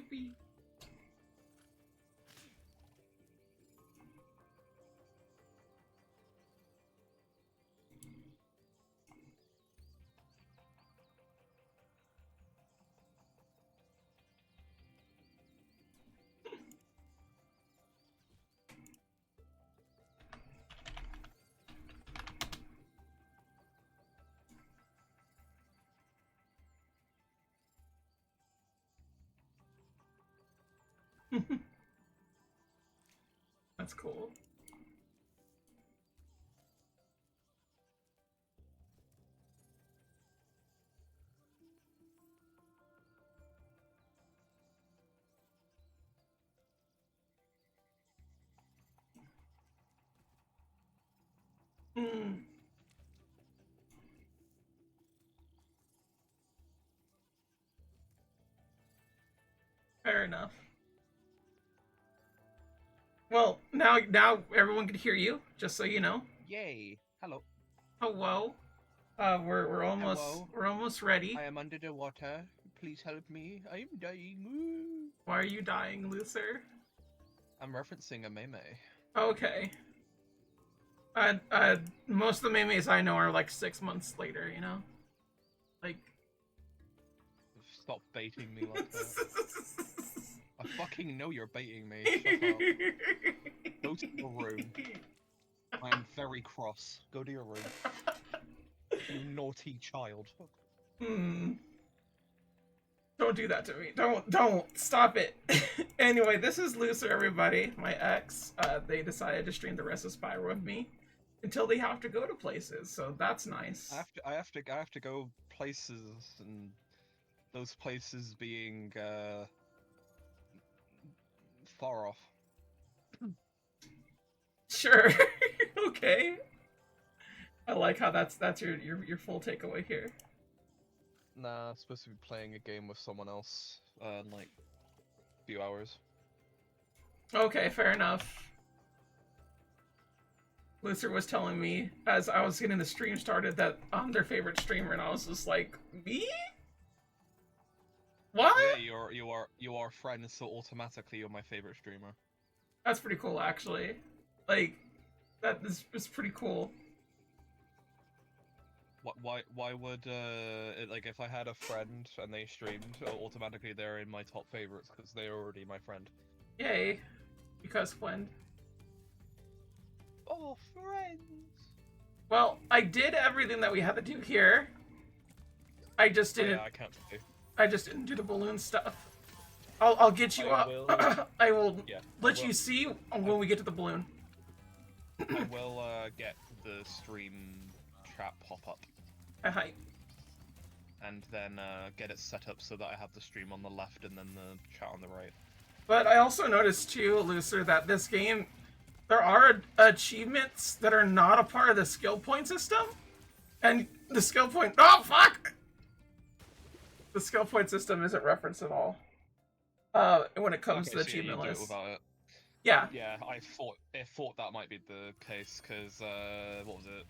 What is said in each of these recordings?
Yippee. That's cool. Mm, fair enough. Well, now everyone can hear you. Just so you know. Yay! Hello. Hello. Hello. We're almost ready. I am under the water. Please help me. I am dying. Ooh. Why are you dying, Lucer? I'm referencing a meme. Okay. Most of the memes I know are like 6 months later. You know, like. Stop baiting me like that. I fucking know you're baiting me. Shut up. Go to your room. I am very cross. Go to your room. You naughty child. Hmm. Don't do that to me. Don't. Stop it. Anyway, this is Lucer, everybody. My ex. They decided to stream the rest of Spyro with me until they have to go to places, so that's nice. I have to go places, and those places being far off. Sure. Okay. I like how that's your full takeaway here. Nah, I'm supposed to be playing a game with someone else in like a few hours. Okay, fair enough. Lucer was telling me as I was getting the stream started that I'm their favorite streamer, and I was just like, me? What? Yeah, you are friends, so automatically you're my favorite streamer. That's pretty cool, actually. Like, that is pretty cool. Why would like if I had a friend and they streamed, automatically they're in my top favorites because they're already my friend. Yay. Because when? Oh, friends. Well, I did everything that we had to do here. I just Oh, didn't. yeah, I can't say. I just didn't do the balloon stuff. I'll get you I up. will. I will Yeah. let you see when we get to the balloon. I will get the stream chat pop up Hi. and then get it set up so that I have the stream on the left and then the chat on the right. But I also noticed too, Lucer, that this game there are achievements that are not a part of the skill point system, and the skill point. Oh fuck! The skill point system isn't referenced at all. When it comes Okay, to the so yeah, you achievement do it list. without it. Yeah. Yeah, I thought that might be the case because what was it?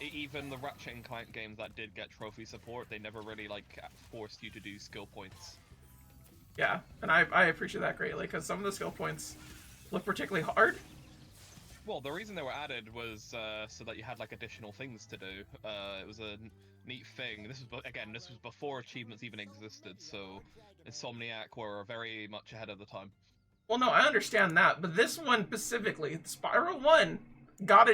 Even the Ratchet and Clank games that did get trophy support, they never really like forced you to do skill points. Yeah, and I appreciate that greatly because some of the skill points look particularly hard. Well, the reason they were added was so that you had like additional things to do. It was a neat thing. This was before achievements even existed, so Insomniac were very much ahead of the time. Well, no, I understand that, but this one specifically, Spyro 1, got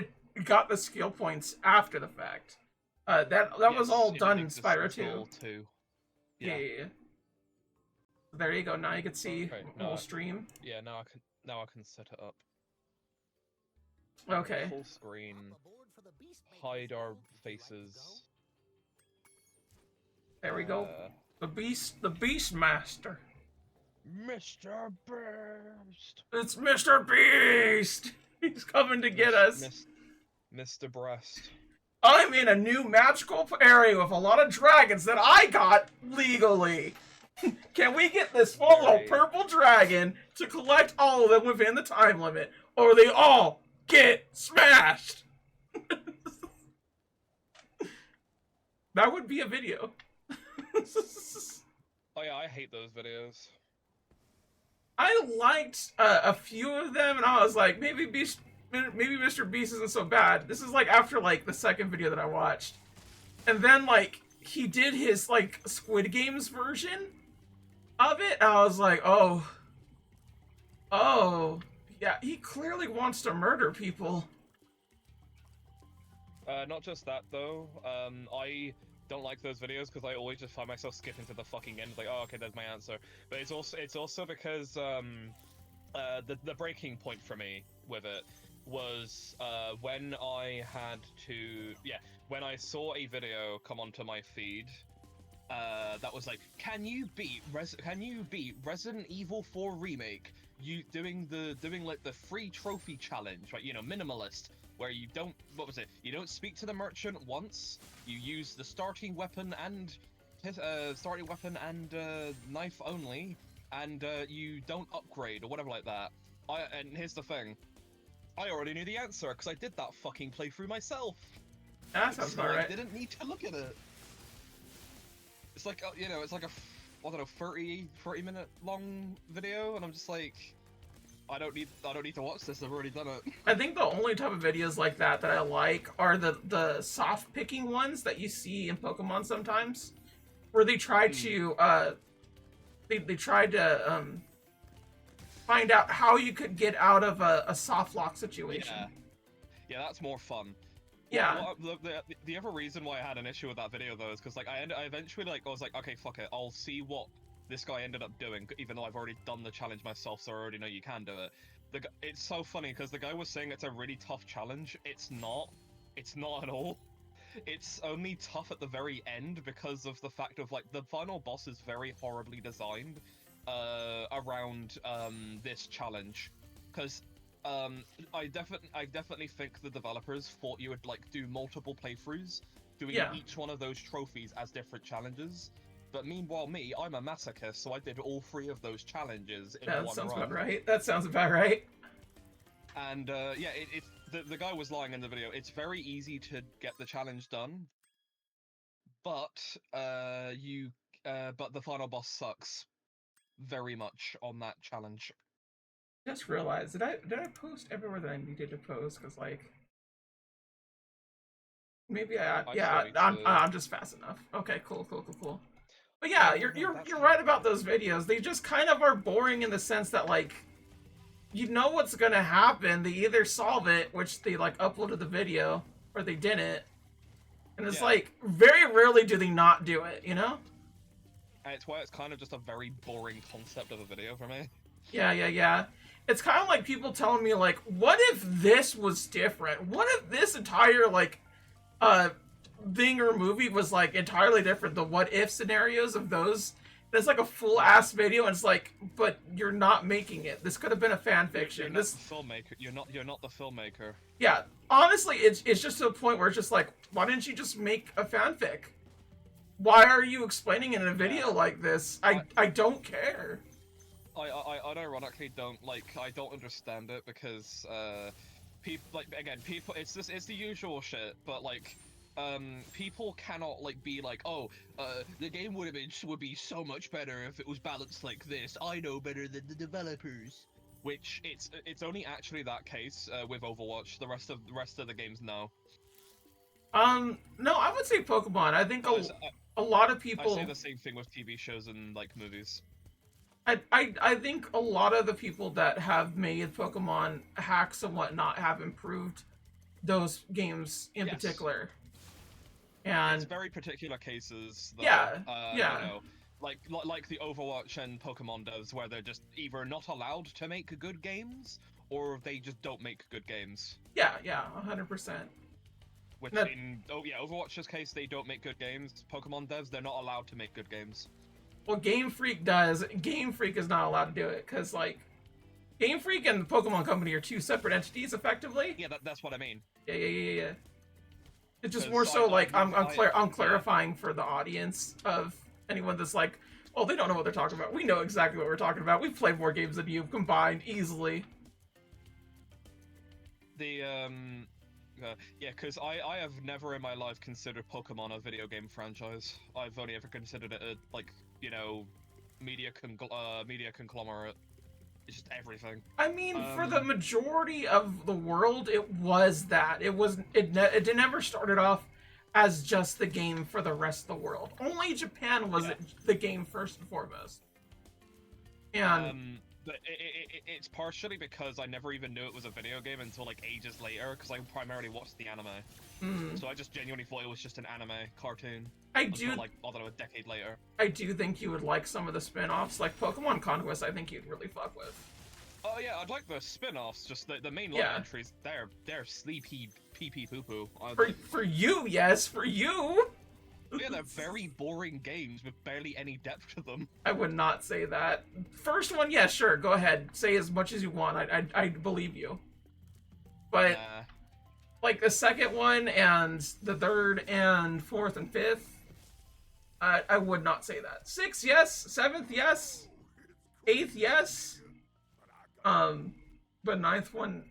the skill points after the fact. That Yes, was all it done didn't in exist Spyro 2. until 2. Yeah. Yeah. Yeah. There you go. Now you can see Okay. the whole stream. Yeah. Now I can set it up. Okay. Full screen. Hide our faces. There we go. The Beast Master. Mr. Beast. It's Mr. Beast. He's coming to get us. Mr. Breast. I'm in a new magical area with a lot of dragons that I got legally. Can we get this one little purple dragon to collect all of them within the time limit, or they all get smashed? That would be a video. Oh yeah, I hate those videos. I liked a few of them, and I was like, maybe Mr. Beast isn't so bad. This is like after like the second video that I watched, and then like he did his like Squid Games version of it, and I was like, oh, yeah, he clearly wants to murder people. Not just that though. I don't like those videos because I always just find myself skipping to the fucking end. Like, oh, okay, there's my answer. But it's also because the breaking point for me with it was when I had to when I saw a video come onto my feed that was like, can you beat Resident Evil 4 remake? You doing like the free trophy challenge, right? You know, minimalist, where you don't You don't speak to the merchant once. You use the starting weapon and knife only, and you don't upgrade or whatever like that. And here's the thing, I already knew the answer because I did that fucking playthrough myself. That sounds So about right. I didn't need to look at it. It's like, it's like a, I don't know, 30-minute long video, and I'm just like, I don't need to watch this. I've already done it. I think the only type of videos like that I like are the soft picking ones that you see in Pokemon sometimes, where they try to they tried to find out how you could get out of a soft lock situation. Yeah, that's more fun. Yeah. The other reason why I had an issue with that video though is because like I eventually I was like, okay, fuck it, I'll see what this guy ended up doing, even though I've already done the challenge myself, so I already know you can do it. It's so funny because the guy was saying it's a really tough challenge. It's not at all. It's only tough at the very end because of the fact of like the final boss is very horribly designed around this challenge, because I definitely think the developers thought you would like do multiple playthroughs, doing each one of those trophies as different challenges. But meanwhile, I'm a masochist, so I did all 3 of those challenges in one run. That sounds about right. That sounds about right. And the guy was lying in the video. It's very easy to get the challenge done, but but the final boss sucks very much on that challenge. Just realized, did I post everywhere that I needed to post? Because like maybe I'm just fast enough. Okay, cool. But yeah, you're right about those videos. They just kind of are boring in the sense that like you know what's gonna happen. They either solve it, which they like uploaded the video, or they didn't. And it's like very rarely do they not do it, you know? And it's why it's kind of just a very boring concept of a video for me. Yeah. It's kind of like people telling me like, what if this was different? What if this entire like thing or movie was like entirely different? The what if scenarios of those. It's like a full ass video, and it's like, but you're not making it. This could have been a fan fiction. You're not the filmmaker. You're not the filmmaker. Yeah, honestly, it's just to a point where it's just like, why didn't you just make a fanfic? Why are you explaining it in a video like this? I don't care. I ironically don't I don't understand it because people it's the usual shit, but like people cannot be like, oh, the game would be so much better if it was balanced like this. I know better than the developers. Which it's only actually that case with Overwatch. The rest of the games, no. No, I would say Pokemon. I think a lot of people. I say the same thing with TV shows and movies. I think a lot of the people that have made Pokemon hacks and whatnot have improved those games in particular. And it's very particular cases. Though, yeah. You know, like the Overwatch and Pokemon devs, where they're just either not allowed to make good games, or they just don't make good games. Yeah, 100%. Which in Overwatch's case, they don't make good games. Pokemon devs, they're not allowed to make good games. Well, Game Freak does. Game Freak is not allowed to do it because like Game Freak and the Pokemon Company are 2 separate entities, effectively. Yeah, that's what I mean. Yeah. It's just more so I'm clarifying for the audience of anyone that's like, oh, they don't know what they're talking about. We know exactly what we're talking about. We've played more games than you combined easily. Because I have never in my life considered Pokemon a video game franchise. I've only ever considered it a media conglomerate. It's just everything. I mean, for the majority of the world, it was that. It never started off as just the game for the rest of the world. Only Japan was the game first and foremost. And but it's partially because I never even knew it was a video game until like ages later, because I primarily watched the anime. So I just genuinely thought it was just an anime cartoon. Until, like, I don't know, a decade later. I do think you would like some of the spin-offs, like Pokemon Conquest. I think you'd really fuck with. Oh yeah, I'd like the spin-offs. Just the main line entries. They're sleepy pee pee poo poo. For you, yes, for you. Yeah, they're very boring games with barely any depth to them. I would not say that. First one, yeah, sure, go ahead, say as much as you want. I believe you. But like the second one and the third and fourth and fifth, I would not say that. Sixth, yes. Seventh, yes. Eighth, yes. But ninth one,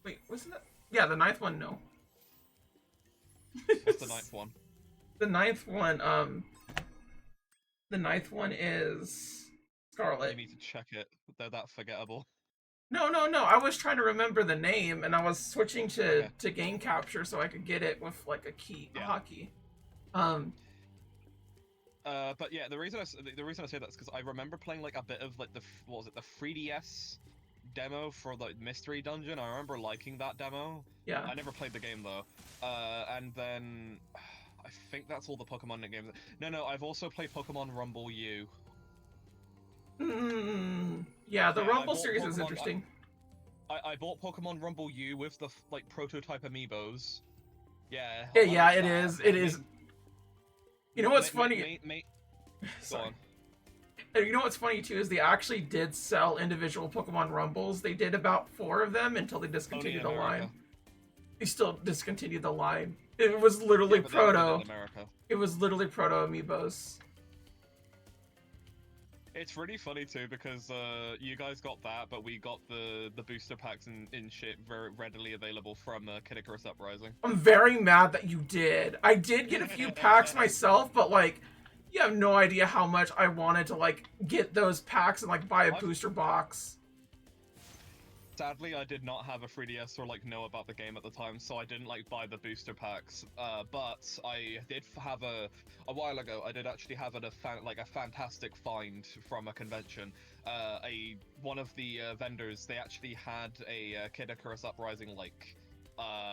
wait, wasn't that? Yeah, the ninth one, no. What's the ninth one? The ninth one is Scarlet. You need to check it. They're that forgettable. No. I was trying to remember the name, and I was switching to game capture so I could get it with like a key, a hotkey. But yeah, the reason I say that is because I remember playing like a bit of like the 3DS demo for the mystery dungeon. I remember liking that demo. Yeah. I never played the game though. And then I think that's all the Pokemon games. No, I've also played Pokemon Rumble U. Yeah, the Rumble series is interesting. I bought Pokemon Rumble U with the like prototype amiibos. Yeah. Yeah, it is. It is. You know what's funny? Sorry. You know what's funny too is they actually did sell individual Pokemon Rumbles. They did about 4 of them until they discontinued the line. They still discontinued the line. It was literally proto. It was literally proto amiibos. It's really funny too because you guys got that, but we got the booster packs in shit very readily available from Kid Icarus Uprising. I'm very mad that you did. I did get a few packs myself, but like, you have no idea how much I wanted to like get those packs and like buy a booster box. Sadly, I did not have a 3DS or like know about the game at the time, so I didn't like buy the booster packs. But I did have a while ago. I did actually have a fantastic find from a convention. One of the vendors, they actually had a Kid Icarus Uprising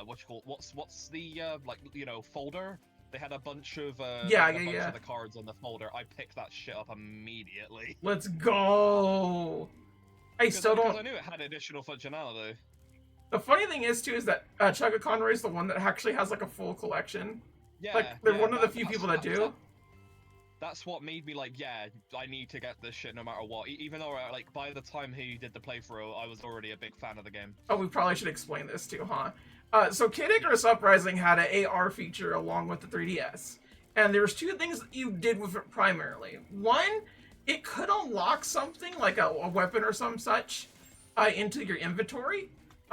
what's the folder. They had a bunch of of the cards in the folder. I picked that shit up immediately. Let's go. I still don't. I knew it had additional functionality. The funny thing is too is that Chugga Conroy is the one that actually has like a full collection. Yeah, like they're one of the few people that do. That's what made me like, yeah, I need to get this shit no matter what. Even though like by the time he did the playthrough, I was already a big fan of the game. Oh, we probably should explain this too, huh? So Kid Icarus Uprising had an AR feature along with the 3DS, and there's 2 things that you did with it primarily. One, it could unlock something like a weapon or some such into your inventory.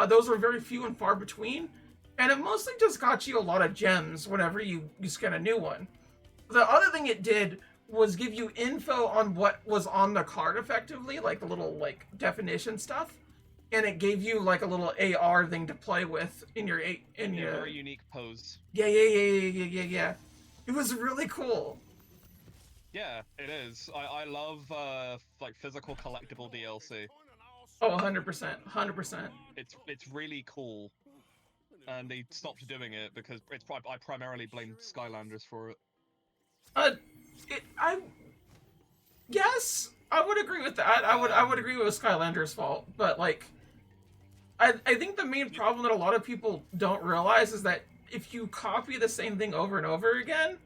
Those were very few and far between, and it mostly just got you a lot of gems whenever you scan a new one. The other thing it did was give you info on what was on the card effectively, like the little like definition stuff, and it gave you like a little AR thing to play with in your very unique pose. Yeah. It was really cool. Yeah, it is. I love like physical collectible DLC. Oh, 100%. It's really cool, and they stopped doing it because I primarily blame Skylanders for it. Yes, I would agree with that. I would agree with Skylanders' fault, but like, I think the main problem that a lot of people don't realize is that if you copy the same thing over and over again,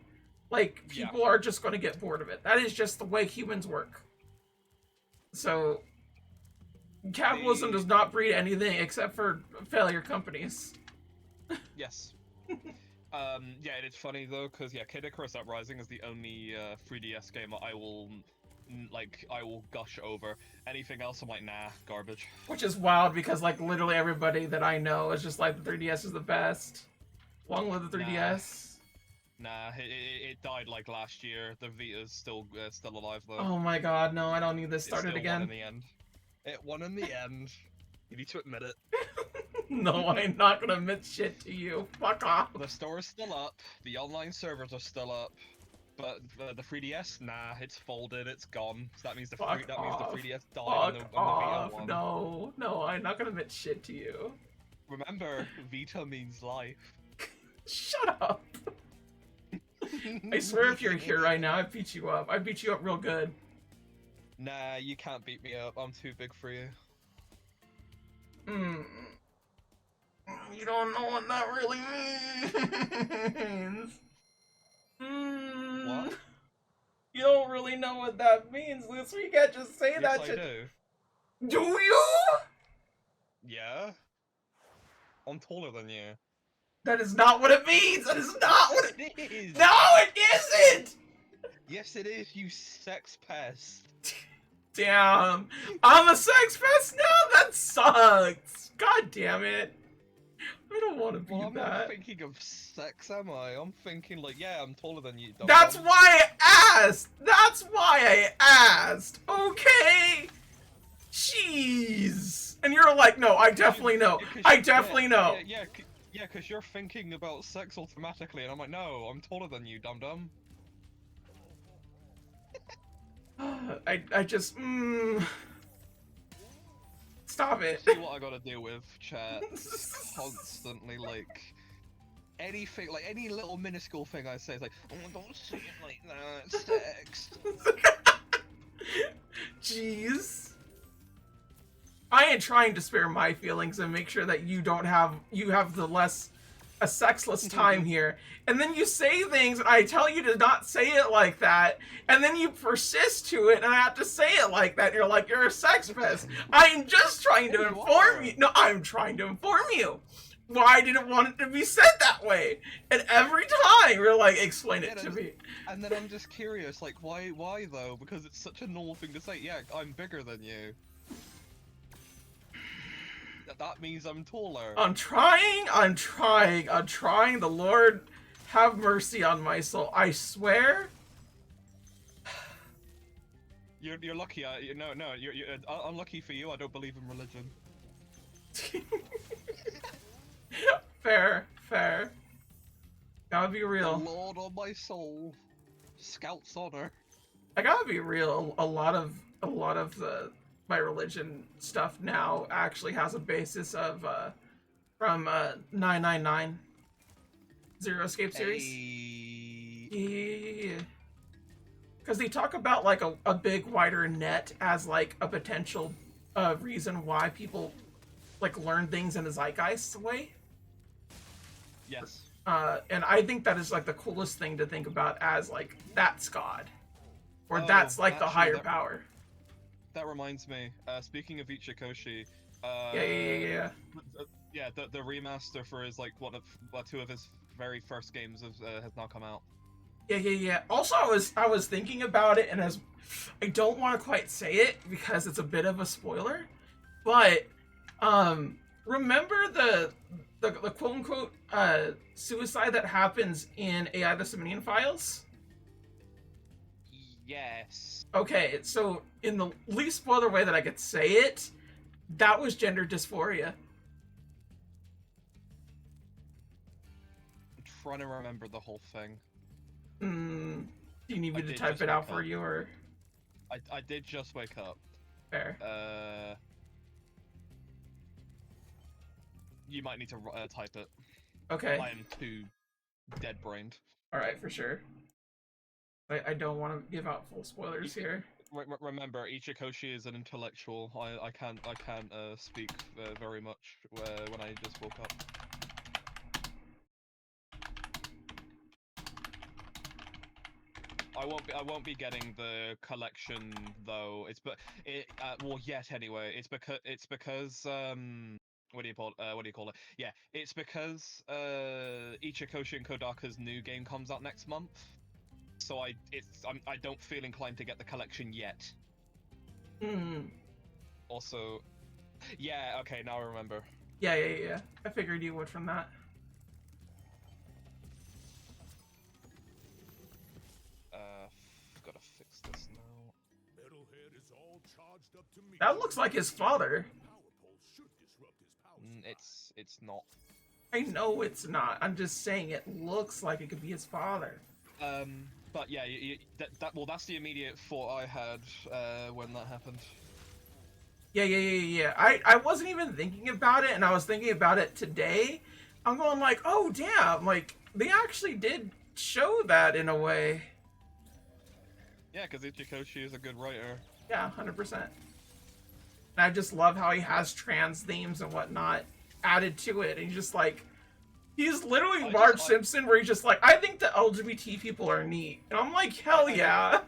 like, people are just going to get bored of it. That is just the way humans work. So, capitalism does not breed anything except for failure companies. Yes. Yeah, it's funny though, because Kid Icarus Uprising is the only 3DS game I will gush over. Anything else, I'm like, nah, garbage. Which is wild because like literally everybody that I know is just like the 3DS is the best. Long live the 3DS. Nah, it died like last year. The Vita's still alive though. Oh my god, no, I don't need this started again. In the end. It won in the end. You need to admit it. No, I'm not gonna admit shit to you. Fuck off. The store is still up. The online servers are still up. But the 3DS, nah, it's folded. It's gone. So that means the Fuck means the off. 3DS died and Fuck the Vita off. won. No, no, I'm not gonna admit shit to you. Remember, Vita means life. Shut up. I swear if you're here right now, I'd beat you up. I'd beat you up real good. Nah, you can't beat me up. I'm too big for you. Hmm. You don't know what that really means. What? You don't really know what that means, Luce. You can't just say Yes, that I shit. do. Do you? Yeah? I'm taller than you. That is not what it means. That is not what it... It is! No, it isn't! Yes, it is, you sex pest. Damn. I'm a sex pest now? That sucks. God damn it. I don't want to be Well, I'm that. not thinking of sex, am I? I'm thinking like, yeah, I'm taller than you. That's dumb. why I asked. That's why I asked. Okay. Jeez. And you're like, no, I definitely know. I definitely know. Yeah, because you're thinking about sex automatically, and I'm like, no, I'm taller than you, dum-dum. I just, Stop it. See what I gotta deal with, chat. Constantly, like, anything, like, any little minuscule thing I say is like, oh, don't say it like that, sex. Jeez. I ain't trying to spare my feelings and make sure that you have a sexless time here. And then you say things and I tell you to not say it like that, and then you persist to it and I have to say it like that. And you're like, you're a sex pest. I'm just trying to inform you. No, I'm trying to inform you. Why I didn't want it to be said that way. And every time you're like, explain it to me. And then I'm just curious, like, why though? Because it's such a normal thing to say. Yeah, I'm bigger than you. That means I'm taller. I'm trying. The Lord have mercy on my soul. I swear. You're lucky. You're unlucky for you. I don't believe in religion. Fair. Gotta be real. The Lord on my soul. Scout's honor. I gotta be real. A lot of my religion stuff now actually has a basis of from 999 Zero Escape series. Yeah. Because they talk about like a big wider net as like a potential reason why people like learn things in a zeitgeist way. Yes. And I think that is like the coolest thing to think about as like that's God, or that's like the higher power. That reminds me. Speaking of Ichikoshi, yeah. Yeah, the remaster for his like two of his very first games has now come out. Yeah. Also, I was thinking about it, and as I don't want to quite say it because it's a bit of a spoiler, but remember the quote unquote suicide that happens in AI the Simonian Files? Yes. Okay, so in the least spoiler way that I could say it, that was gender dysphoria. I'm trying to remember the whole thing. Do you need me to type it out for you, or? I did just wake up. Fair. You might need to type it. Okay. I am too dead-brained. Alright, for sure. I don't want to give out full spoilers here. Remember, Ichikoshi is an intellectual. I can't speak very much when I just woke up. I won't be getting the collection though. Well, yet anyway. It's because what do you call it? Yeah, it's because Ichikoshi and Kodaka's new game comes out next month. So I don't feel inclined to get the collection yet. Also, yeah, okay, now I remember. Yeah. I figured you would from that. Gotta fix this now. That looks like his father. It's not. I know it's not. I'm just saying it looks like it could be his father. But yeah, that's the immediate thought I had when that happened. Yeah. I wasn't even thinking about it, and I was thinking about it today. I'm going like, oh damn, like they actually did show that in a way. Yeah, because Ichikoshi is a good writer. Yeah, 100%. And I just love how he has trans themes and whatnot added to it, and he's literally Marge Simpson, where he's just like, I think the LGBT people are neat, and I'm like, hell yeah.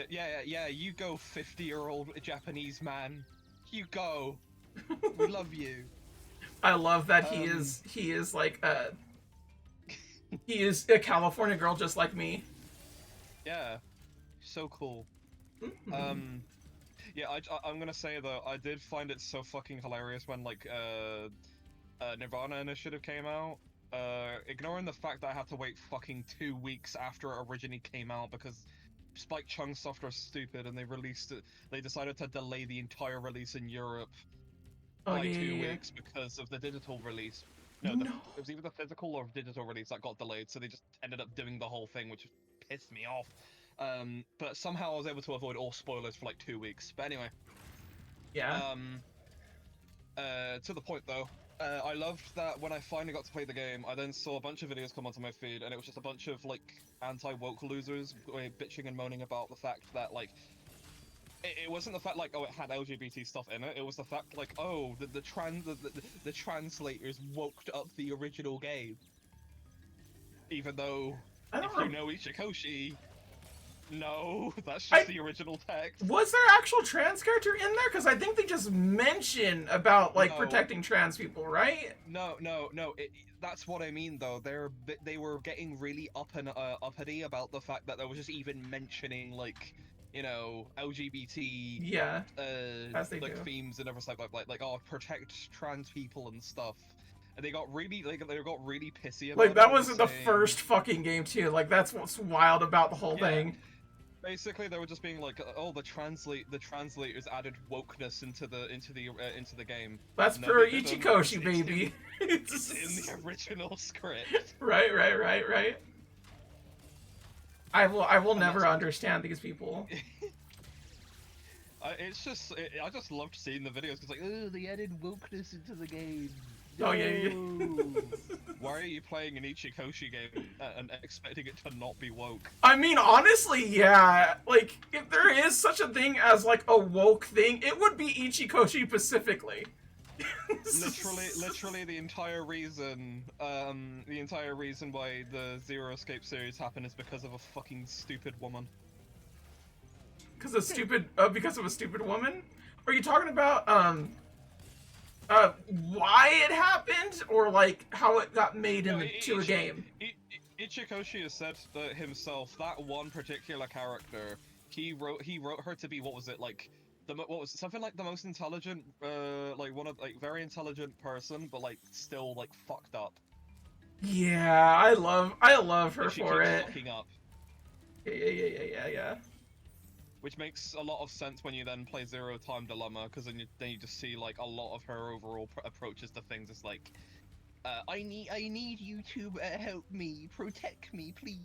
Yeah, you go, 50-year-old Japanese man. You go. We love you. I love that he is like he is a California girl just like me. Yeah, so cool. Yeah, I'm gonna say though, I did find it so fucking hilarious when like Nirvana Initiative came out. Ignoring the fact that I had to wait fucking 2 weeks after it originally came out because Spike Chunsoft are stupid and they decided to delay the entire release in Europe by 2 weeks because of the digital release. No, it was either the physical or digital release that got delayed, so they just ended up doing the whole thing, which pissed me off. But somehow I was able to avoid all spoilers for like 2 weeks. But anyway. Yeah. To the point though, I loved that when I finally got to play the game, I then saw a bunch of videos come onto my feed, and it was just a bunch of like anti-woke losers bitching and moaning about the fact that like it wasn't the fact like, oh, it had LGBT stuff in it. It was the fact like, oh, the translators woked up the original game. Even though, if you know Ichikoshi, no, that's just the original text. Was there actual trans character in there? Because I think they just mention about like protecting trans people, right? No. That's what I mean though. They were getting really uppity about the fact that there was just even mentioning like, you know, LGBT as they like do. themes and everything like oh, protect trans people and stuff. And they got really pissy about it. Like that wasn't the first fucking game too. Like that's what's wild about the whole thing. Basically, they were just being like, "Oh, the translators added wokeness into the game." That's for Ichikoshi, baby. It's in the original script. Right. I will never understand these people. I just loved seeing the videos because like, oh, they added wokeness into the game. Oh yeah. Why are you playing an Ichikoshi game and expecting it to not be woke? I mean, honestly, yeah. Like, if there is such a thing as like a woke thing, it would be Ichikoshi specifically. literally the entire reason why the Zero Escape series happened is because of a fucking stupid woman. Because of a stupid woman? Are you talking about why it happened, or like how it got made into a game? Ichikoshi has said that himself, that one particular character, he wrote her to be, what was it, like something like the most intelligent, very intelligent person, but like still like fucked up. Yeah, I love her for it. Fucking up. Yeah. Which makes a lot of sense when you then play Zero Time Dilemma, because then you just see like a lot of her overall approaches to things. It's like, I need you to help me, protect me, please.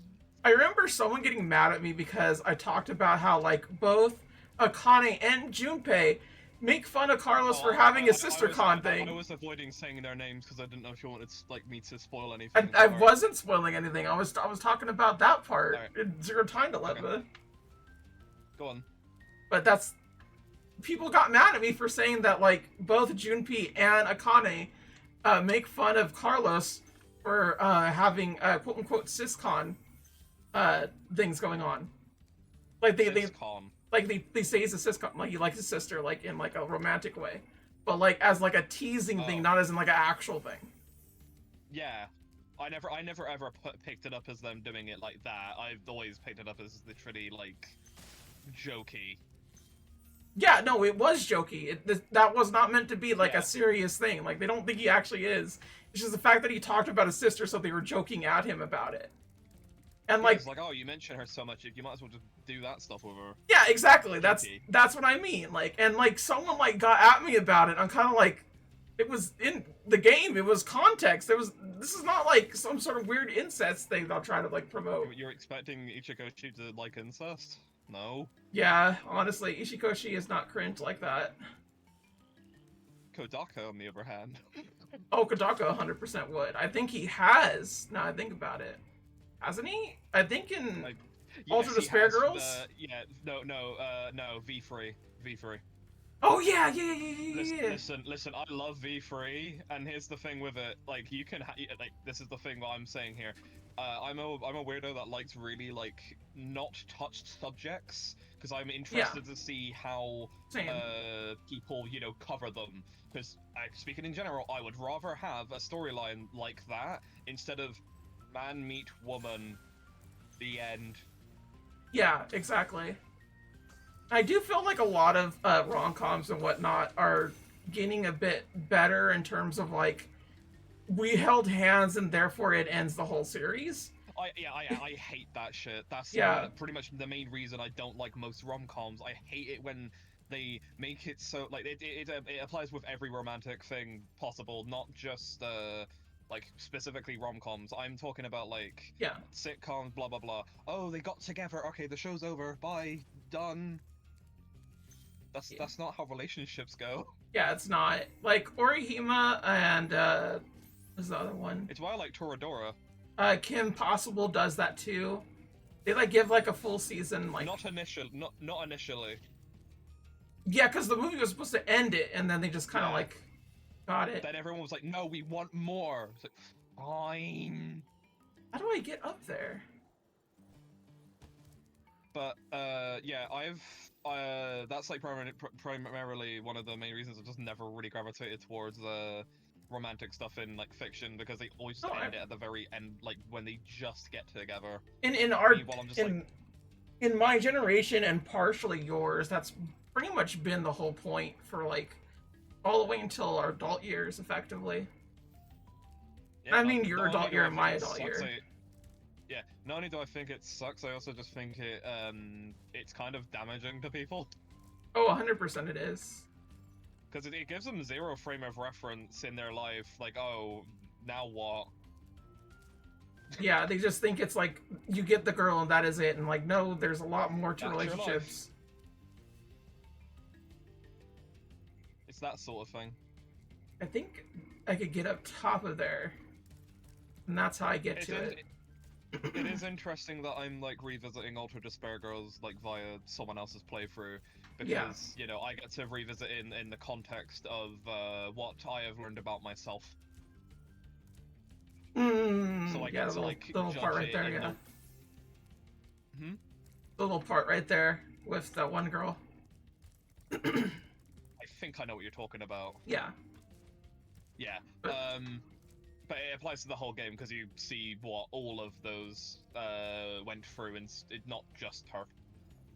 I remember someone getting mad at me because I talked about how like both Akane and Junpei make fun of Carlos for having a sister con thing. I was avoiding saying their names because I didn't know if you wanted like me to spoil anything. I wasn't spoiling anything. I was talking about that part in Zero Time Dilemma. Okay. Go on. But that's... People got mad at me for saying that, like, both Junpei and Akane make fun of Carlos for having, quote-unquote, ciscon things going on. Like, they say he's a ciscon, like, he likes his sister, like, in, like, a romantic way. But, like, as, like, a teasing thing, not as in, like, an actual thing. Yeah. I never ever picked it up as them doing it like that. I've always picked it up as literally, like... jokey. Yeah, no, it was jokey. That was not meant to be like a serious thing. Like, they don't think he actually is. It's just the fact that he talked about his sister, so they were joking at him about it. And Yeah, like, it's like, oh, you mention her so much, you might as well just do that stuff with her. yeah, exactly. Guilty. That's what I mean. Like, and like someone like got at me about it. I'm kind of like, it was in the game. It was context. This is not like some sort of weird incest thing they'll try to like promote. You're expecting Ichikoshi to like incest? No. Yeah, honestly, Ishikoshi is not cringe like that. Kodaka, on the other hand. Oh, Kodaka 100% would. I think he has. Now I think about it. Hasn't he? I think in Like, Ultra he Despair has Girls? no, V3. V3. Oh, yeah, yeah, yeah, yeah, yeah. Listen, I love V3, and here's the thing with it, like, you can, like, this is the thing what I'm saying here. I'm a weirdo that likes really, like, not touched subjects, because I'm interested to see how, Same. people, you know, cover them. Because, speaking in general, I would rather have a storyline like that, instead of man meet woman, the end. Yeah, exactly. I do feel like a lot of rom-coms and whatnot are getting a bit better in terms of like, we held hands and therefore it ends the whole series. I hate that shit. That's pretty much the main reason I don't like most rom-coms. I hate it when they make it so like it applies with every romantic thing possible, not just like specifically rom-coms. I'm talking about like sitcoms, blah blah blah. Oh, they got together. Okay, the show's over. Bye. Done. That's not how relationships go. Yeah, it's not. Like Orihima and what's the other one? It's why I like Toradora. Kim Possible does that too. They like give like a full season, like not initially. Yeah, because the movie was supposed to end it, and then they just kind of like got it. Then everyone was like, "No, we want more." It's like, fine. How do I get up there? But yeah, that's like primarily one of the main reasons I've just never really gravitated towards romantic stuff in like fiction, because they always end it at the very end, like when they just get together. In my generation and partially yours, that's pretty much been the whole point for like all the way until our adult years, effectively. Yeah, I mean, your adult year and my adult year. Yeah, not only do I think it sucks, I also just think it's kind of damaging to people. Oh, 100% it is. Because it gives them zero frame of reference in their life, like, oh, now what? Yeah, they just think it's like, you get the girl and that is it, and like, no, there's a lot more to relationships. It's that sort of thing. I think I could get up top of there, and that's how I get to it. It is interesting that I'm like revisiting Ultra Despair Girls like via someone else's playthrough, because you know I get to revisit in the context of what I have learned about myself. So I get to like the little part right there, yeah. The little part right there with that one girl. I think I know what you're talking about. Yeah. Yeah. But it applies to the whole game, because you see what all of those went through, and it's not just her.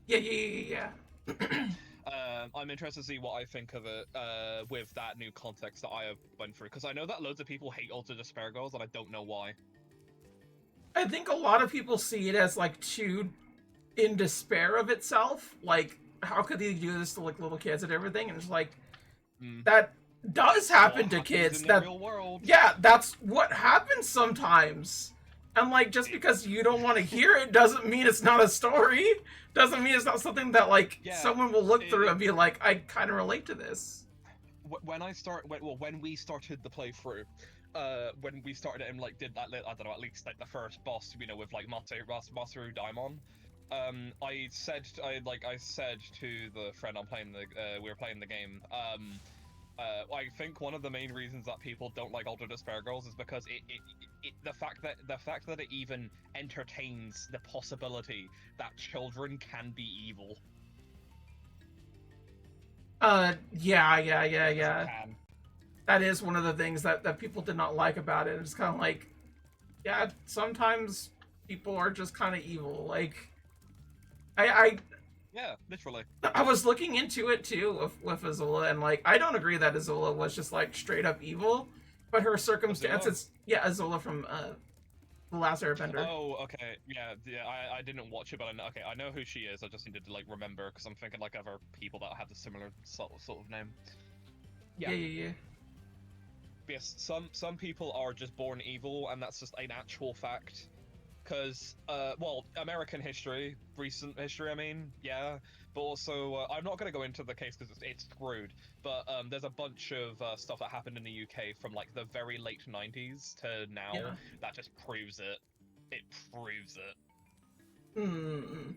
Yeah. I'm interested to see what I think of it with that new context that I have went through, because I know that loads of people hate Ultra Despair Girls, and I don't know why. I think a lot of people see it as like too in despair of itself. Like, how could they do this to like little kids and everything? And it's like that does happen to kids. In the real world. Yeah, that's what happens sometimes. And like, just because you don't want to hear it doesn't mean it's not a story. Doesn't mean it's not something that like someone will look through and be like, I kind of relate to this. When we started the playthrough, when we started it and like did that, I don't know, at least like the first boss, you know, with like Masaru Daimon. I said to the friend I'm playing we were playing the game. I think one of the main reasons that people don't like Ultra Despair Girls is because the fact that it even entertains the possibility that children can be evil. Yeah. That is one of the things that people did not like about it. It's kind of like, yeah, sometimes people are just kind of evil. Like, Yeah, literally. I was looking into it too with Azula, and like, I don't agree that Azula was just like straight up evil, but her circumstances. Azula? Yeah, Azula from The Last Airbender. Oh, okay, yeah, yeah. I didn't watch it, but okay, I know who she is. I just needed to like remember because I'm thinking like other people that have the similar sort of name. Yeah. Yeah. Yes, some people are just born evil, and that's just an actual fact. Because, well, American history, recent history, I mean, yeah. But also, I'm not going to go into the case because it's screwed. But there's a bunch of stuff that happened in the UK from like the very late 90s to now Yeah. that just proves it. It proves it. Mm.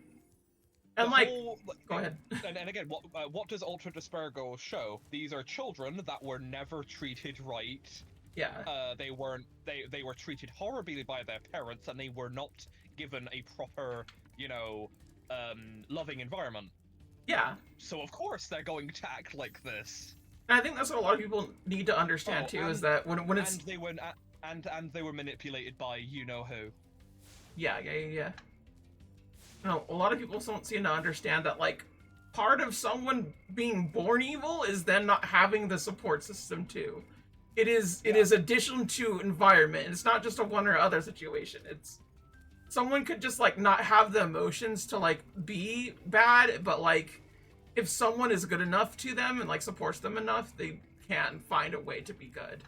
The And like, whole, go ahead. and again, what does Ultra Despair show? These are children that were never treated right. Yeah. They weren't. They were treated horribly by their parents, and they were not given a proper, loving environment. Yeah. So of course they're going to act like this. And I think that's what a lot of people need to understand too, is that when it's and they were manipulated by you know who. Yeah. No, a lot of people don't seem to understand that like part of someone being born evil is then not having the support system too. It is addition to environment. It's not just a one or other situation. It's someone could just like not have the emotions to like be bad, but like if someone is good enough to them and like supports them enough, they can find a way to be good.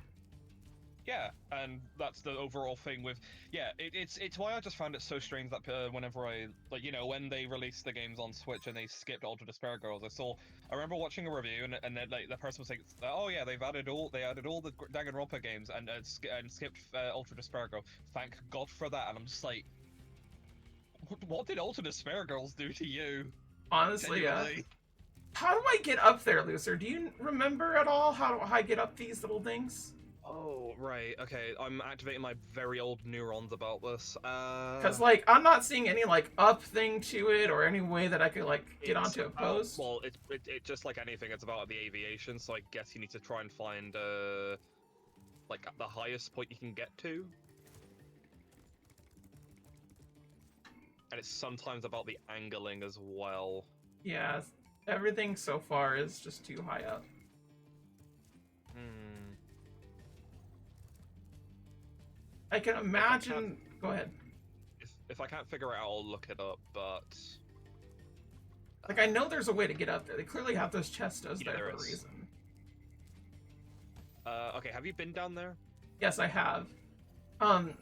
Yeah, and that's the overall thing with it's why I just found it so strange that whenever I when they released the games on Switch and they skipped Ultra Despair Girls, I remember watching a review and then like the person was saying, oh yeah, they added all the Danganronpa games and skipped Ultra Despair Girl. Thank God for that. And I'm just like, what did Ultra Despair Girls do to you? Honestly, yeah. How do I get up there, Lucer? Do you remember at all how I get up these little things? Oh, right, okay, I'm activating my very old neurons about this. Because, like, I'm not seeing any, like, up thing to it or any way that I could, like, get onto a post. Well, it's just like anything, it's about the aviation, so I guess you need to try and find, like, the highest point you can get to. And it's sometimes about the angling as well. Yeah, everything so far is just too high up. I can imagine. Go ahead. If I can't figure it out, I'll look it up. But like, I know there's a way to get up there. They clearly have those chestos there for a reason. Okay. Have you been down there? Yes, I have.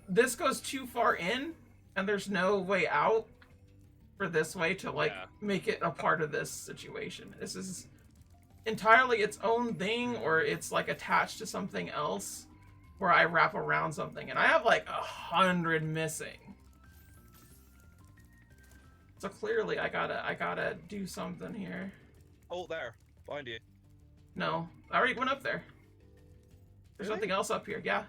This goes too far in, and there's no way out for this way to like make it a part of this situation. This is entirely its own thing, or it's like attached to something else. Where I wrap around something, and I have like 100 missing. So clearly, I gotta do something here. Oh, there, behind you. No, I already went up there. There's nothing else up here. Yeah.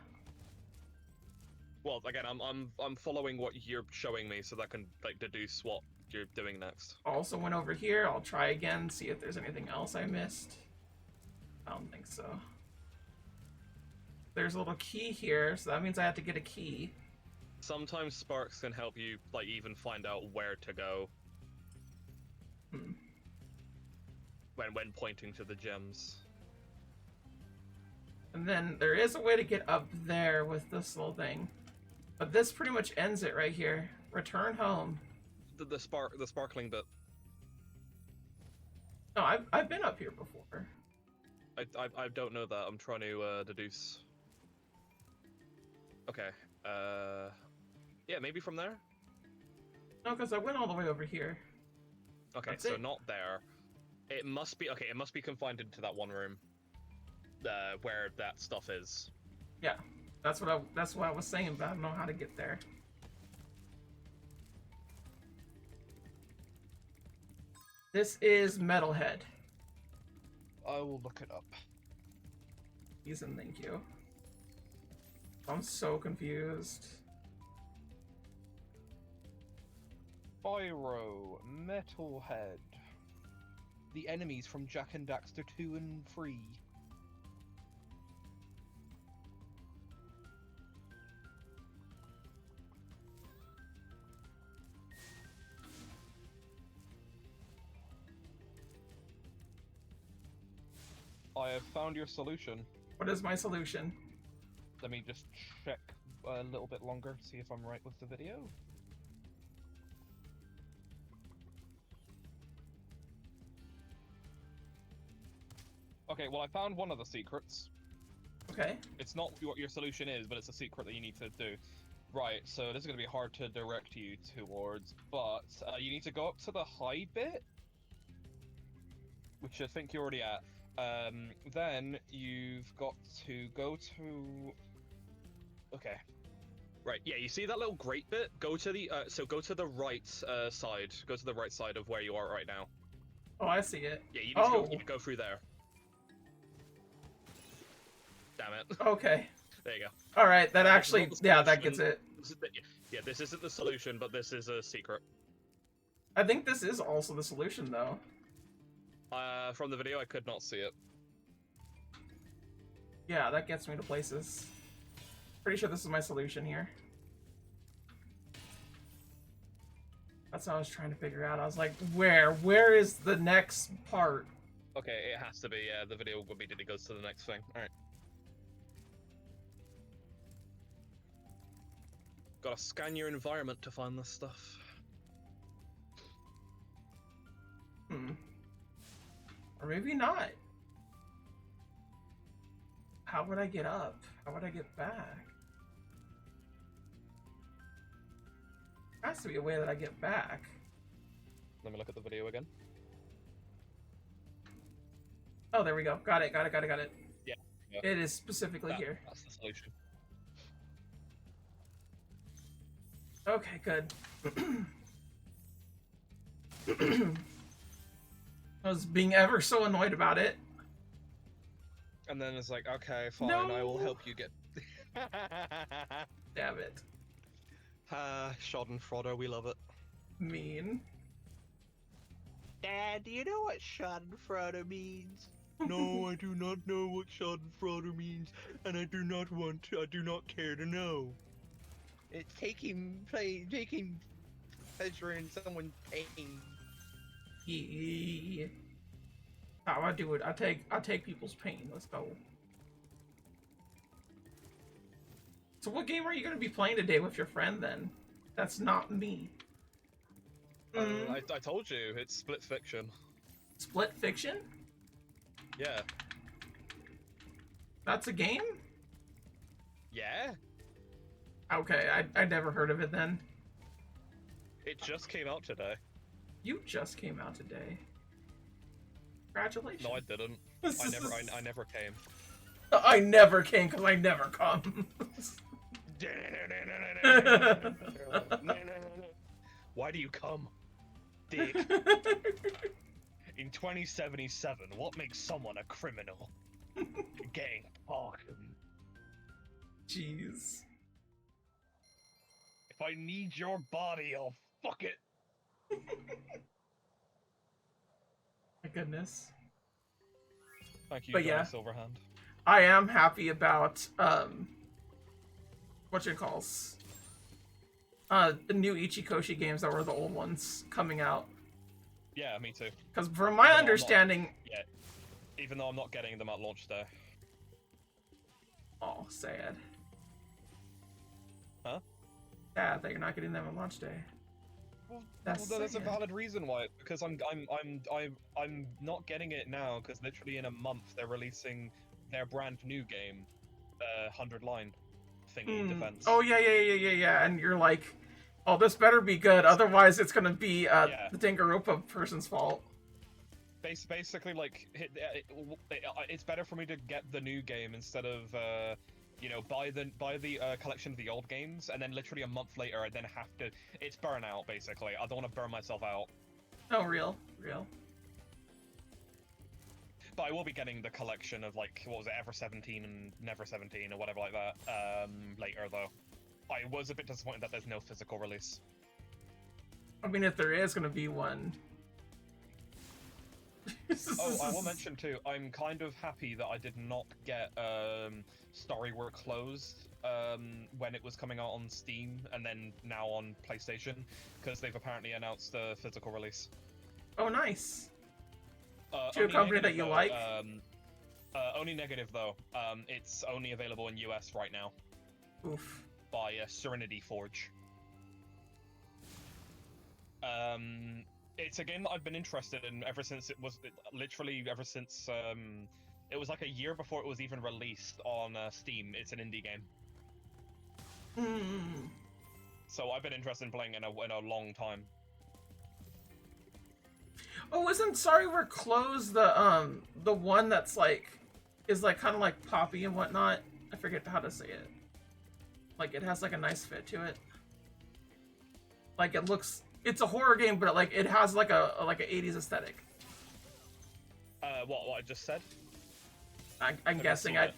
Well, again, I'm following what you're showing me, so that I can like deduce what you're doing next. Also went over here. I'll try again, see if there's anything else I missed. I don't think so. There's a little key here, so that means I have to get a key. Sometimes sparks can help you, like, even find out where to go. When pointing to the gems. And then there is a way to get up there with this little thing. But this pretty much ends it right here. Return home. The sparkling bit. No, I've been up here before. I don't know that. I'm trying to deduce. Okay, yeah, maybe from there? No, because I went all the way over here. Okay, so not there. It must be, it must be confined into that one room. Where that stuff is. Yeah, that's what I was saying, but I don't know how to get there. This is Metalhead. I will look it up. Ethan, thank you. I'm so confused. Spyro, Metalhead. The enemies from Jak and Daxter 2 and 3. I have found your solution. What is my solution? Let me just check a little bit longer to see if I'm right with the video. Okay, well I found one of the secrets. Okay. It's not what your solution is, but it's a secret that you need to do. Right, so this is going to be hard to direct you towards, but you need to go up to the high bit, which I think you're already at. Then you've got to go to... Okay. Right, yeah, you see that little grate bit? Go to the, go to the right side. Go to the right side of where you are right now. Oh, I see it. Yeah, you need to go through there. Damn it. Okay. There you go. Alright, that actually, yeah, that gets it. Yeah, this isn't the solution, but this is a secret. I think this is also the solution, though. From the video, I could not see it. Yeah, that gets me to places. Pretty sure this is my solution here. That's what I was trying to figure out. I was like, where is the next part? Okay, it has to be, yeah, the video immediately goes to the next thing. Alright. Gotta scan your environment to find this stuff. Or maybe not. How would I get up? How would I get back? There has to be a way that I get back. Let me look at the video again. Oh, there we go. Got it. Yeah. It is specifically here. That's the solution. Okay, good. I was being ever so annoyed about it. And then it's like, okay, fine, No. I will help you get... Damn it. Schadenfreude, we love it. Mean. Dad, do you know what Schadenfreude means? No, I do not know what Schadenfreude means, and I do not care to know. It's taking pleasure in someone's pain. Yeah. How I do it? I take people's pain. Let's go. So what game are you going to be playing today with your friend then? That's not me. I told you, it's Split Fiction. Split Fiction? Yeah. That's a game? Yeah? Okay, I never heard of it then. It just came out today. You just came out today. Congratulations. No, I didn't. I never came. I never came because I never come. Why do you come? Dick. In 2077, what makes someone a criminal? Gang talking. Jeez. If I need your body, I'll fuck it. My goodness. Thank you, But Johnny yeah. Silverhand. I am happy about what you calls the new Ichikoshi games that were the old ones coming out. Yeah, me too. Because from my understanding, Yeah, even though I'm not getting them at launch day. oh, sad. Huh? Sad that you're not getting them on launch day. Well, That's there's a sad. valid reason why. Because I'm not getting it now. Because literally in a month they're releasing their brand new game, 100 line thingy defense. Oh yeah. And you're like, oh, this better be good. Otherwise, it's gonna be the Danganronpa person's fault. Basically, like, it's better for me to get the new game instead of, buy the collection of the old games, and then literally a month later, I then have to. It's burnout, basically. I don't want to burn myself out. Oh, real. But I will be getting the collection of, like, what was it, Ever 17 and Never 17 or whatever like that, later, though. I was a bit disappointed that there's no physical release. I mean, if there is gonna be one. Oh, I will mention too, I'm kind of happy that I did not get Story Were Closed when it was coming out on Steam and then now on PlayStation, because they've apparently announced a physical release. Oh, nice. To a company that you though, like? Only negative though, it's only available in US right now. Oof. by Serenity Forge. It's a game that I've been interested in ever since it was it was like a year before it was even released on Steam. It's an indie game. Hmm. So I've been interested in playing in a long time. Oh, isn't Sorry We're Closed the one that's like is like kind of like poppy and whatnot? I forget how to say it. Like it has like a nice fit to it. Like it's a horror game, but like it has like a 80s aesthetic. What I just said? I'm guessing I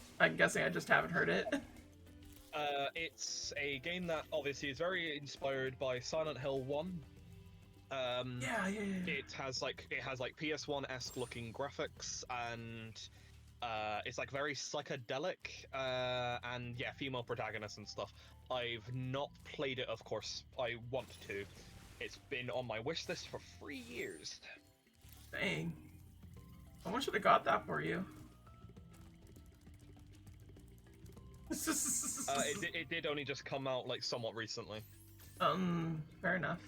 just haven't heard it. It's a game that obviously is very inspired by Silent Hill 1. Yeah. It has like PS1-esque looking graphics, and it's like very psychedelic, and yeah, female protagonists and stuff. I've not played it, of course. I want to. It's been on my wish list for 3 years. Dang. Someone should have got that for you. It did only just come out like somewhat recently. Fair enough.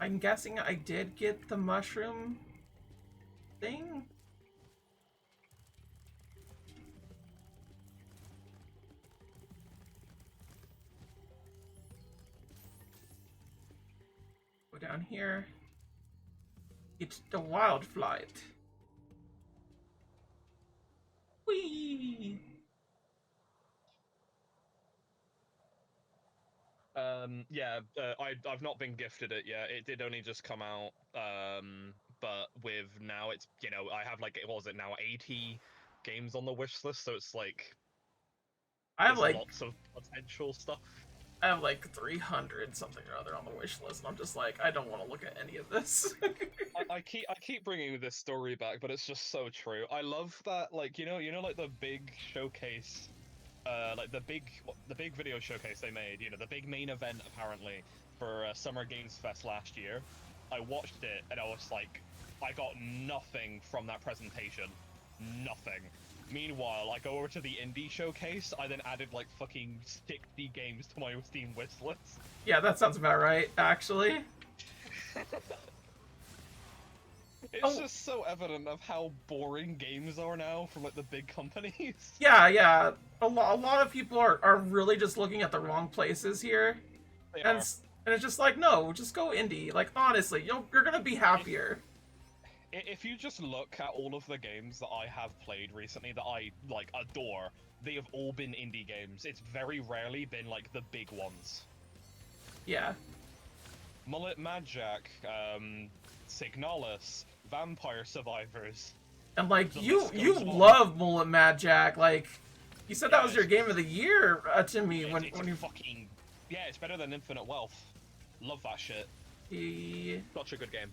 I'm guessing I did get the mushroom thing. Go down here. It's the wild flight. Whee! I've not been gifted it yet. It did only just come out. But with now it's, I have like, what was it now, 80 games on the wish list, so it's like I have there's like lots of potential stuff. I have like 300 something or other on the wish list, and I'm just like, I don't want to look at any of this. I keep bringing this story back, but it's just so true. I love that, like, like the big showcase, like the big video showcase they made, the big main event apparently for Summer Games Fest last year. I watched it and I was like, I got nothing from that presentation, nothing. Meanwhile, I go over to the indie showcase. I then added like fucking 60 games to my Steam wish list. Yeah, that sounds about right, actually. It's just so evident of how boring games are now from like the big companies. Yeah. A lot of people are really just looking at the wrong places here. And it's just like, no, just go indie. Like, honestly, you're gonna be happier. If you just look at all of the games that I have played recently that I, like, adore, they have all been indie games. It's very rarely been, like, the big ones. Yeah. Mullet Madjack, Signalis, Vampire Survivors. And, like, you love Mullet Mad Jack. Like, you said that was your game of the year to me when you... fucking... Yeah, it's better than Infinite Wealth. Love that shit. Such a good game.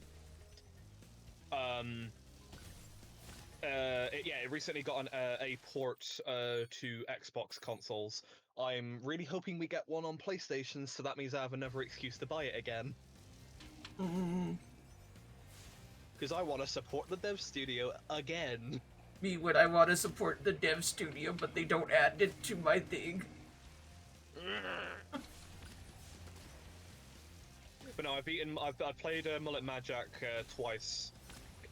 It recently got a port to Xbox consoles. I'm really hoping we get one on PlayStation, so that means I have another excuse to buy it again. Because I want to support the dev studio again. Me would I want to support the dev studio, but they don't add it to my thing. But no, I've played Mullet Madjack twice.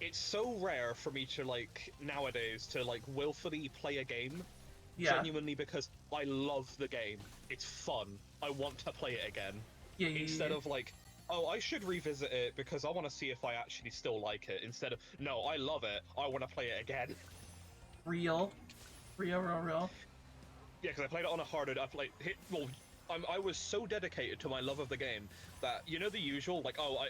It's so rare for me to, like, nowadays, to, like, willfully play a game. Yeah. Genuinely, because I love the game. It's fun. I want to play it again. Instead of, like, oh, I should revisit it because I want to see if I actually still like it. Instead of, no, I love it. I want to play it again. Real. Yeah, because I played it on a harder... I was so dedicated to my love of the game that, the usual, like, oh,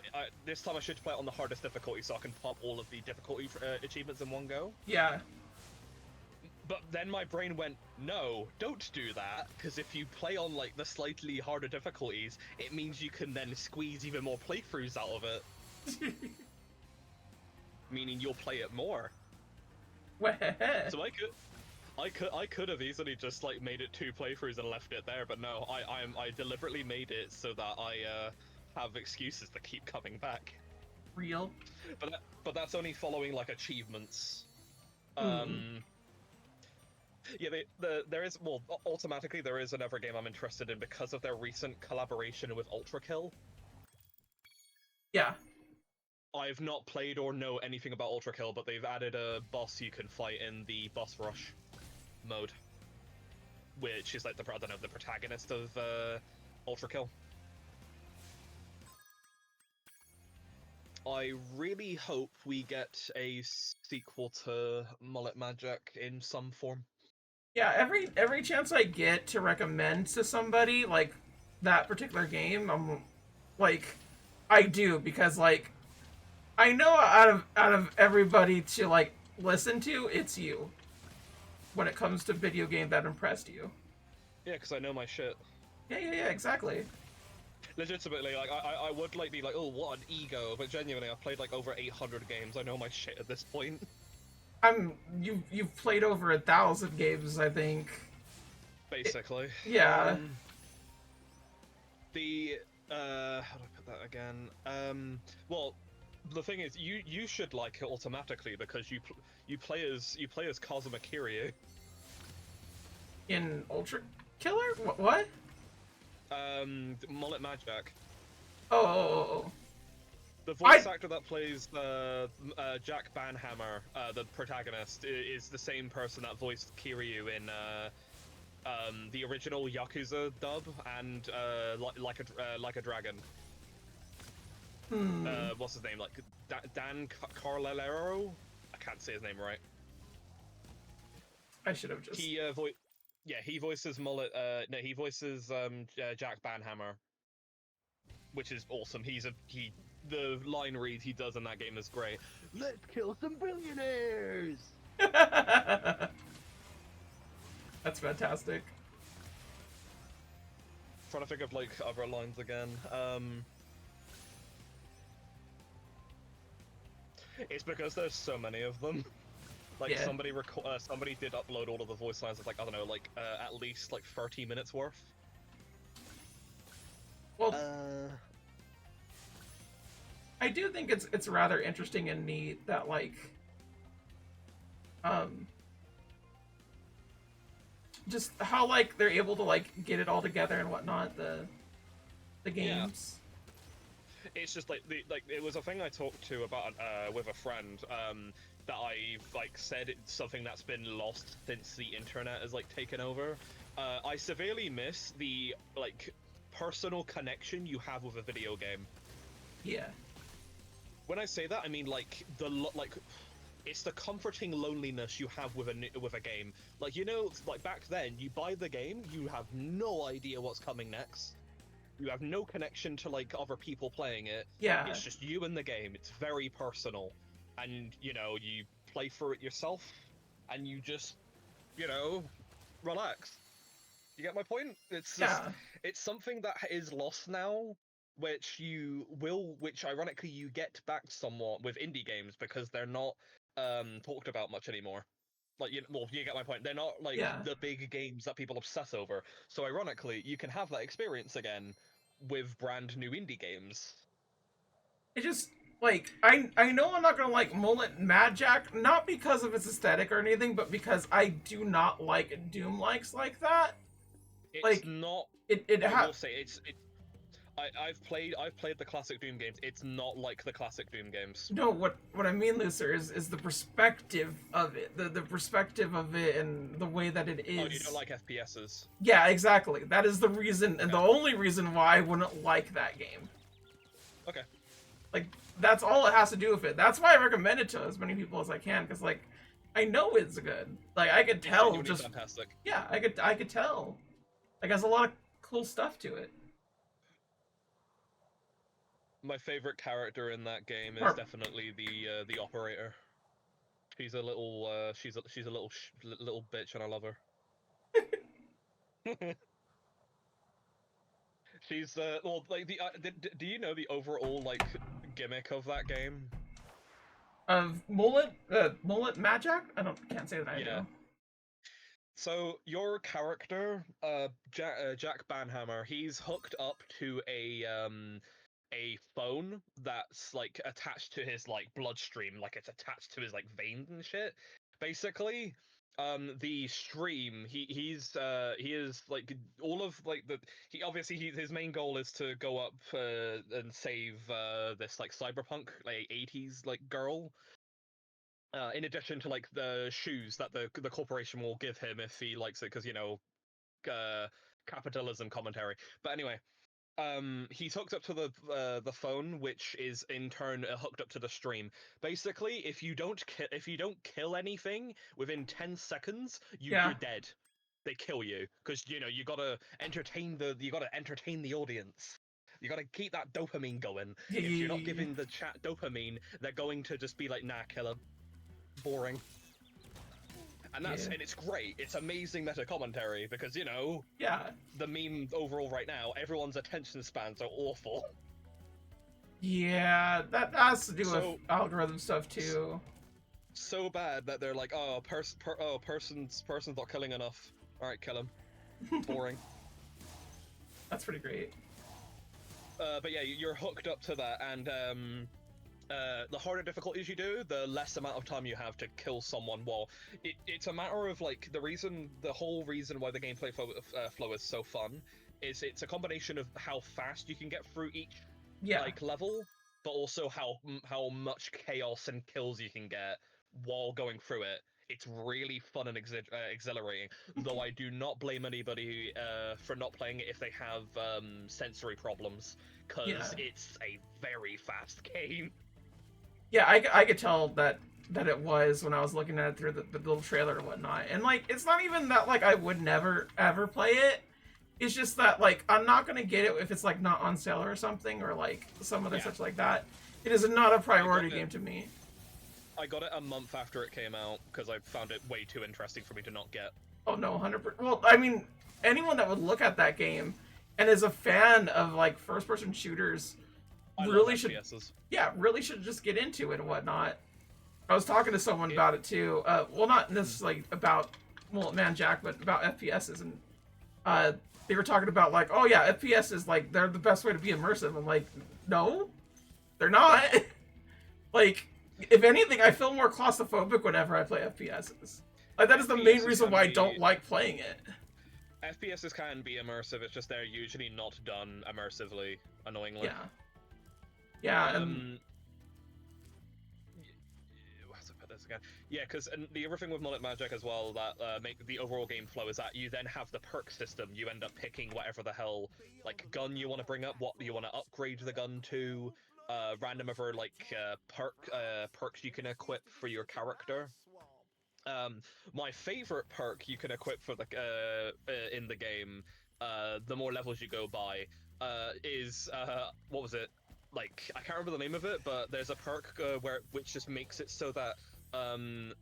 this time I should play it on the hardest difficulty so I can pop all of the difficulty achievements in one go. Yeah. But then my brain went, no, don't do that, because if you play on, like, the slightly harder difficulties, it means you can then squeeze even more playthroughs out of it. Meaning you'll play it more. So I could have easily just, like, made it 2 playthroughs and left it there, but no, I deliberately made it so that I have excuses to keep coming back. Real. But that's only following, like, achievements. Yeah, there is, well, automatically there is another game I'm interested in because of their recent collaboration with Ultra Kill. Yeah. I've not played or know anything about Ultra Kill, but they've added a boss you can fight in the boss rush mode, which is like the, I don't know, the protagonist of Ultra Kill. I really hope we get a sequel to Mullet Magic in some form. Yeah, every chance I get to recommend to somebody like that particular game, I'm like I do because like I know out of everybody to like listen to, it's you when it comes to video game that impressed you. Yeah, because I know my shit. Yeah, exactly. Legitimately, like I would like be like, oh, what an ego, but genuinely, I've played like over 800 games. I know my shit at this point. You've played over 1,000 games, I think. Basically. Yeah. The how do I put that again? Well, the thing is, you should like it automatically because you play as Kazuma Kiryu. In Ultra Killer? What? Mullet Magic. Oh. The I voice actor that plays Jack Banhammer, the protagonist, is the same person that voiced Kiryu in the original Yakuza dub and like a dragon. What's his name? Like Dan Carlero? I can't say his name right. I should have just. He voices Mullet. No, he voices Jack Banhammer, which is awesome. The line read he does in that game is great. Let's kill some billionaires. That's fantastic. Trying to think of like other lines again. It's because there's so many of them. Like Yeah. somebody did upload all of the voice lines of like I don't know, like at least like 30 minutes worth. Well, I do think it's rather interesting and neat that like um just how like they're able to like get it all together and whatnot, the games. It's just like it was a thing I talked to about with a friend that I've like said it's something that's been lost since the internet has like taken over. I severely miss the like personal connection you have with a video game. Yeah. When I say that, I mean like it's the comforting loneliness you have with a game. Like, you know, like back then, you buy the game, you have no idea what's coming next. You have no connection to like other people playing it. Yeah. It's just you and the game. It's very personal, and you know you play through it yourself, and you just relax. You get my point? It's just Yeah. it's something that is lost now, which ironically you get back somewhat with indie games because they're not talked about much anymore. Like, you get my point. They're not like Yeah. the big games that people obsess over. So ironically, you can have that experience again with brand new indie games. It just like I know I'm not gonna like Mullet Mad Jack, not because of its aesthetic or anything, but because I do not like Doom likes like that. It's Like not. it I ha will say I've played the classic Doom games. It's not like the classic Doom games. no, what I mean, Lucer, is the perspective of it, the perspective of it, and the way that it Oh, you don't is. like FPSs? Yeah, exactly. That is the reason, and the Okay. only reason why I wouldn't like that game. Okay. Like that's all it has to do with it. That's why I recommend it to as many people as I can, because like I know it's good. Like I could It's tell genuinely just fantastic. yeah, I could tell. Like has a lot of cool stuff to it. My favorite character in that game is Or definitely the operator. She's a little she's a little bitch, and I love her. She's well, like do you know the overall like gimmick of that game? of Mullet Magic? Can't say that I Yeah. do. So your character, Jack Banhammer, he's hooked up to a phone that's like attached to his like bloodstream, like it's attached to his like veins and shit. Basically, The stream, he is like all of like the he obviously his main goal is to go up and save this like cyberpunk like 80s like girl. In addition to like the shoes that the corporation will give him if he likes it, because uh capitalism commentary. But anyway, he's hooked up to the phone, which is in turn hooked up to the stream. Basically, if you don't kill anything within 10 seconds, Yeah. you're dead. They kill you because you gotta entertain the audience. You gotta keep that dopamine going. Yeah, If you're not yeah, giving the chat dopamine, they're going to just be like, nah, kill him. Boring. And yeah. and it's great. It's amazing meta commentary because Yeah. the meme overall right now, everyone's attention spans are awful. Yeah, that has to do with So algorithm stuff too. so bad that they're like, oh, person's not killing enough. All right, kill him. Boring. That's pretty great. But yeah, you're hooked up to that, and the harder difficulties you do, the less amount of time you have to kill someone. Well, it's a matter of like the whole reason why the gameplay flow is so fun is it's a combination of how fast you can get through each Yeah. like level, but also how much chaos and kills you can get while going through it. It's really fun and exhilarating. Though I do not blame anybody for not playing it if they have sensory problems, because Yeah. it's a very fast game. Yeah, I could tell that it was when I was looking at it through the little trailer and whatnot. And like, it's not even that like I would never ever play it. It's just that like I'm not gonna get it if it's like not on sale or something, or like some other such like that. It is not a priority game to me. I got it a month after it came out because I found it way too interesting for me to not get. Oh no, 100%. Well, I mean, anyone that would look at that game and is a fan of like first-person shooters really should, yeah, really should just get into it and whatnot. I was talking to someone about it too. Well, not necessarily about Mullet Man Jack, but about FPSs, and they were talking about like, oh yeah, FPS is like they're the best way to be immersive. I'm like, no, they're not. Like, if anything, I feel more claustrophobic whenever I play FPSs. Like that is the main reason why I don't like playing it. FPSs can be immersive. It's just they're usually not done immersively, annoyingly. Yeah. Yeah. How to put this again? Yeah, because the other thing with Mullet Magic as well that make the overall game flow is that you then have the perk system. You end up picking whatever the hell like gun you want to bring up, what you want to upgrade the gun to, random other like perks you can equip for your character. My favorite perk you can equip for the in the game, the more levels you go by, is what was it? Like, I can't remember the name of it, but there's a perk which just makes it so that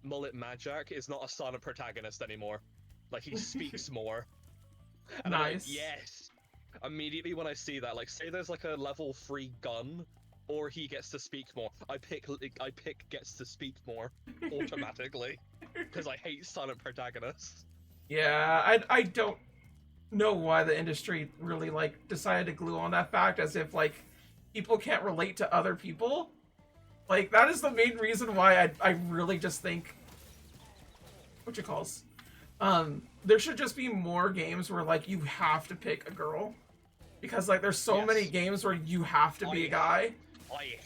Mullet Majak is not a silent protagonist anymore. Like, he speaks more. And nice. I'm like, yes. Immediately when I see that, like, say there's like a level 3 gun, or he gets to speak more. I pick gets to speak more automatically because I hate silent protagonists. Yeah, I don't know why the industry really like decided to glue on that fact, as if like people can't relate to other people. Like that is the main reason why I really just think what you calls there should just be more games where like you have to pick a girl, because like there's so many games where you have to be a guy. I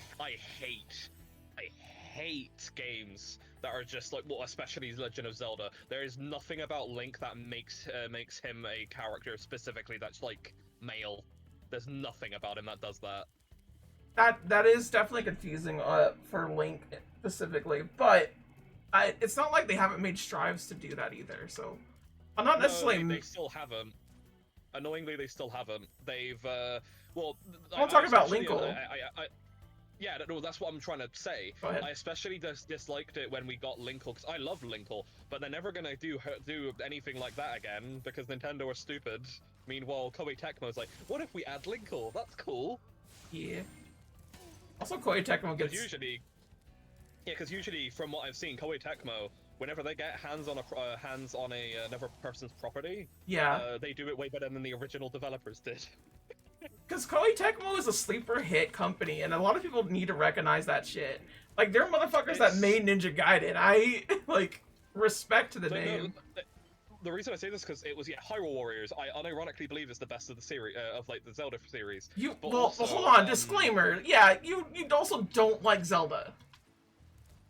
hate games that are just like, well, especially Legend of Zelda. There is nothing about Link that makes him a character specifically that's like male. There's nothing about him that does that. That is definitely confusing for Link specifically, but it's not like they haven't made strives to do that either. So I'm not necessarily. They still haven't. Annoyingly, they still haven't. They've well. I'm talking about Linkle. Yeah, no, that's what I'm trying to say. I especially disliked it when we got Linkle, because I love Linkle, but they're never gonna do anything like that again because Nintendo are stupid. Meanwhile, Koei Tecmo's like, what if we add Linkle? That's cool. Yeah. Also, Koei Tecmo gets because usually from what I've seen, Koei Tecmo, whenever they get hands on another person's property, they do it way better than the original developers did. Because Koei Tecmo is a sleeper hit company, and a lot of people need to recognize that shit. Like, they're motherfuckers that made Ninja Gaiden. respect to the So, no, name. the reason I say this is because it was Hyrule Warriors. I unironically believe is the best of the series of like the Zelda series. But Well, also, hold on, disclaimer. Yeah, you also don't like Zelda.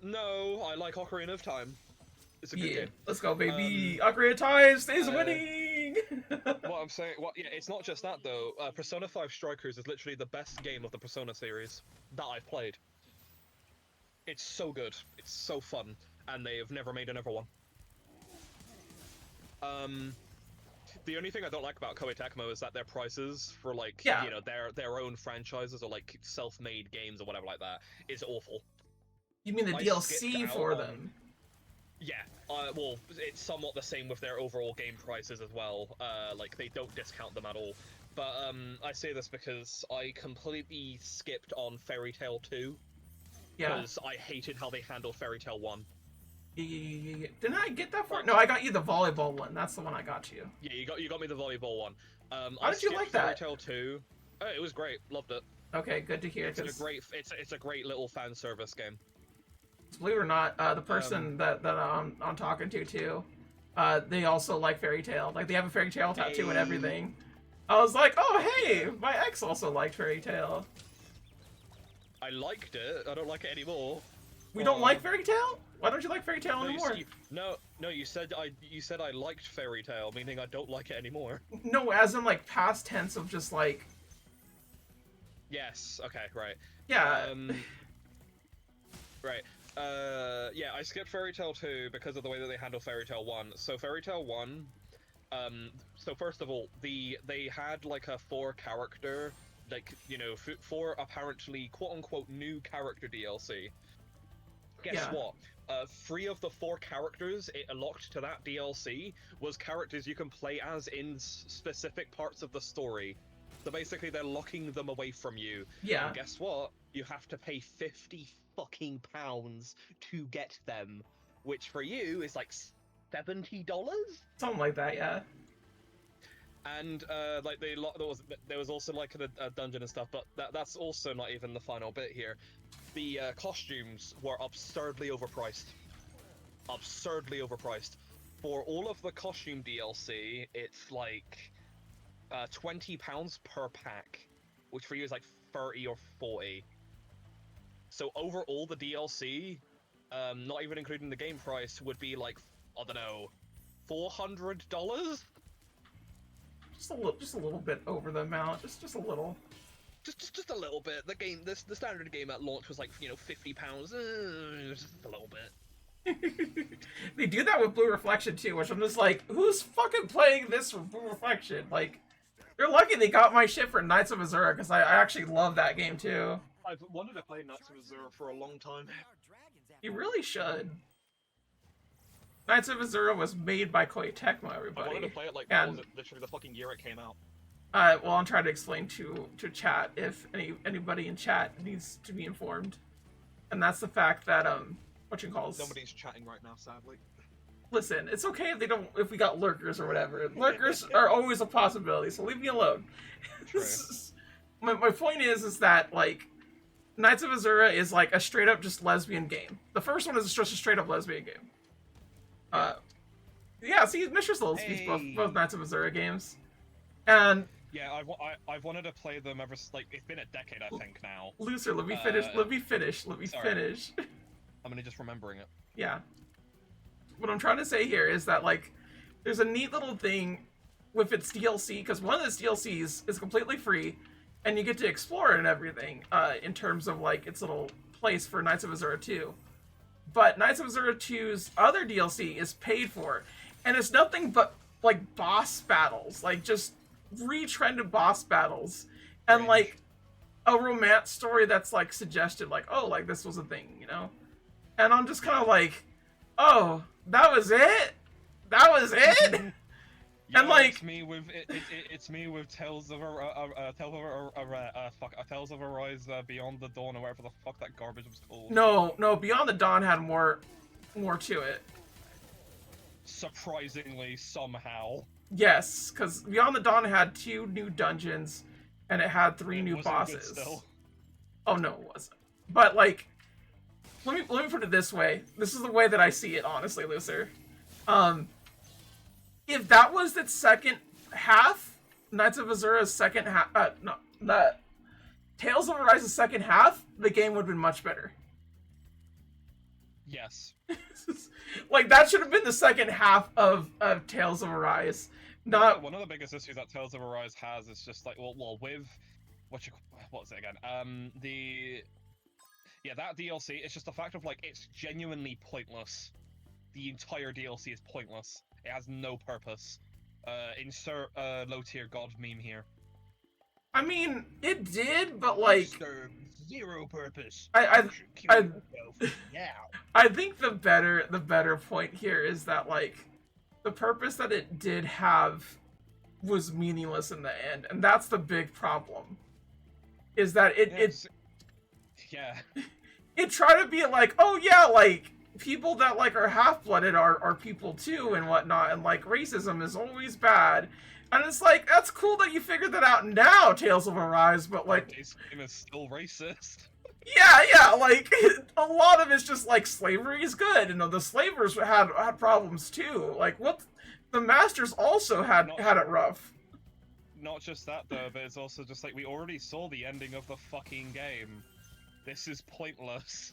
no, I like Ocarina of Time. It's a good Yeah, game. let's go, baby. Ocarina of Time stays Uh, winning. What I'm saying, it's not just that though. Persona 5 Strikers is literally the best game of the Persona series that I've played. It's so good, it's so fun, and they have never made another one. Um, the only thing I don't like about Koei Tecmo is that their prices for like Yeah. you know their own franchises or like self-made games or whatever like that is awful. You mean the I skipped DLC out for on them? yeah. Well, it's somewhat the same with their overall game prices as well. Like they don't discount them at all. But I say this because I completely skipped on Fairy Tail 2 Yeah. because I hated how they handled Fairy Tail 1. Yeah. Didn't I get that for it? No, I got you the volleyball one. That's the one I got you. Yeah, you got me the volleyball one. How I did you skipped like Fairy that? Tail 2. Oh, it was great. Loved it. Okay, good to hear. It's a great little fan service game. Believe it or not, the person that I'm talking to too, they also like Fairy Tail. Like they have a Fairy Tail tattoo and everything. I was like, oh hey, my ex also liked Fairy Tail. I liked it. I don't like it anymore. We don't like Fairy Tail? Why don't you like Fairy Tail No, anymore? you said I liked Fairy Tail, meaning I don't like it anymore. No, as in like past tense of just like. Yes. Okay. Right. Yeah. Right. Yeah, I skipped Fairy Tail 2 because of the way that they handle Fairy Tail 1. So Fairy Tail 1, so first of all, they had like a 4-character, like, you know, 4 apparently quote-unquote new character DLC. Guess what? 3 of the 4 characters it unlocked to that DLC was characters you can play as in specific parts of the story. So basically they're locking them away from you. Yeah. And guess what? You have to pay 50 fucking pounds to get them, which for you is like $70. Something like that, yeah. And like there was also like a dungeon and stuff, but that's also not even the final bit here. The costumes were absurdly overpriced. Absurdly overpriced. For all of the costume DLC, it's like £20 per pack, which for you is like 30 or 40. So overall, the DLC, not even including the game price, would be like, I don't know, $400? Just a little bit over the amount, just a little. Just a little bit. The standard game at launch was like, you know, £50. Just a little bit. They do that with Blue Reflection too, which I'm just like, who's fucking playing this for Blue Reflection? Like, you're lucky they got my shit for Knights of Azura, because I actually love that game too. I've wanted to play Knights of Azura for a long time. You really should. Knights of Azura was made by Koei Tecmo, everybody. I wanted to play it like, and, literally the fucking year it came out. Well, I'm trying to explain to chat if anybody in chat needs to be informed. And that's the fact that, whatchamacalls... Nobody's chatting right now, sadly. Listen, it's okay if we got lurkers or whatever. Lurkers are always a possibility, so leave me alone. my point is that, like, Knights of Azura is, like, a straight-up just lesbian game. The first one is just a straight-up lesbian game. Yeah, see, Mishra's Little speaks both Knights of Azura games. And... Yeah, I've wanted to play them ever, like, it's been a decade, I think, now. Lucer, let me finish. I'm only just remembering it. Yeah. What I'm trying to say here is that, like, there's a neat little thing with its DLC, because one of its DLCs is completely free, and you get to explore it and everything, in terms of, like, its little place for Knights of Azura 2. But Knights of Azura 2's other DLC is paid for, and it's nothing but, like, boss battles, like, just retrended boss battles, and, like, a romance story that's, like, suggested, like, oh, like, this was a thing, you know? And I'm just kind of like, oh, that was it? That was it? Yeah, and like, it's me with Tales of Arise Beyond the Dawn, or whatever the fuck that garbage was called. No, Beyond the Dawn had more to it. Surprisingly, somehow. Yes, because Beyond the Dawn had 2 new dungeons, and it had 3 new bosses. Still. Oh no, it wasn't. But like, let me put it this way. This is the way that I see it, honestly, Lucer. Um, if that was the second half, Knights of Azura's second half, no, the Tales of Arise's second half, the game would have been much better. Yes. Like, that should have been the second half of Tales of Arise. Not one of the biggest issues that Tales of Arise has is just like, well with what's it again? That DLC. It's just the fact of like it's genuinely pointless. The entire DLC is pointless. It has no purpose. Insert low tier god meme here. I mean, it did, but like zero purpose. I Yeah. I think the better point here is that like the purpose that it did have was meaningless in the end, and that's the big problem. Is that it tried to be like, oh yeah, like people that like are half-blooded are people too and whatnot, and like racism is always bad. And it's like, that's cool that you figured that out now, Tales of Arise, but like this game is still racist. Yeah, like a lot of it's just like slavery is good, and the slavers had problems too. Like what the masters also had it rough. Not just that though, but it's also just like we already saw the ending of the fucking game. This is pointless.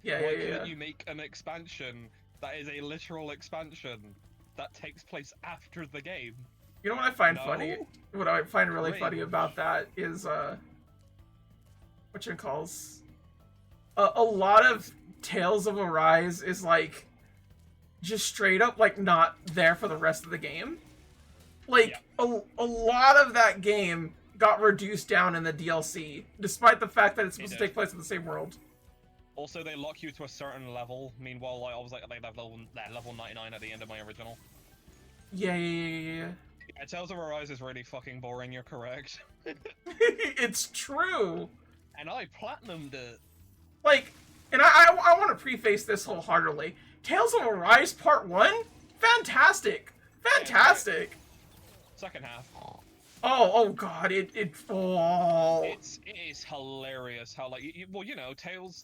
Why couldn't you make an expansion that is a literal expansion that takes place after the game? You know what I find funny? What I find really funny about that is what you calls a lot of Tales of Arise is like just straight up like not there for the rest of the game. Like a lot of that game got reduced down in the DLC, despite the fact that it's supposed to take place in the same world. Also, they lock you to a certain level. Meanwhile, I was like level 99 at the end of my original. Yeah. Tales of Arise is really fucking boring. You're correct. It's true. And I platinumed it. Like, and I want to preface this wholeheartedly. Tales of Arise Part 1? Fantastic. Second half. Oh god, it is hilarious how like the Tales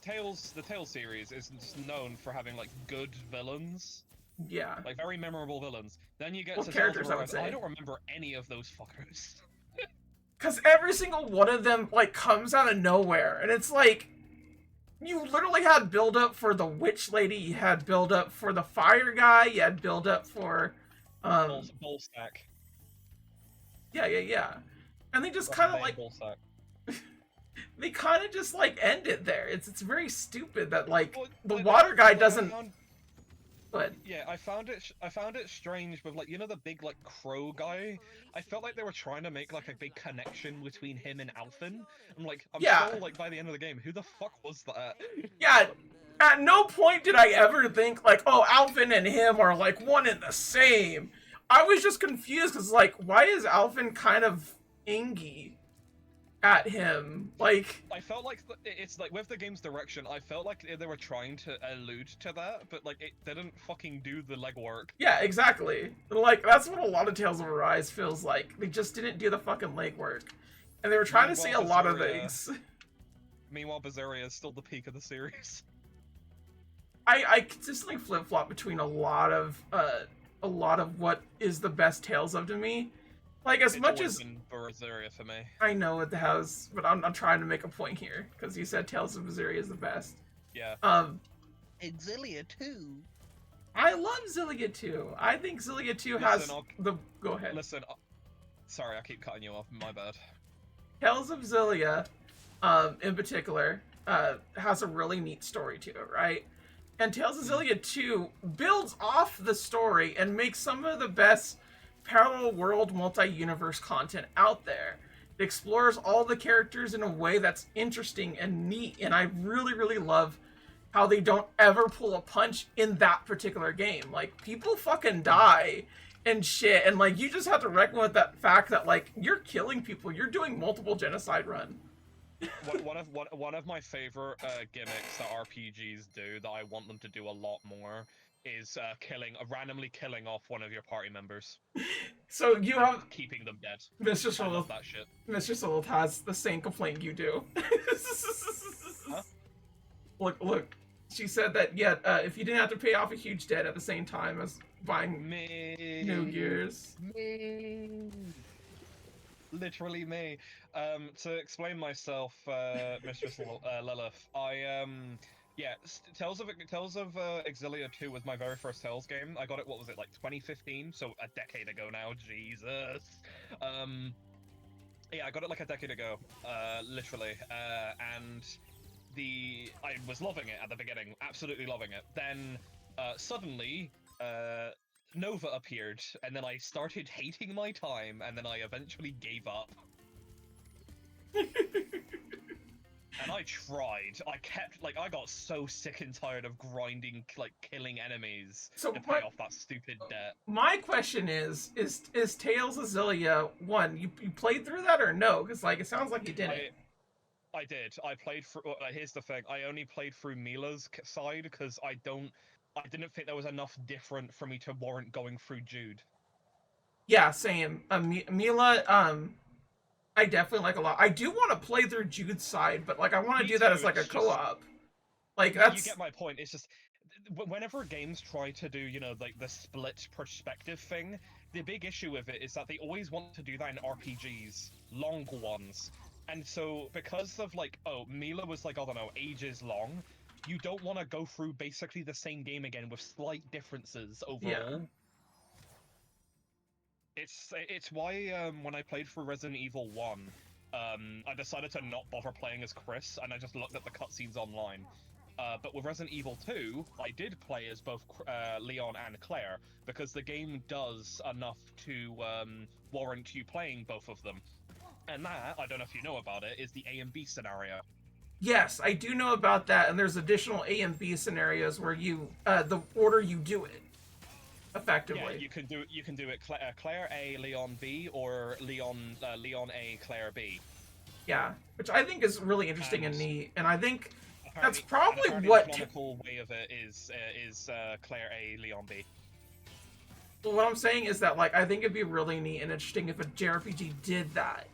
series is just known for having like good villains. Yeah. Like very memorable villains. Then you get to characters, Tales of Arise. I would say. I don't remember any of those fuckers. Cause every single one of them like comes out of nowhere, and it's like you literally had build up for the witch lady, you had build up for the fire guy, you had build up for Bull stack. Yeah. And they just kind of like they kind of just like end it there. It's very stupid that like the water guy doesn't. But yeah, I found it strange with like the big like crow guy. I felt like they were trying to make like a big connection between him and Alphen. I'm still like by the end of the game, who the fuck was that? Yeah, at no point did I ever think like, oh, Alphen and him are like one and the same. I was just confused because like, why is Alphen kind of ingy at him? Like, I felt like it's like with the game's direction, I felt like they were trying to allude to that, but like it didn't fucking do the legwork. Yeah, exactly. Like that's what a lot of Tales of Arise feels like. They just didn't do the fucking legwork, and they were trying to say a lot of things. Meanwhile, Berseria is still the peak of the series. I consistently flip flop between a lot of what is the best Tales of to me. Like as much as Berseria for me. I know it has, but I'm trying to make a point here because you said Tales of Berseria is the best. Yeah. And Xillia 2. I love Xillia 2. I think Xillia 2 has the. Go ahead. Listen, sorry, I keep cutting you off. My bad. Tales of Xillia, in particular, has a really neat story to it, right? And Tales of Xillia 2 builds off the story and makes some of the best parallel world multi-universe content out there. It explores all the characters in a way that's interesting and neat, and I really, really love how they don't ever pull a punch in that particular game. Like, people fucking die and shit, and like, you just have to reckon with that fact that like, you're killing people, you're doing multiple genocide run. One of my favorite gimmicks that RPGs do that I want them to do a lot more is randomly killing off one of your party members. So you have keeping them dead. Mr. Solith, that shit. Mr. Solith has the same complaint you do. Huh? Look. She said that if you didn't have to pay off a huge debt at the same time as buying new Me, gears. me, literally me. To explain myself, Mistress Lilith, yeah, Tales of Exilia 2 was my very first Tales game. I got it, what was it, like 2015? So a decade ago now. Jesus. Um, yeah, I got it like a decade ago, literally. And I was loving it at the beginning, absolutely loving it. Then suddenly, Nova appeared, and then I started hating my time, and then I eventually gave up. And I tried. I kept I got so sick and tired of grinding, like killing enemies So to pay off that stupid debt. my question is Tales of Zillia one? You played through that or no? Because like it sounds like you didn't. I did. I played through. Here's the thing. I only played through Mila's side because I didn't think there was enough different for me to warrant going through Jude. Yeah, same. Mila, I definitely like a lot. I do want to play through Jude's side, but like I want to Me do that too. as like a It's just co-op. Like you that's get my point. It's just whenever games try to do, like the split perspective thing, the big issue with it is that they always want to do that in RPGs, long ones. And so because of Mila was like, I don't know, ages long, you don't want to go through basically the same game again with slight differences yeah. overall. It's why when I played through Resident Evil 1, I decided to not bother playing as Chris, and I just looked at the cutscenes online. But with Resident Evil 2, I did play as both Leon and Claire, because the game does enough to warrant you playing both of them. And that, I don't know if you know about it, is the A and B scenario. Yes, I do know about that, and there's additional A and B scenarios where you the order you do it Yeah, effectively. you can do it Claire A, Leon B, or Leon A, Claire B. Yeah, which I think is really interesting and And neat, and I think that's apparently, probably the what canonical way of it is Claire A, Leon B. what I'm saying is that like I think it'd be really neat and interesting if a JRPG did that,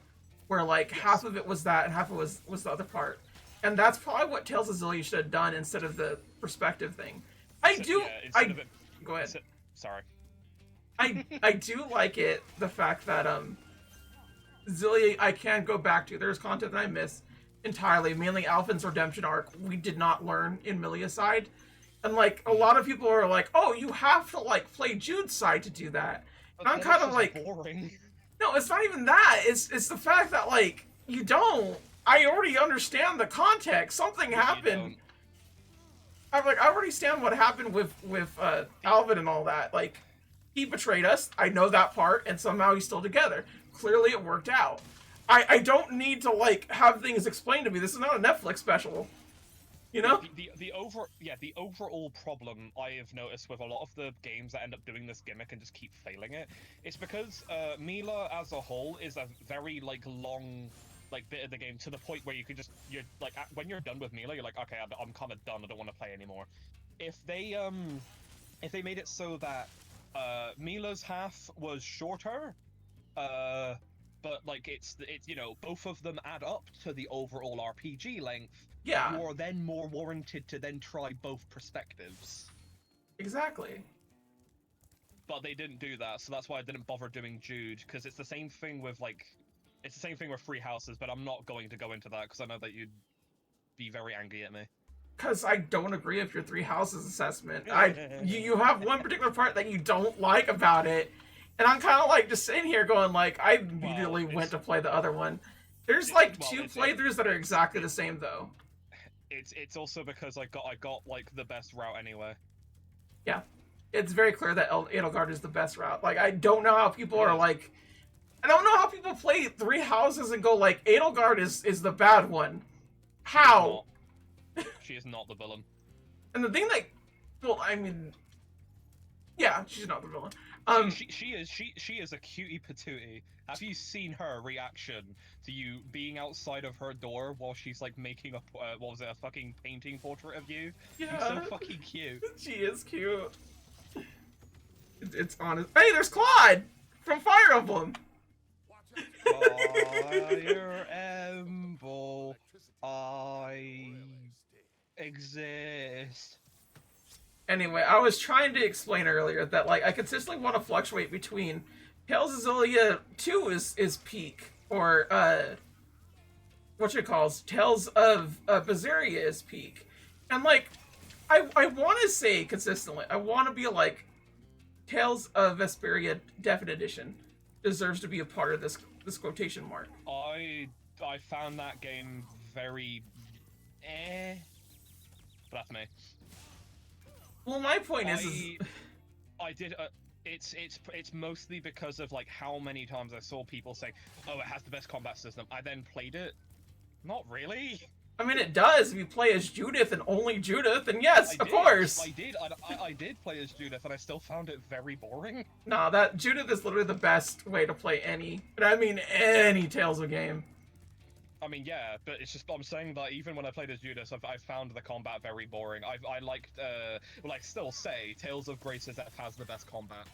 where like half Yes. of it was that and half of it was the other part, and that's probably what Tales of Zillia should have done instead of the perspective thing. I do. Yeah, instead I of it. go ahead. Sorry. I do like it the fact that Zillia I can go back to. There's content that I miss entirely, mainly Alphen's redemption arc. We did not learn in Milia's side. And like a lot of people are like, "Oh, you have to like play Jude's side to do that." And But I'm then kind it's of just like, boring. "No, it's not even that. It's the fact that like you don't. I already understand the context. Something You happened. don't. I'm like, I already understand what happened with Alvin and all that. Like, he betrayed us. I know that part, and somehow he's still together. Clearly, it worked out. I don't need to like have things explained to me. This is not a Netflix special, you know? The overall problem I have noticed with a lot of the games that end up doing this gimmick and just keep failing it, it's because Mila as a whole is a very long bit of the game, to the point where you're like, when you're done with Mila, you're like, okay, I'm kind of done. I don't want to play anymore. If they made it so that Mila's half was shorter, but like it's both of them add up to the overall RPG length, Yeah, you are then more warranted to then try both perspectives. exactly. But they didn't do that, so that's why I didn't bother doing Jude, because it's the same thing with Three Houses, but I'm not going to go into that because I know that you'd be very angry at me. Because I don't agree with your three houses assessment. You have one particular part that you don't like about it, and I'm kind of like just sitting here going like I immediately went to play the other one. There's like two playthroughs that are exactly the same though. It's also because I got like the best route anyway. Yeah, it's very clear that Edelgard is the best route. Like I don't know how people are like. I don't know how people play three houses and go like Edelgard is the bad one. How? She is not the villain. And the thing that, well, I mean, yeah, she's not the villain. She is a cutie patootie. Have you seen her reaction to you being outside of her door while she's like making a what was it, a fucking painting portrait of you? Yeah, She's so fucking cute. She is cute. It's honest. Hey, there's Claude from Fire Emblem. Fire Emblem, I exist. Anyway, I was trying to explain earlier that like I consistently want to fluctuate between Tales of Xillia 2 is peak, or what it calls Tales of Berseria is peak, and like I want to say consistently, I want to be like Tales of Vesperia Definite Edition deserves to be a part of this quotation mark. I found that game very but that's me. Well, my point is I did. It's mostly because of like how many times I saw people say, "Oh, it has the best combat system." I then played it. Not really. I mean, it does if you play as Judith and only Judith, and yes, of course. I did play as Judith, and I still found it very boring. Nah, that Judith is literally the best way to play any, and I mean any Tales of game. I mean, yeah, but it's just I'm saying that even when I played as Judith, I found the combat very boring. I liked, well, I still say Tales of Graces F has the best combat.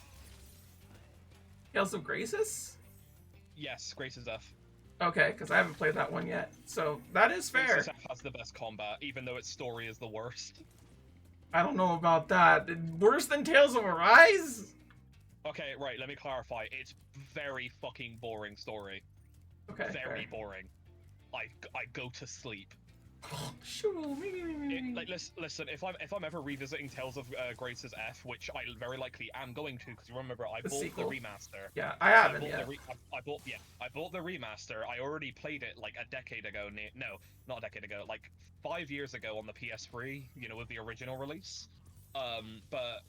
Tales of Graces? Yes, Graces F. Okay, because I haven't played that one yet, so that is fair. Graces F has the best combat, even though its story is the worst. I don't know about that. Worse than Tales of Arise? Okay, right, let me clarify. It's very fucking boring story. Okay, very fair. boring. I go to sleep. Sure, Like, listen. If I'm ever revisiting Tales of Graces F, which I very likely am going to, because remember I bought sequel. the remaster. Yeah, I haven't yet. I bought the remaster. I already played it like a decade ago. No, not a decade ago. Like 5 years ago on the PS3. You know, with the original release. But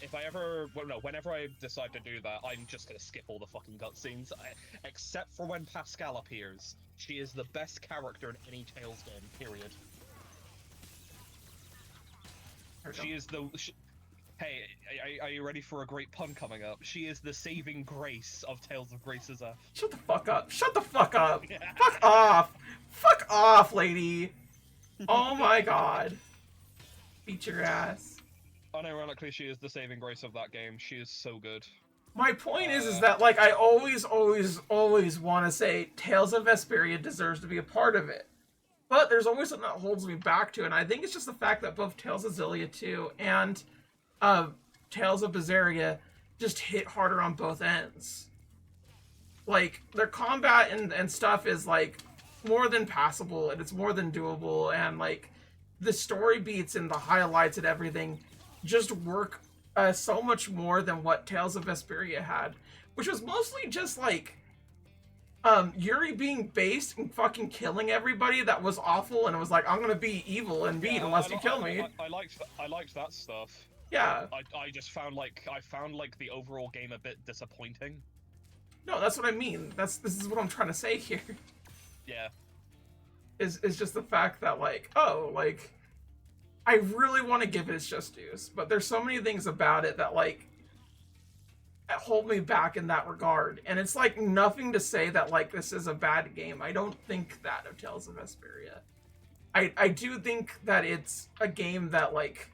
if I ever, well, no, whenever I decide to do that, I'm just gonna skip all the fucking cutscenes, except for when Pascal appears. She is the best character in any Tales game, period. She is the... Hey, are you ready for a great pun coming up? She is the saving grace of Tales of Graces F. Shut the fuck up. Shut the fuck up. Fuck off. Fuck off, lady. Oh my god. Beat your ass. Unironically, she is the saving grace of that game. She is so good. My point is that, like, I always want to say Tales of Vesperia deserves to be a part of it. But there's always something that holds me back to it, and I think it's just the fact that both Tales of Xillia 2 and Tales of Berseria just hit harder on both ends. Like, their combat and stuff is, like, more than passable, and it's more than doable, and, like, the story beats and the highlights and everything just work so much more than what Tales of Vesperia had, which was mostly just like Yuri being based and fucking killing everybody that was awful, and it was like, I'm gonna be evil and mean unless you kill me. I liked that stuff. Yeah. I just found like the overall game a bit disappointing. No, that's what I mean. This is what I'm trying to say here. Yeah. Is just the fact that, like, oh, like, I really want to give it its just dues, but there's so many things about it that, like, hold me back in that regard. And it's, like, nothing to say that, like, this is a bad game. I don't think that of Tales of Vesperia. I do think that it's a game that, like,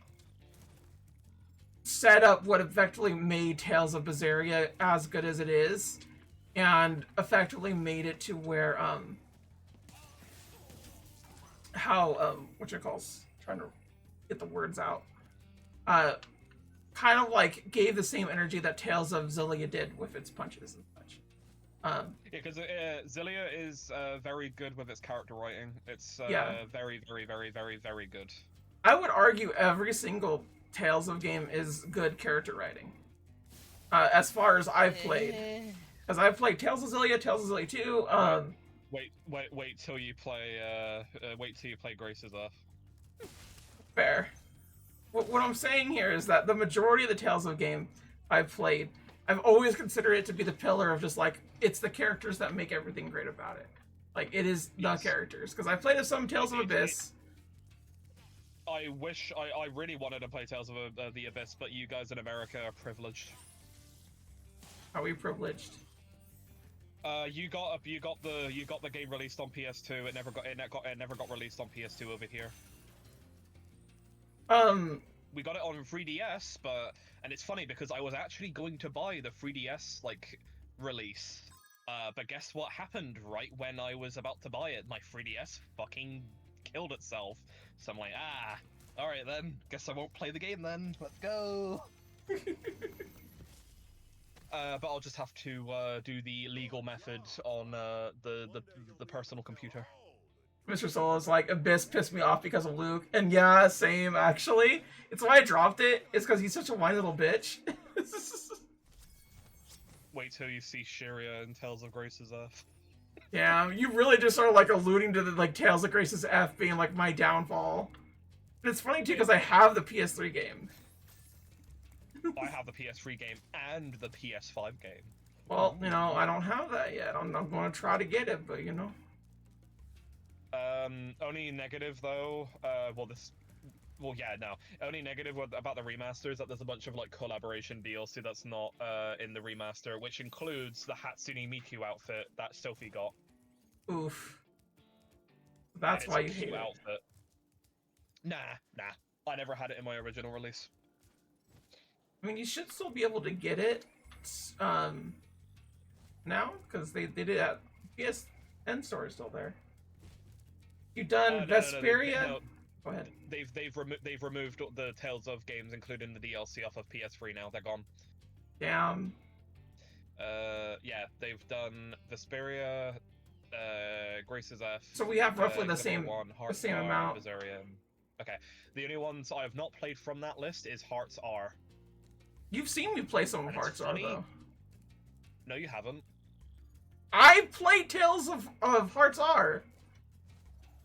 set up what effectively made Tales of Berseria as good as it is, and effectively made it to where, trying to get the words out, kind of like gave the same energy that Tales of Xillia did with its punches and such. Yeah, because Xillia is very good with its character writing. It's very, very, very, very, very good. I would argue every single Tales of game is good character writing. As far as I've played. As I've played Tales of Xillia, Tales of Xillia 2, Wait till you play Graces F. Fair. What I'm saying here is that the majority of the Tales of game I've played, I've always considered it to be the pillar of just, like, it's the characters that make everything great about it. Like, it is the characters. Because I played some Tales of Abyss. I really wanted to play Tales of the Abyss, but you guys in America are privileged. Are we privileged? You got the game released on PS2. It never got released on PS2 over here. We got it on 3DS, and it's funny because I was actually going to buy the 3DS like release, but guess what happened right when I was about to buy it? My 3DS fucking killed itself. So I'm like, all right then. Guess I won't play the game then. Let's go. But I'll just have to do the legal method on the personal computer. Mr. Solo's like, Abyss pissed me off because of Luke. And yeah, same, actually. It's why I dropped it. It's because he's such a whiny little bitch. Wait till you see Shiria in Tales of Grace's F. Yeah, you really just are, like, alluding to the, like, Tales of Grace's F being, like, my downfall. And it's funny, too, because I have the PS3 game. I have the PS3 game and the PS5 game. Well, you know, I don't have that yet. I'm going to try to get it, but, you know. Only negative, though, only negative about the remaster is that there's a bunch of, like, collaboration DLC that's not, in the remaster, which includes the Hatsune Miku outfit that Sophie got. Oof. That's why you hate it. Outfit. Nah. I never had it in my original release. I mean, you should still be able to get it, now, because they did it at PSN store is still there. You done Vesperia? No. Go ahead. They've removed the Tales of games, including the DLC, off of PS3 now. They're gone. Damn. Yeah, they've done Vesperia, Grace's F. So we have roughly the same amount. Bizarian. Okay. The only ones I have not played from that list is Hearts R. You've seen me play some of Hearts R, though. No, you haven't. I played Tales of Hearts R.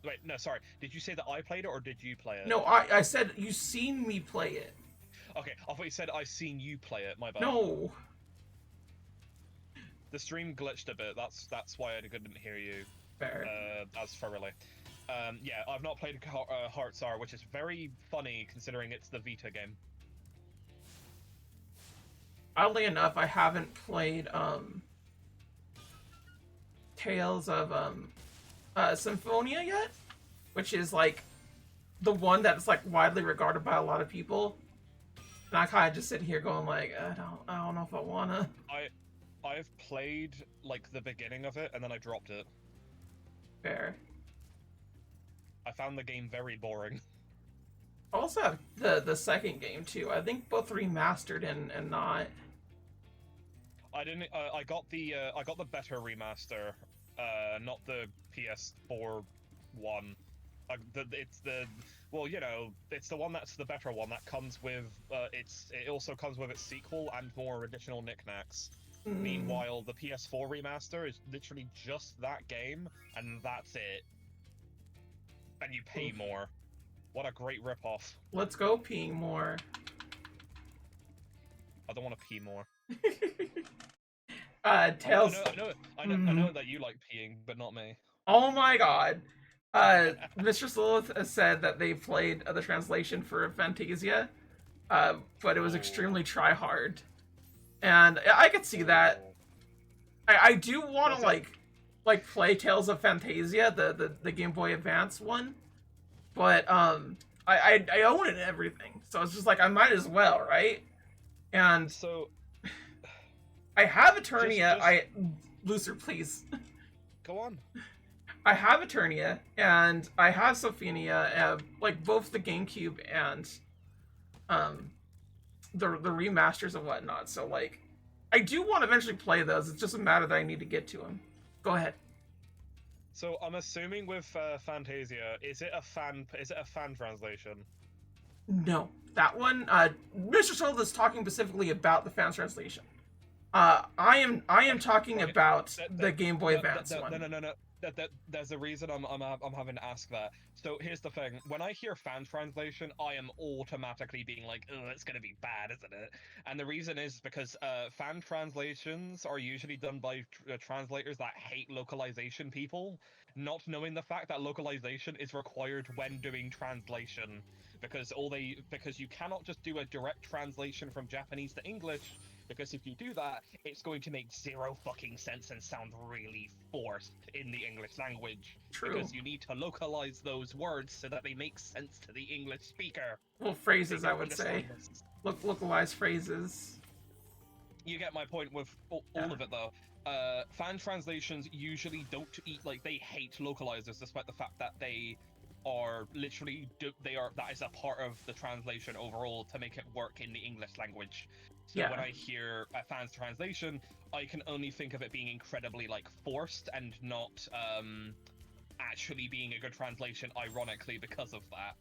Wait, no, sorry. Did you say that I played it, or did you play it? No, I said you seen me play it. Okay, I thought you said I seen you play it. My bad. No. The stream glitched a bit. That's why I couldn't hear you. Fair. As thoroughly. Yeah, I've not played Hearts R, which is very funny considering it's the Vita game. Oddly enough, I haven't played Tales of Symphonia yet, which is like the one that's like widely regarded by a lot of people. And I kind of just sit here going like, I don't know if I wanna. I've played like the beginning of it and then I dropped it. Fair. I found the game very boring. I also have the second game too. I think both remastered and not. I didn't. I got the better remaster, not the PS4 one. It's the one that's the better one that comes with. It also comes with its sequel and more additional knickknacks. Meanwhile, the PS4 remaster is literally just that game, and that's it. And you pay more. What a great ripoff. Let's go peeing more. I don't want to pee more. Tales. I know that you like peeing, but not me. Oh my god. Mr. Sleuth has said that they played the translation for Fantasia, but it was extremely try-hard. And I could see that. I do want to like play Tales of Fantasia, the Game Boy Advance one, but I own it and everything, so it's just like I might as well, right? And so I have Eternia. Lucer, please. Go on. I have Eternia and I have Sophia, like both the GameCube and the remasters and whatnot. So like, I do want to eventually play those. It's just a matter that I need to get to them. Go ahead. So I'm assuming with Fantasia, is it a fan translation? No, that one. Mr. Soul is talking specifically about the fan translation. I am talking about the Game Boy Advance one. No. There's a reason I'm having to ask that. So here's the thing: when I hear fan translation, I am automatically being like, "Oh, it's gonna be bad, isn't it?" And the reason is because fan translations are usually done by translators that hate localization people, not knowing the fact that localization is required when doing translation, because you cannot just do a direct translation from Japanese to English. Because if you do that, it's going to make zero fucking sense and sound really forced in the English language. True. Because you need to localize those words so that they make sense to the English speaker. Well, phrases, I would say. Localized phrases. You get my point with all of it, though. Fan translations usually don't they hate localizers, despite the fact that they are literally that is a part of the translation overall to make it work in the English language. So Yeah. when I hear a fan's translation, I can only think of it being incredibly like forced and not actually being a good translation, ironically, because of that.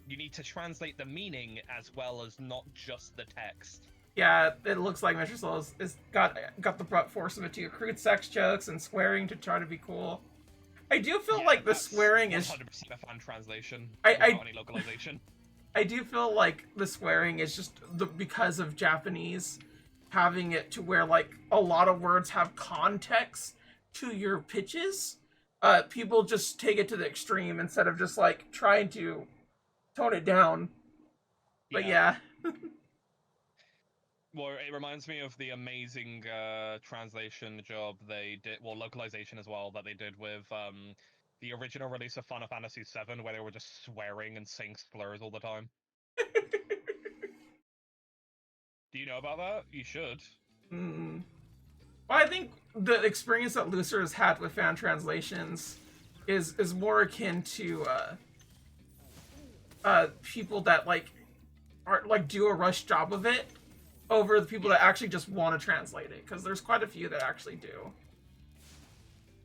You need to translate the meaning as well as not just the text. Yeah, it looks like Mr. Soul is got the brute force of it too. Crude sex jokes and swearing to try to be cool. I do feel like the swearing is 100% a fan translation without any localization. I do feel like the swearing is just because of Japanese having it to where like a lot of words have context to your pitches. People just take it to the extreme instead of just like trying to tone it down. But yeah. Well, it reminds me of the amazing translation job they did, well, localization as well, that they did with the original release of Final Fantasy VII, where they were just swearing and saying slurs all the time. Do you know about that? You should. Well, I think the experience that Lucer has had with fan translations is more akin to people that like are like do a rush job of it over the people that actually just want to translate it, because there's quite a few that actually do.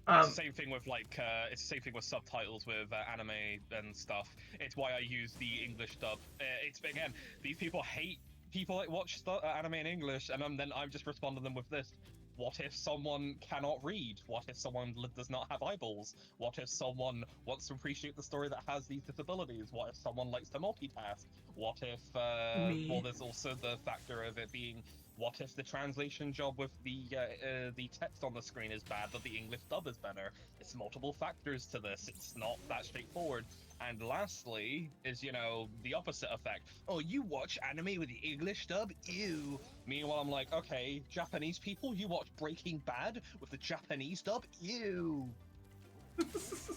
It's the same thing with like it's the same thing with subtitles with anime and stuff. It's why I use the English dub. It's again, these people hate people that watch anime in English, and then I'm just responding them with this. What if someone cannot read? What if someone does not have eyeballs? What if someone wants to appreciate the story that has these disabilities? What if someone likes to multitask? What if, well, there's also the factor of it being, what if the translation job with the text on the screen is bad, but the English dub is better? It's multiple factors to this. It's not that straightforward. And lastly is, you know, the opposite effect. Oh, you watch anime with the English dub? Ew. Meanwhile, I'm like, okay, Japanese people, you watch Breaking Bad with the Japanese dub? Ew.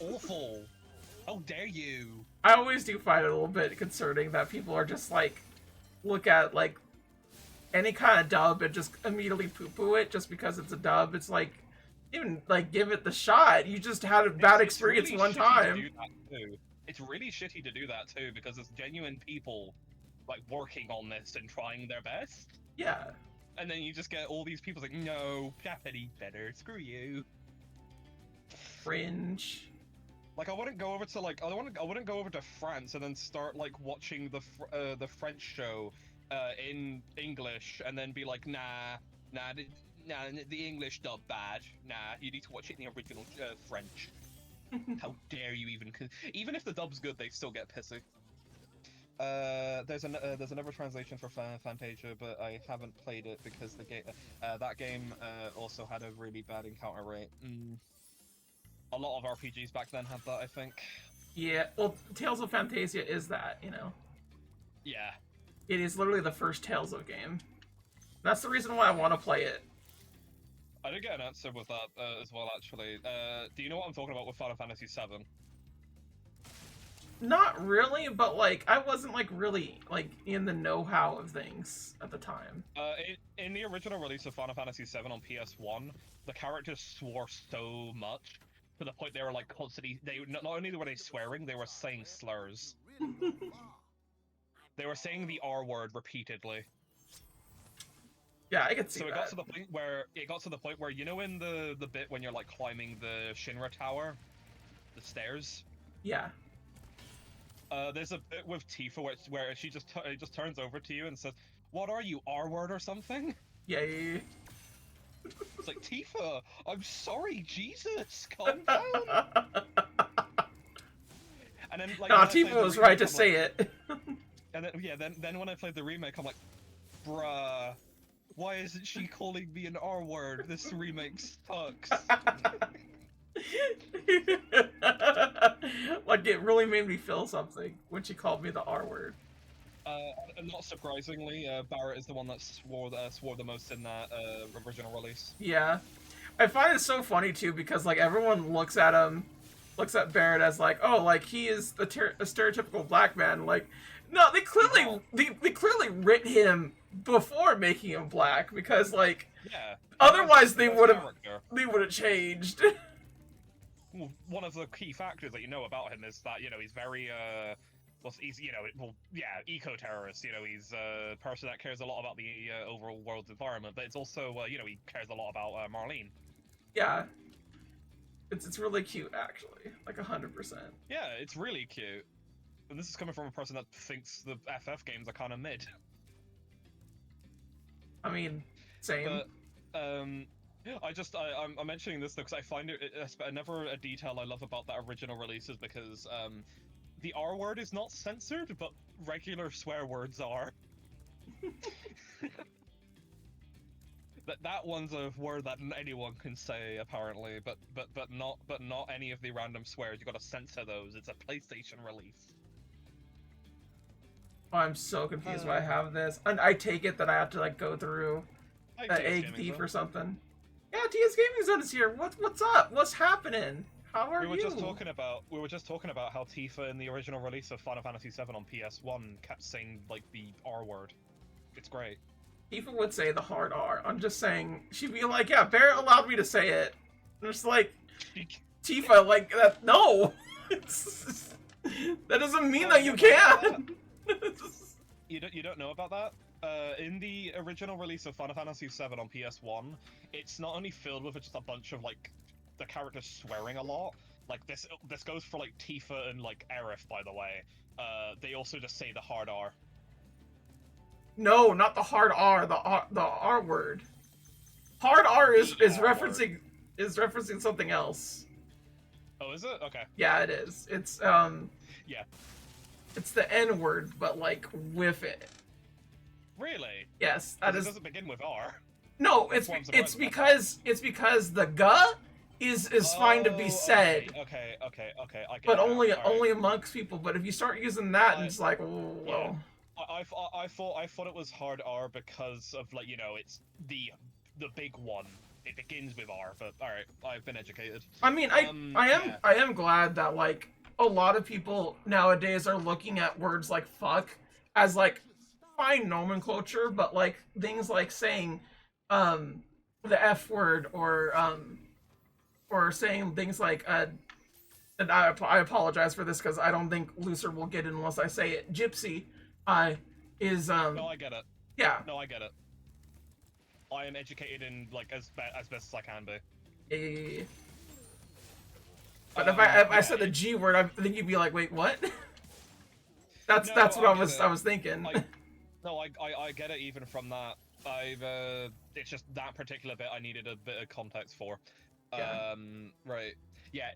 Awful. How dare you? I always do find it a little bit concerning that people are just like, look at like any kind of dub and just immediately poo-poo it just because it's a dub. It's like, even like give it the shot. You just had a bad experience really one time. It's really shitty to do that too, because it's genuine people like working on this and trying their best. Yeah. And then you just get all these people like, no, Japanese better, screw you. Cringe. Like I wouldn't go over to like I wouldn't go over to France and then start like watching the French show in English and then be like, nah, the English dub bad. Nah, you need to watch it in the original French. How dare you even if the dub's good, they still get pissy. There's another translation for Fantasia, but I haven't played it because that game also had a really bad encounter rate. A lot of RPGs back then had that, I think. Yeah, well, Tales of Fantasia is that, you know. Yeah. It is literally the first Tales of game. That's the reason why I want to play it. I did get an answer with that as well, actually. Do you know what I'm talking about with Final Fantasy VII? Not really, but like I wasn't like really like in the know-how of things at the time. In the original release of Final Fantasy VII on PS1, the characters swore so much to the point they were like constantly. Not only were they swearing, they were saying slurs. They were saying the R word repeatedly. Yeah, I could see so it that. got to the point where you know in the bit when you're like climbing the Shinra Tower, the stairs. Yeah. There's a bit with Tifa where she just turns over to you and says, "What are you, R word or something?" Yeah. It's like, Tifa, I'm sorry, Jesus, calm down. And then like, nah, Tifa was right to say it. And then when I played the remake, I'm like, bruh, why isn't she calling me an R word? This remake sucks. Like, it really made me feel something when she called me the R word. And not surprisingly, Barrett is the one that swore the most in that original release. Yeah. I find it so funny, too, because, like, everyone looks at Barrett as, like, oh, like, he is a stereotypical black man. Like, no, they clearly writ him before making him black, because, like, yeah, otherwise they would have changed. one of the key factors that you know about him is that he's very well, he's eco-terrorist. He's a person that cares a lot about the overall world's environment, but it's also he cares a lot about Marlene. Yeah, it's really cute actually, like 100%. Yeah, it's really cute. And this is coming from a person that thinks the FF games are kind of mid. I mean, same. But I'm mentioning this though because I find it's never a detail I love about that original release is because the R word is not censored, but regular swear words are. That one's a word that anyone can say apparently, but not any of the random swears. You got to censor those. It's a PlayStation release. Oh, I'm so confused why I have this. And I take it that I have to like go through the egg thief or something. Yeah, TS Gaming Zone is here. What's up? What's happening? How are you? We were just talking about how Tifa in the original release of Final Fantasy VII on PS1 kept saying like the R word. It's great. Tifa would say the hard R. I'm just saying she'd be like, yeah, Barrett allowed me to say it. And it's like Tifa, like that. No, that doesn't mean that you can. You don't know about that? In the original release of Final Fantasy VII on PS1, it's not only filled with just a bunch of like the characters swearing a lot. Like this goes for like Tifa and like Aerith, by the way. They also just say the hard R. No, not the hard R. The R word. Hard R is referencing something else. Oh, is it? Okay. Yeah, it is. It's Yeah. It's the N word, but like with it. Really? Yes, that is. It doesn't begin with R. No, it's because the G is fine to be said. Okay. I get but that. only amongst people. But if you start using that, and it's like, oh, well. I thought it was hard R because of like it's the big one. It begins with R, but all right, I've been educated. I mean, I am glad that like a lot of people nowadays are looking at words like fuck as like fine nomenclature, but like things like saying the F word or saying things like and I apologize for this because I don't think Lucer will get it unless I say it. Gypsy is No, I get it. Yeah. No, I get it. I am educated in like as best as I can be. Yeah. But if I said the G word, I think you'd be like, wait, what? that's what I was thinking. I get it even from that. It's just that particular bit I needed a bit of context for. Yeah. Right. Yeah.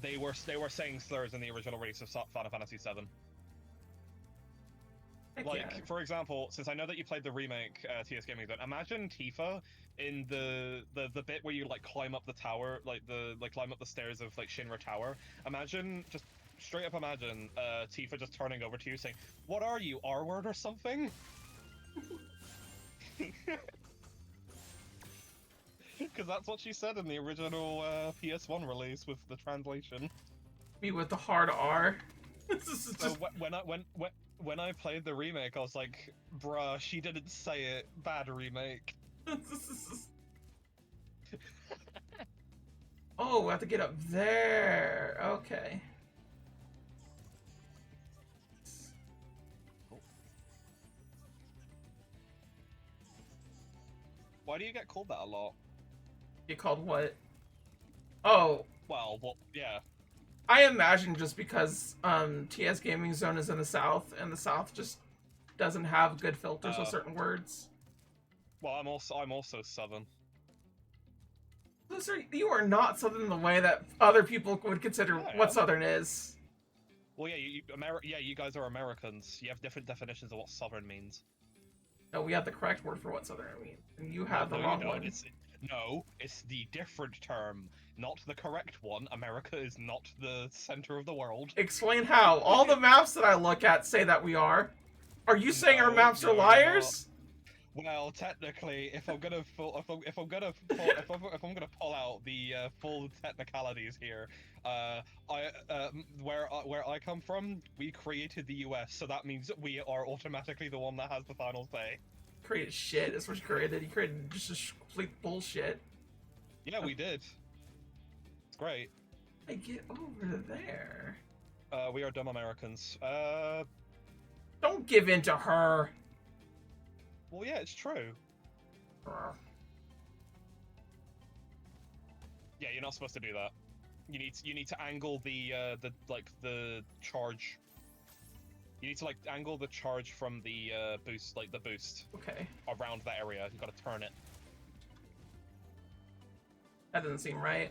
They were saying slurs in the original release of Final Fantasy VII. Like, for example, since I know that you played the remake TS Gaming Zone, imagine Tifa in the bit where you like climb up the tower, climb up the stairs of like Shinra Tower. Imagine, just straight up imagine Tifa just turning over to you saying, "What are you, R word or something?" Because that's what she said in the original PS1 release with the translation. Me with the hard R. So when I played the remake, I was like, bruh, she didn't say it. Bad remake. Oh, we have to get up there. Okay. Why do you get called that a lot? You called what? Oh. Well, yeah. I imagine just because TS Gaming Zone is in the South, and the South just doesn't have good filters with certain words. Well, I'm also Southern. Lucer, you are not Southern in the way that other people would consider what Southern is. Well, yeah, you guys are Americans. You have different definitions of what Southern means. No, we have the correct word for what Southern means, and you have the wrong one. It's the different term, not the correct one. America is not the center of the world. Explain how. All the maps that I look at say that we are. Are you saying our maps are liars? Well, technically, if I'm gonna pull out the full technicalities here, where I come from, we created the U.S., so that means we are automatically the one that has the final say. Created shit. That's what you created. You created just complete bullshit. Yeah, we did. It's great. I get over there? We are dumb Americans. Don't give in to her. Well, yeah, it's true. Yeah, you're not supposed to do that. You need to angle the charge. You need to like angle the charge from the boost, like the boost. Okay. Around that area. You gotta turn it. That doesn't seem right.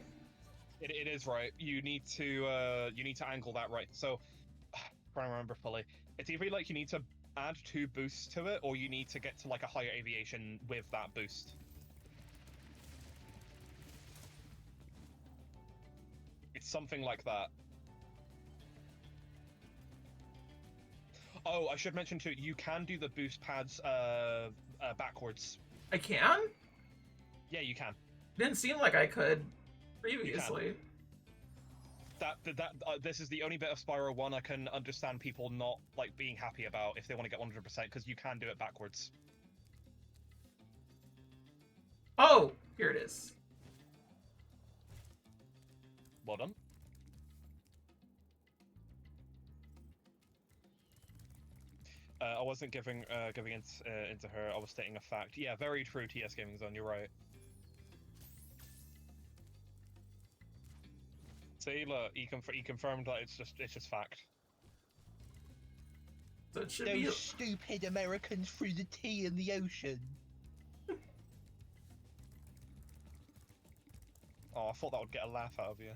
It is right. You need to angle that right. So, trying to remember fully, it's either like you need to add 2 boosts to it, or you need to get to like a higher aviation with that boost. It's something like that. Oh, I should mention too, you can do the boost pads backwards. I can? Yeah, you can. Didn't seem like I could previously. This is the only bit of Spyro 1 I can understand people not like being happy about if they want to get 100%, because you can do it backwards. Oh, here it is. Well done. I wasn't giving into her. I was stating a fact. Yeah, very true. TS Gaming Zone. You're right. See, look, he confirmed that it's just fact. So it should Those be stupid Americans threw the tea in the ocean. Oh, I thought that would get a laugh out of you.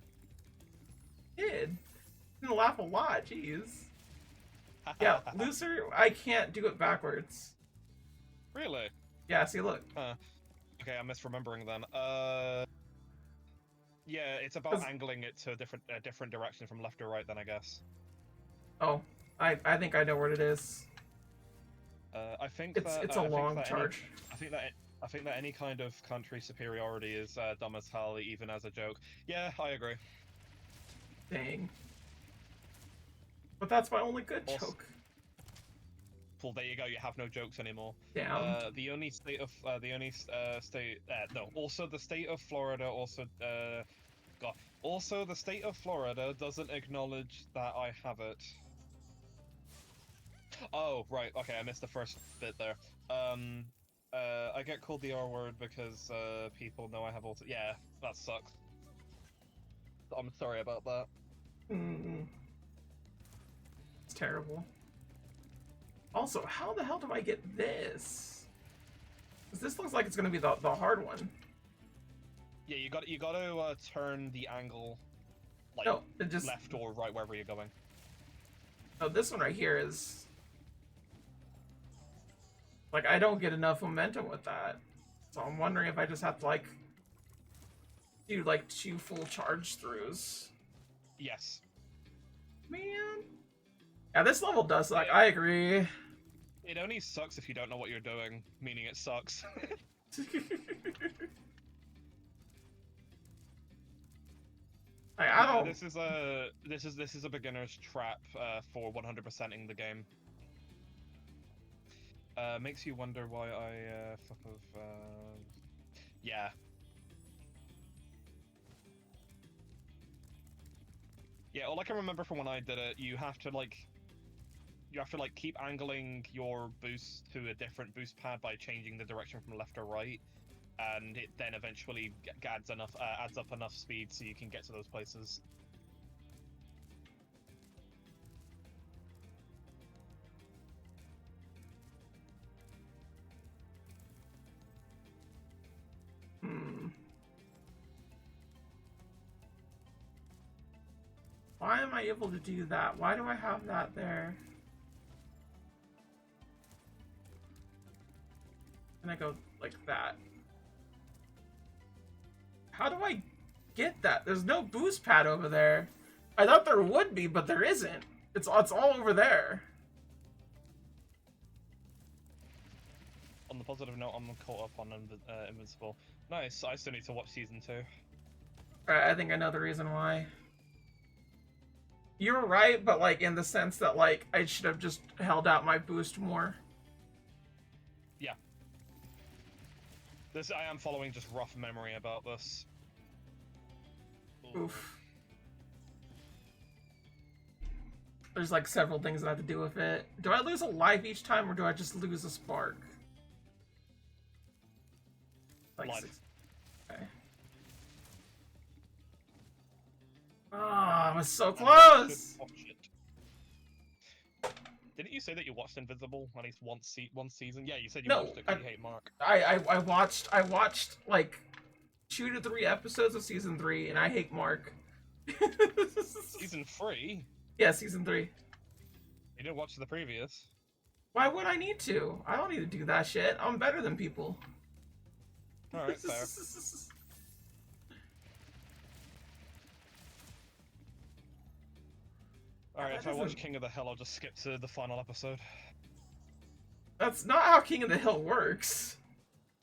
did. Didn't laugh a lot. Jeez. Yeah, Looser, I can't do it backwards. Really? Yeah, see, look. Okay, I'm misremembering then. Yeah, it's about angling it to a different direction from left or right then, I guess. Oh, I think I know what it is. I think it's a long charge. I think that any kind of country superiority is dumb as hell, even as a joke. Yeah, I agree. Dang. But that's my only good joke. Well, there you go. You have no jokes anymore. Damn. The only state of also the state of Florida also the state of Florida doesn't acknowledge that I have it. Oh, right. Okay, I missed the first bit there. I get called the R word because people know I have autism. Yeah, that sucks. I'm sorry about that. It's terrible. Also, how the hell do I get this? Because this looks like it's going to be the hard one. Yeah, you got to turn the angle, like no, it just... left or right, wherever you're going. Oh, this one right here is... Like, I don't get enough momentum with that. So I'm wondering if I just have to, like, do, like, 2 full charge throughs. Yes. Man. Yeah, this level does suck. I agree. It only sucks if you don't know what you're doing, meaning it sucks. I don't... This is a beginner's trap for 100%ing the game. Makes you wonder why I yeah. Yeah, all I can remember from when I did it, you have to keep angling your boost to a different boost pad by changing the direction from left or right, and it then eventually adds up enough speed so you can get to those places. Why am I able to do that? Why do I have that there? And I go like that. How do I get that? There's no boost pad over there. I thought there would be, but there isn't. It's all over there. On the positive note, I'm caught up on Invincible. Nice, I still need to watch Season 2. Alright, I think I know the reason why. You're right, but like in the sense that like I should have just held out my boost more. Yeah. I am following just rough memory about this. Oof. there's like several things that have to do with it. Do I lose a life each time, or do I just lose a spark? Like Life. 6. Okay. Ah, I was so close. Watch it. Didn't you say that you watched Invincible at least one season? Yeah, you said you No, watched it because you hate Mark. I watched like 2 to 3 episodes of season 3, and I hate Mark. Season 3? Yeah, season 3. You didn't watch the previous. Why would I need to? I don't need to do that shit. I'm better than people. Alright, fair. Alright, if I watch King of the Hill, I'll just skip to the final episode. That's not how King of the Hill works.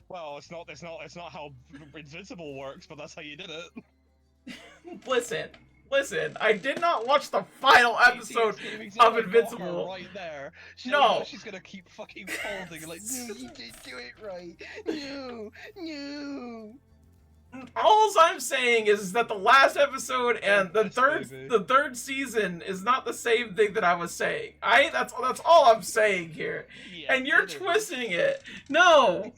Well, it's not how Invincible works, but that's how you did it. Listen, I did not watch the final episode of Invincible. Right there. No. She's gonna keep fucking holding like, no, you didn't do it right. No. All I'm saying is that the last episode and the Yes, baby. third season is not the same thing that I was saying. That's all I'm saying here. Yeah, And you're it is. twisting it. No,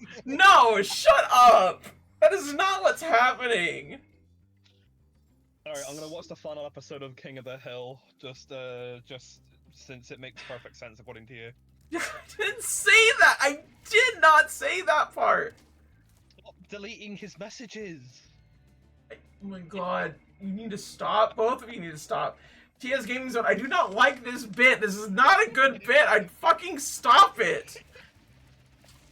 shut up. That is not what's happening. Alright, I'm gonna watch the final episode of King of the Hill, just since it makes perfect sense according to you. I didn't say that. I did not say that part. Stop deleting his messages! Oh my god. You need to stop. Both of you need to stop. TS Gaming Zone, I do not like this bit. This is not a good bit. I'd fucking stop it.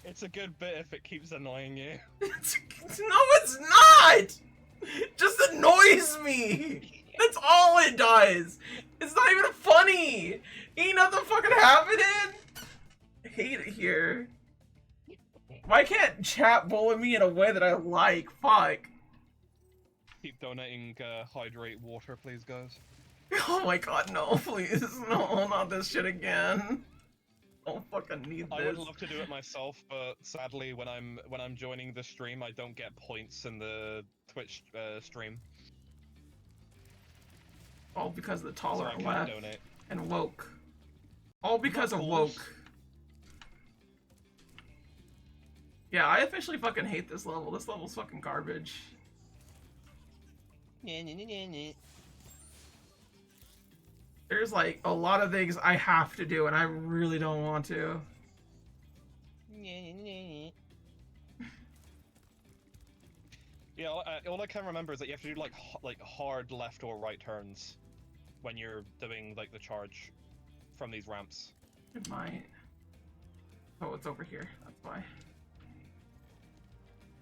It's a good bit if it keeps annoying you. No, it's not! It just annoys me! That's all it does! It's not even funny! Ain't nothing fucking happening! I hate it here. Why can't chat bully me in a way that I like? Fuck. Keep donating hydrate water, please, guys. Oh my god, no, please. No, not this shit again. I don't fucking need I would this. love to do it myself, but sadly, when I'm joining the stream, I don't get points in the Twitch stream. All because of the So I tolerant can't left donate. and woke. All because of Not woke. Yeah, I officially fucking hate this level. This level's fucking garbage. There's like a lot of things I have to do and I really don't want to. Yeah, all I can remember is that you have to do like hard left or right turns when you're doing like the charge from these ramps. It might. Oh, it's over here. That's why.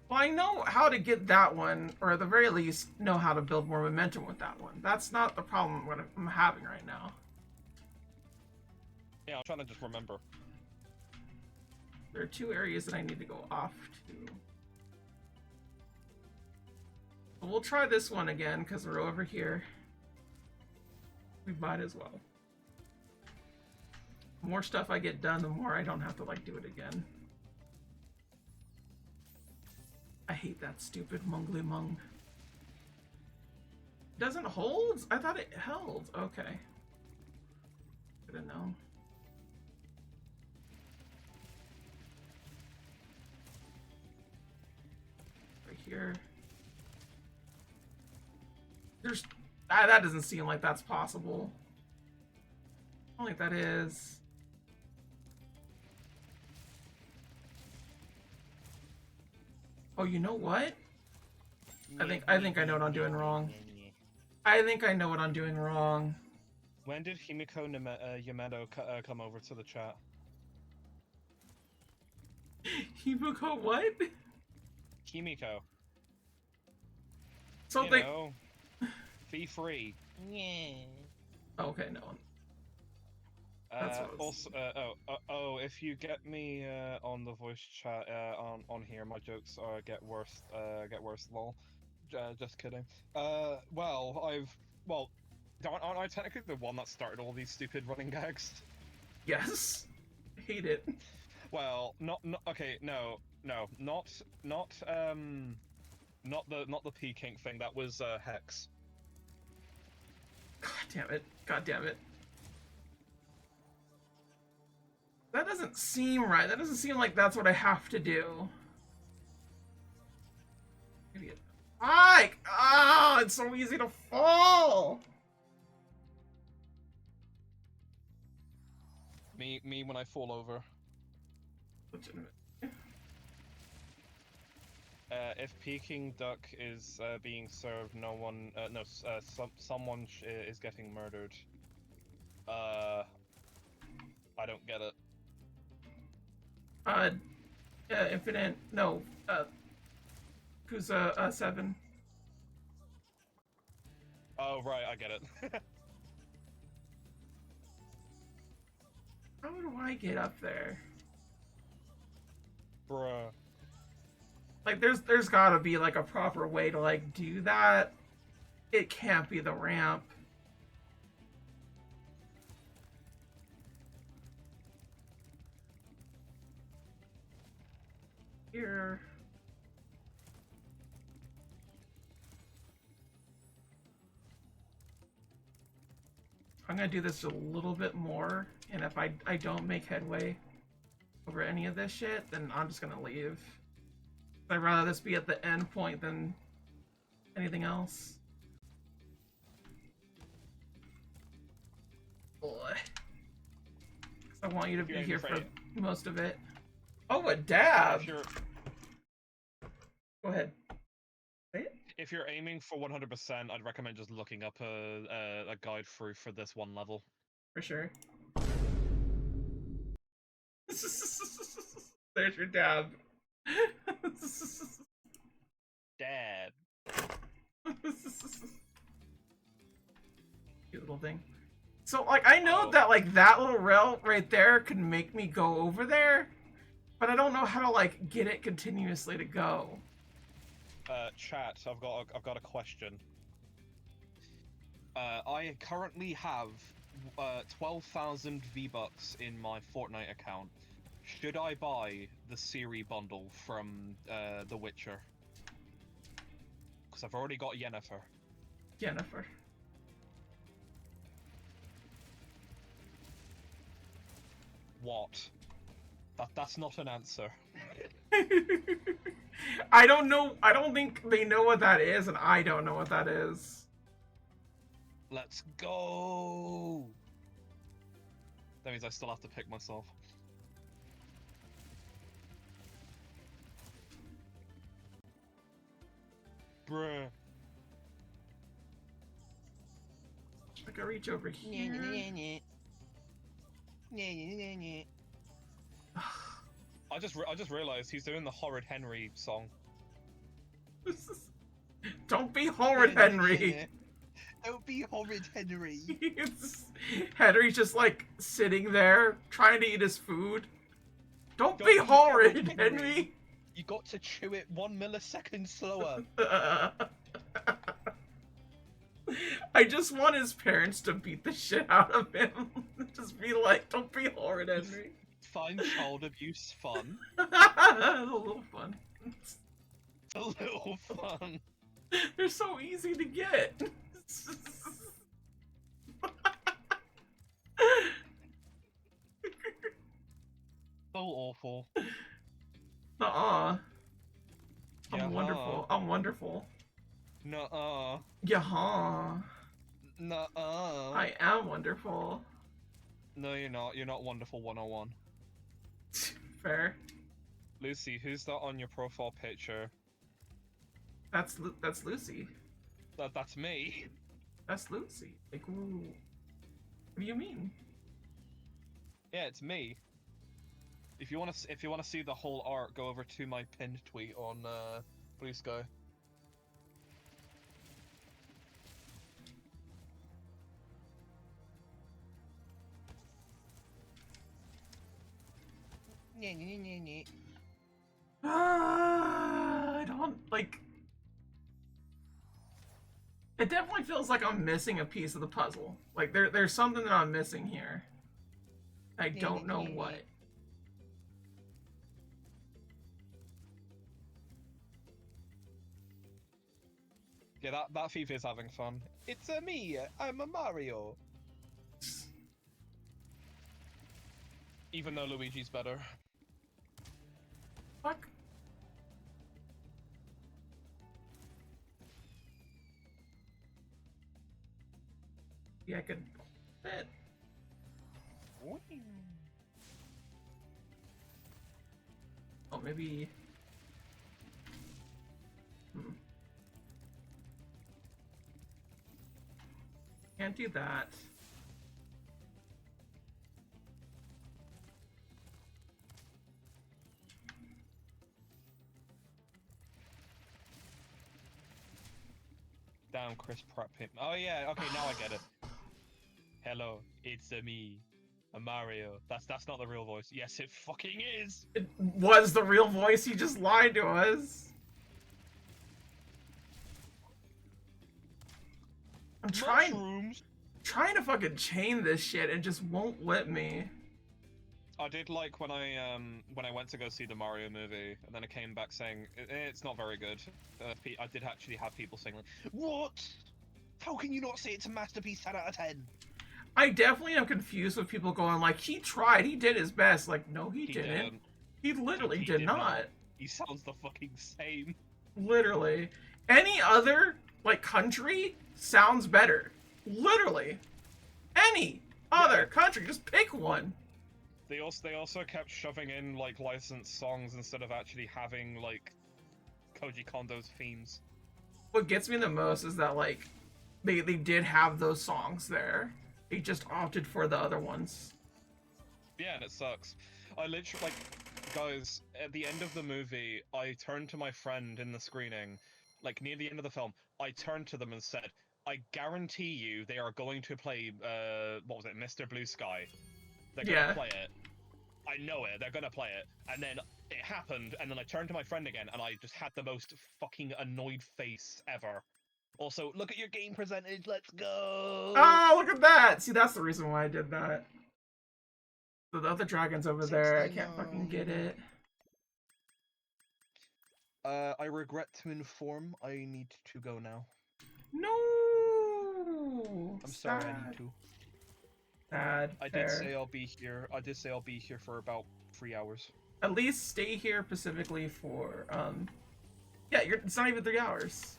Well, I know how to get that one, or at the very least, know how to build more momentum with that one. That's not the problem what I'm having right now. Yeah, I'm trying to just remember. There are 2 areas that I need to go off to. We'll try this one again, because we're over here. We might as well. The more stuff I get done, the more I don't have to, like, do it again. I hate that stupid mungly mung. Doesn't hold? I thought it held. Okay. Could've known. Right here. There's... that doesn't seem like that's possible. I don't think that is. Oh, you know what? I think I know what I'm doing wrong. I think I know what I'm doing wrong. When did Himiko Yamato come over to the chat? Himiko what? Himiko. Something. You know, fee free. Okay, no. That's what it was. Also, if you get me on the voice chat on here, my jokes get worse. Lol. Just kidding. Aren't I technically the one that started all these stupid running gags? Yes. Hate it. Well, not the P kink thing. That was Hex. God damn it. God damn it. That doesn't seem right. That doesn't seem like that's what I have to do. Idiot. Mike! Oh, it's so easy to fall! Me when I fall over. Legitimate. If Peking duck is being served, no one, someone is getting murdered. I don't get it. Infinite, no, Kusa, 7. Oh, right, I get it. How do I get up there? Bruh. Like, there's gotta be, like, a proper way to, like, do that. It can't be the ramp. Here. I'm gonna do this a little bit more, and if I don't make headway over any of this shit, then I'm just gonna leave. I'd rather this be at the end point than anything else. Boy. 'Cause I want you to be here for most of it. Oh, a dab! Go ahead. Say it. If you're aiming for 100%, I'd recommend just looking up a guide through for this one level. For sure. There's your dab. Dad. Cute little thing. So, like, I know that, like, that little rail right there could make me go over there, but I don't know how to, like, get it continuously to go. Chat, I've got a question. I currently have 12,000 V-Bucks in my Fortnite account. Should I buy the Siri bundle from The Witcher? Because I've already got Yennefer. Jennifer. What? That's not an answer. I don't know. I don't think they know what that is, and I don't know what that is. Let's go! That means I still have to pick myself. Bruh. I can reach over here. I just realized he's doing the Horrid Henry song. Don't be horrid, Henry. Don't be horrid, Henry. Henry's just like sitting there trying to eat his food. Don't be horrid, Henry. You got to chew it 1 millisecond slower. I just want his parents to beat the shit out of him. Just be like, don't be horrid, Henry. Find child abuse fun. A little fun. A little fun. They're so easy to get. So awful. Nuh-uh. I'm Yeah-huh. wonderful. I'm wonderful. Nuh-uh. Yeah-huh. Nuh-uh. I am wonderful. No, you're not. You're not Wonderful 101. Fair. Lucy, who's that on your profile picture? That's Lucy. That's me. That's Lucy. Like, ooh. What do you mean? Yeah, it's me. If you wanna see the whole art, go over to my pinned tweet on Blue Sky. I don't like. It definitely feels like I'm missing a piece of the puzzle. Like there's something that I'm missing here. I don't know what. Yeah, that thief is having fun. It's me. I'm a Mario. Even though Luigi's better. Fuck. Yeah, I could fit. Oh, maybe. Can't do that. Down, Chris Pratt. Oh yeah, okay, now I get it. Hello, it's me, Mario. That's not the real voice. Yes, it fucking is. It was the real voice. He just lied to us. I'm trying to fucking chain this shit and just won't let me. I did like when I went to go see the Mario movie, and then I came back saying it's not very good. I did actually have people saying like, "What? How can you not say it's a masterpiece 10 out of 10?" I definitely am confused with people going like, he tried, he did his best. Like, no, he didn't. He literally did not. He sounds the fucking same. Literally. Any other, like, country sounds better. Literally. Any other country, just pick one. They also kept shoving in like licensed songs instead of actually having like Koji Kondo's themes. What gets me the most is that like they did have those songs there. They just opted for the other ones. Yeah, and it sucks. I literally like, guys, at the end of the movie, I turned to my friend in the screening, like near the end of the film. I turned to them and said, "I guarantee you, they are going to play what was it, Mr. Blue Sky? They're gonna play it. I know it. They're gonna play it." And then it happened, and then I turned to my friend again, and I just had the most fucking annoyed face ever. Also, look at your game percentage. Let's go. Oh, look at that! See, that's the reason why I did that. So the other dragon's over there. I can't fucking get it. I regret to inform I need to go now. No. I'm sorry, I need to. Sad. I did say I'll be here. I did say I'll be here for about 3 hours. At least stay here specifically for yeah, it's not even 3 hours.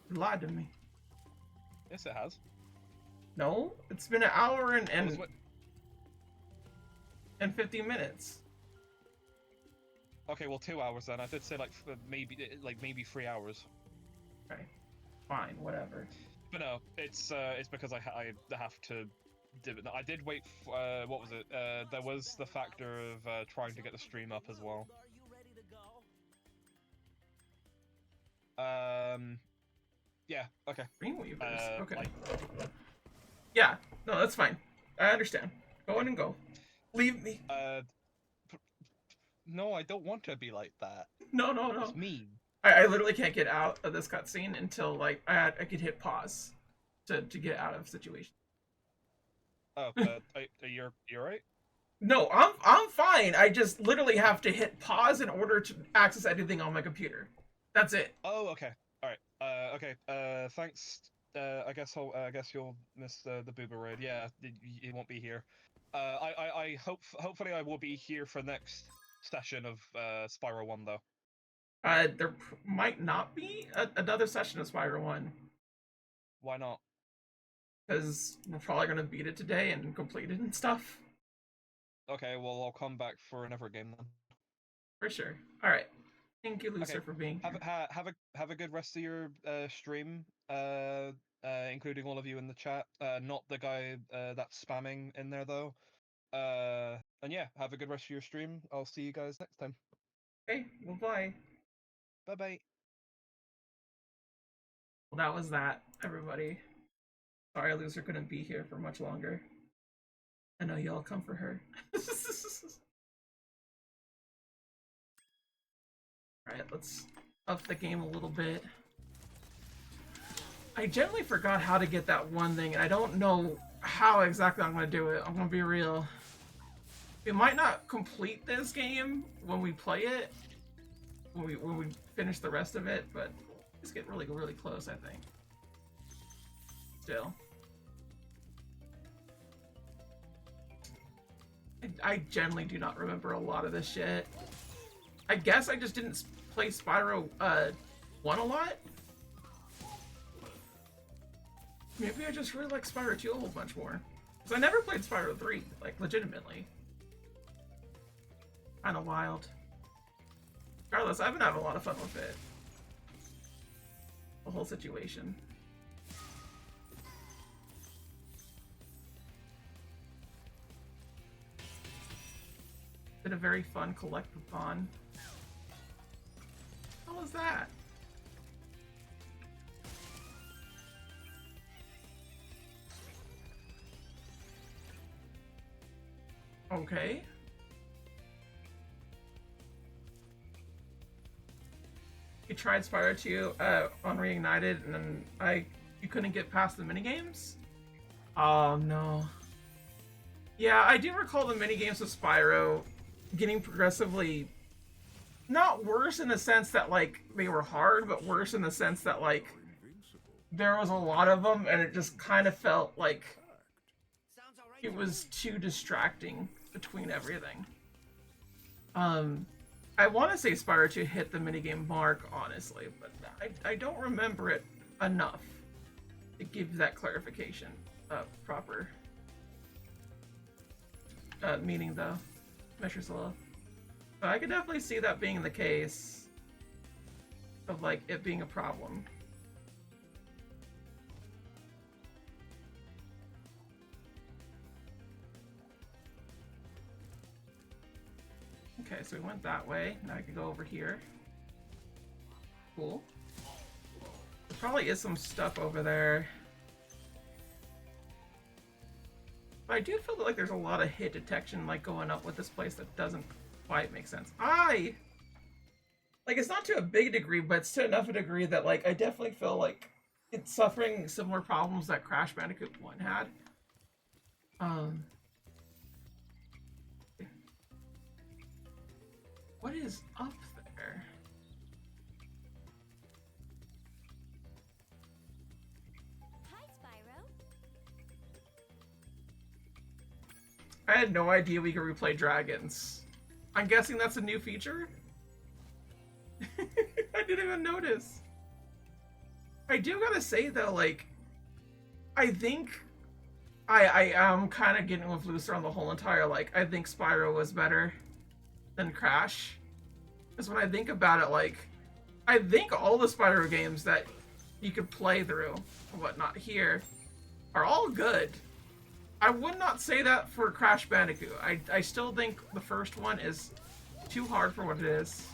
You lied to me. Yes, it has. No, it's been an hour and 15 minutes. Okay, well, 2 hours then. I did say like maybe 3 hours. Okay, fine, whatever. But no, it's because I have to. I did wait. What was it? There was the factor of trying to get the stream up as well. Yeah. Okay. Dreamweavers. Okay. Yeah. No, that's fine. I understand. Go in and go. Leave me. No, I don't want to be like that. No. It's mean. I literally can't get out of this cutscene until like I could hit pause to get out of situation. Oh, you're right? No, I'm fine. I just literally have to hit pause in order to access anything on my computer. That's it. Oh, okay. All right. Okay. Thanks. I guess you'll miss the Booba raid. Yeah, you won't be here. Hopefully I will be here for next session of Spyro 1 though. There might not be another session of Spyro 1. Why not? Because we're probably gonna beat it today and complete it and stuff. Okay, well I'll come back for another game then. For sure. All right. Thank you, Lucer, for being here. Have a good rest of your stream. Including all of you in the chat. Not the guy that's spamming in there though. And yeah, have a good rest of your stream. I'll see you guys next time. Okay. Well, bye. Bye bye. Well, that was that, everybody. Sorry, Lucer couldn't be here for much longer. I know y'all come for her. Alright, let's up the game a little bit. I generally forgot how to get that one thing, and I don't know how exactly I'm going to do it. I'm going to be real. We might not complete this game when we play it, when we finish the rest of it, but it's getting really, really close, I think. Still. I I generally do not remember a lot of this shit. I guess I just didn't play Spyro 1 a lot. Maybe I just really like Spyro 2 a whole bunch more. Because I never played Spyro 3, like, legitimately. Kinda wild. Regardless, I've been having a lot of fun with it. The whole situation. Been a very fun collectathon. What was that? Okay. You tried Spyro 2 on Reignited, and then you couldn't get past the minigames? Oh no. Yeah, I do recall the minigames of Spyro getting progressively not worse in the sense that like they were hard, but worse in the sense that like there was a lot of them and it just kind of felt like it was too distracting between everything. I want to say Spyro 2 hit the minigame mark, honestly, but I don't remember it enough to give that clarification. Proper meaning, though. Measure slow. But I could definitely see that being the case of, like, it being a problem. Okay, so we went that way. Now I can go over here. Cool. There probably is some stuff over there. But I do feel like there's a lot of hit detection like going up with this place that doesn't quite make sense. Like, it's not to a big degree, but it's to enough a degree that like I definitely feel like it's suffering similar problems that Crash Bandicoot 1 had. What is up there? Hi, Spyro. I had no idea we could replay dragons. I'm guessing that's a new feature? I didn't even notice. I do gotta say though, like, I think I am kind of getting with Lucer on the whole entire, like, I think Spyro was better than Crash. Because when I think about it, like, I think all the Spyro games that you could play through and whatnot here are all good. I would not say that for Crash Bandicoot. I still think the first one is too hard for what it is.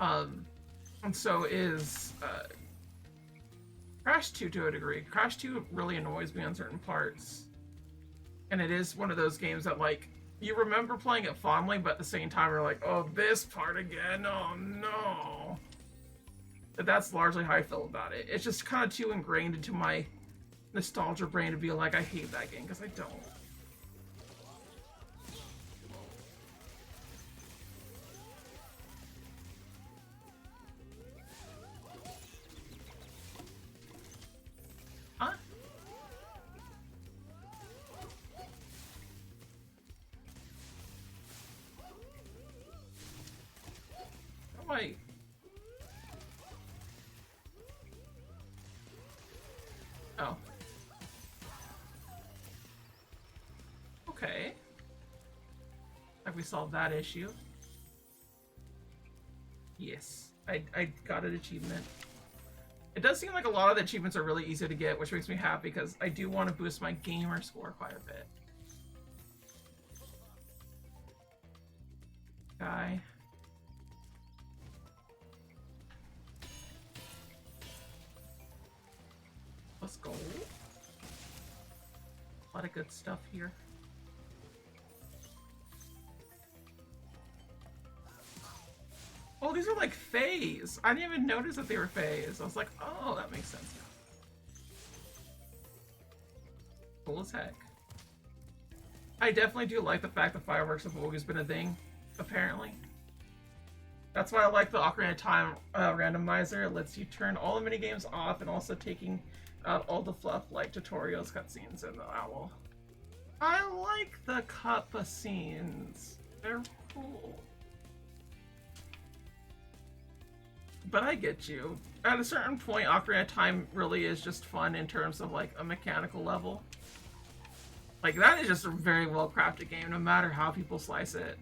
And so is Crash 2 to a degree. Crash 2 really annoys me on certain parts. And it is one of those games that, like, you remember playing it fondly, but at the same time you're like, oh, this part again, oh no. But that's largely how I feel about it. It's just kind of too ingrained into my nostalgia brain to be like, I hate that game, because I don't. Huh? Oh, wait. Oh. Okay. Have we solved that issue? Yes. I got an achievement. It does seem like a lot of the achievements are really easy to get, which makes me happy because I do want to boost my gamer score quite a bit. Guy. Let's go. A lot of good stuff here. Oh, these are like fays. I didn't even notice that they were fays. I was like, oh, that makes sense now. Cool as heck. I definitely do like the fact that fireworks have always been a thing, apparently. That's why I like the Ocarina of Time randomizer. It lets you turn all the minigames off and also taking out all the fluff like tutorials, cutscenes, and the owl. I like the Kappa scenes. They're cool. But I get you. At a certain point, Ocarina of Time really is just fun in terms of like a mechanical level. Like that is just a very well crafted game, no matter how people slice it.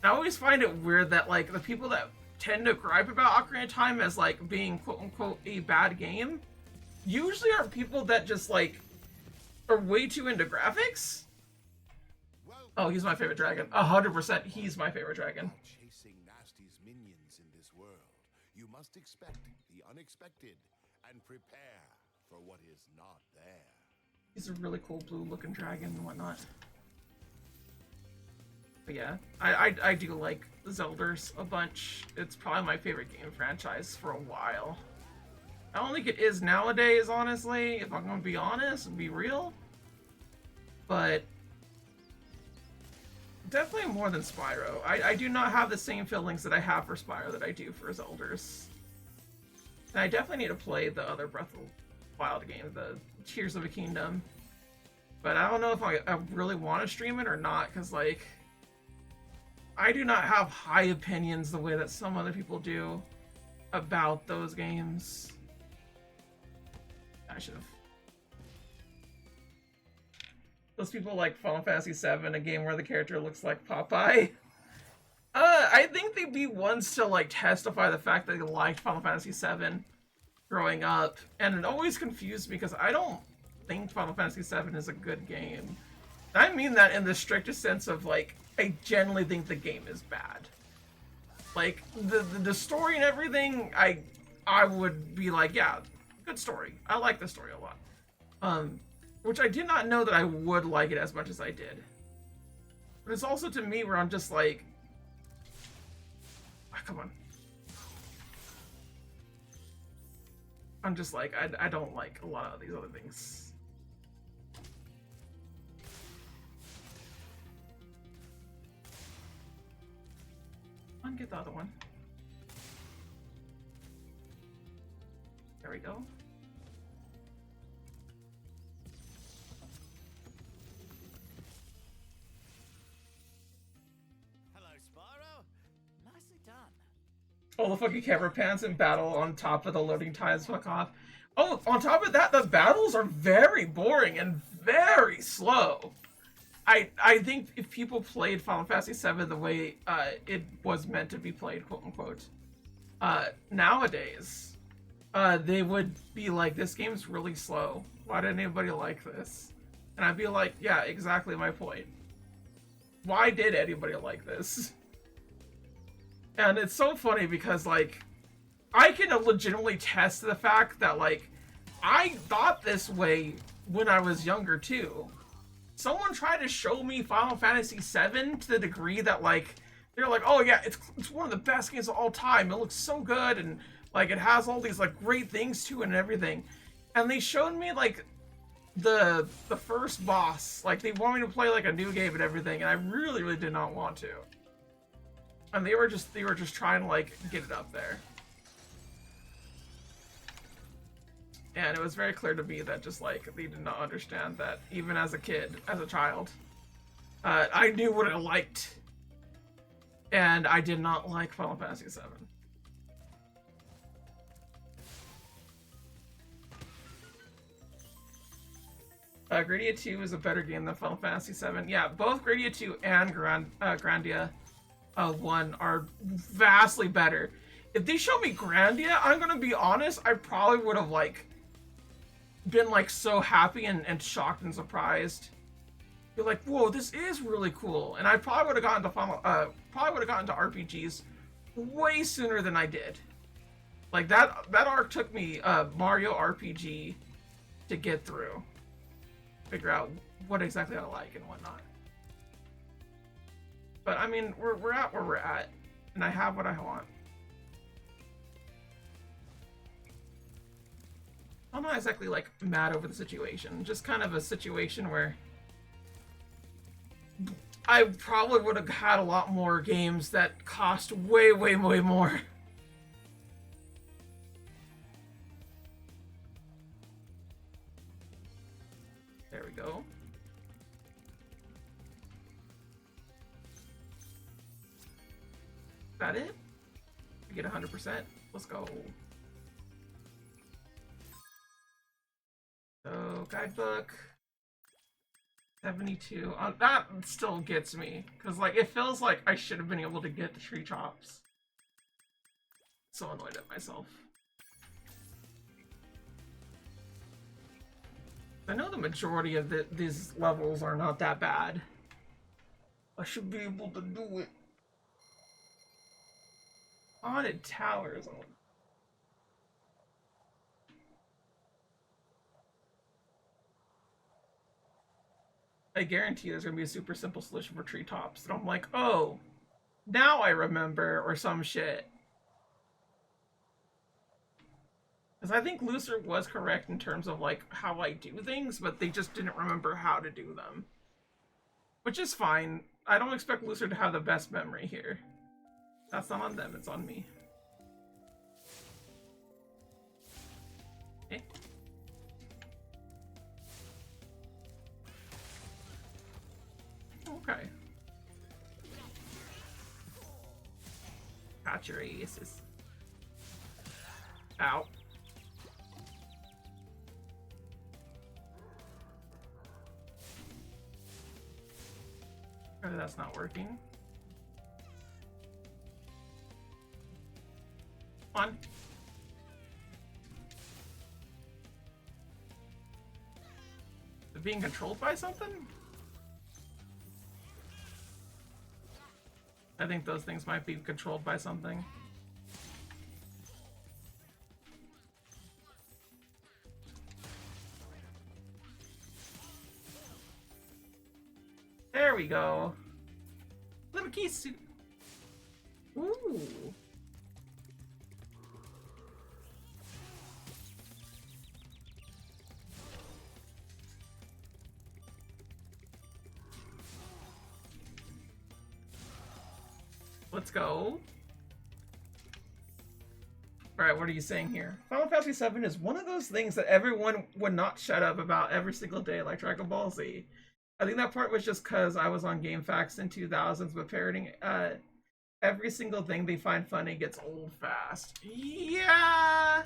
I always find it weird that like the people that tend to gripe about Ocarina of Time as like being quote unquote a bad game usually are people that just like are way too into graphics. Oh, he's my favorite dragon. 100%, he's my favorite dragon. Chasing Nasty's minions in this world, you must expect the unexpected and prepare for what is not there. He's a really cool blue-looking dragon and whatnot. But yeah, I do like Zelda's a bunch. It's probably my favorite game franchise for a while. I don't think it is nowadays, honestly, if I'm gonna be honest and be real. But definitely more than Spyro. I do not have the same feelings that I have for Spyro that I do for Zelda's. And I definitely need to play the other Breath of the Wild game, the Tears of a Kingdom. But I don't know if I really want to stream it or not, because like I do not have high opinions the way that some other people do about those games. I should have. Those people like Final Fantasy VII, a game where the character looks like Popeye. I think they'd be ones to like testify the fact that they liked Final Fantasy VII growing up, and it always confused me because I don't think Final Fantasy VII is a good game. And I mean that in the strictest sense of like, I genuinely think the game is bad. Like the story and everything, I would be like, yeah, good story. I like the story a lot. Which I did not know that I would like it as much as I did. But it's also to me where I'm just like, oh, come on. I'm just like, I don't like a lot of these other things. Come on, get the other one. There we go. Hello, Spyro. Nicely done. Oh, the fucking camera pans in battle on top of the loading times, fuck off. Oh, on top of that, the battles are very boring and very slow. I think if people played Final Fantasy VII the way it was meant to be played, quote unquote, nowadays, they would be like, this game's really slow. Why didn't anybody like this? And I'd be like, yeah, exactly my point. Why did anybody like this? And it's so funny because, like, I can legitimately test the fact that, like, I thought this way when I was younger, too. Someone tried to show me Final Fantasy VII to the degree that, like, they're like, oh, yeah, it's one of the best games of all time. It looks so good, and, like, it has all these, like, great things to it and everything. And they showed me, like, the first boss. Like, they want me to play, like, a new game and everything, and I really, really did not want to. And they were just trying to like get it up there. And it was very clear to me that just like they did not understand that even as a kid, as a child, I knew what I liked. And I did not like Final Fantasy VII. Grandia 2 is a better game than Final Fantasy VII. Yeah, both Grandia 2 and Grandia 1 are vastly better. If they showed me Grandia, I'm gonna be honest, I probably would have like been like so happy and shocked and surprised. You're like, whoa, this is really cool. And I probably would have gotten to RPGs way sooner than I did. Like that arc took me Mario RPG to get through. Figure out what exactly I like and whatnot. But I mean, we're at where we're at, and I have what I want. I'm not exactly like mad over the situation, just kind of a situation where I probably would have had a lot more games that cost way, way, way more. There we go. that it? I get 100%. Let's go. So, guidebook. 72. That still gets me. Because, like, it feels like I should have been able to get the tree chops. So annoyed at myself. I know the majority of these levels are not that bad. I should be able to do it. Haunted towers. I guarantee there's gonna be a super simple solution for treetops. And I'm like, oh, now I remember, or some shit. Because I think Lucer was correct in terms of like how I do things, but they just didn't remember how to do them. Which is fine. I don't expect Lucer to have the best memory here. That's not on them, it's on me. Okay. Okay. Got your aces. Ow. Oh, that's not working. Come on. Is it being controlled by something? I think those things might be controlled by something. There we go. Little key suit. Ooh. Let's go. Alright, what are you saying here? Final Fantasy VII is one of those things that everyone would not shut up about every single day, like Dragon Ball Z. I think that part was just because I was on GameFAQs in 2000s, but parroting every single thing they find funny gets old fast. Yeah,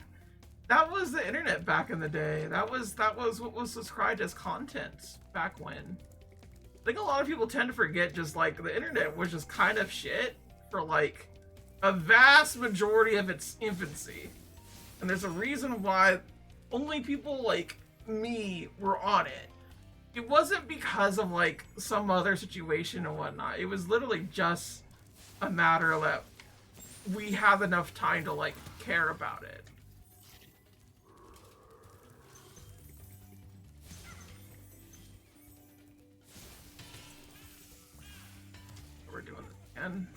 that was the internet back in the day. That was what was described as content back when. I think a lot of people tend to forget just like the internet was just kind of shit for like a vast majority of its infancy. And there's a reason why only people like me were on it. It wasn't because of like some other situation or whatnot. It was literally just a matter that we have enough time to like care about it. We're doing this again.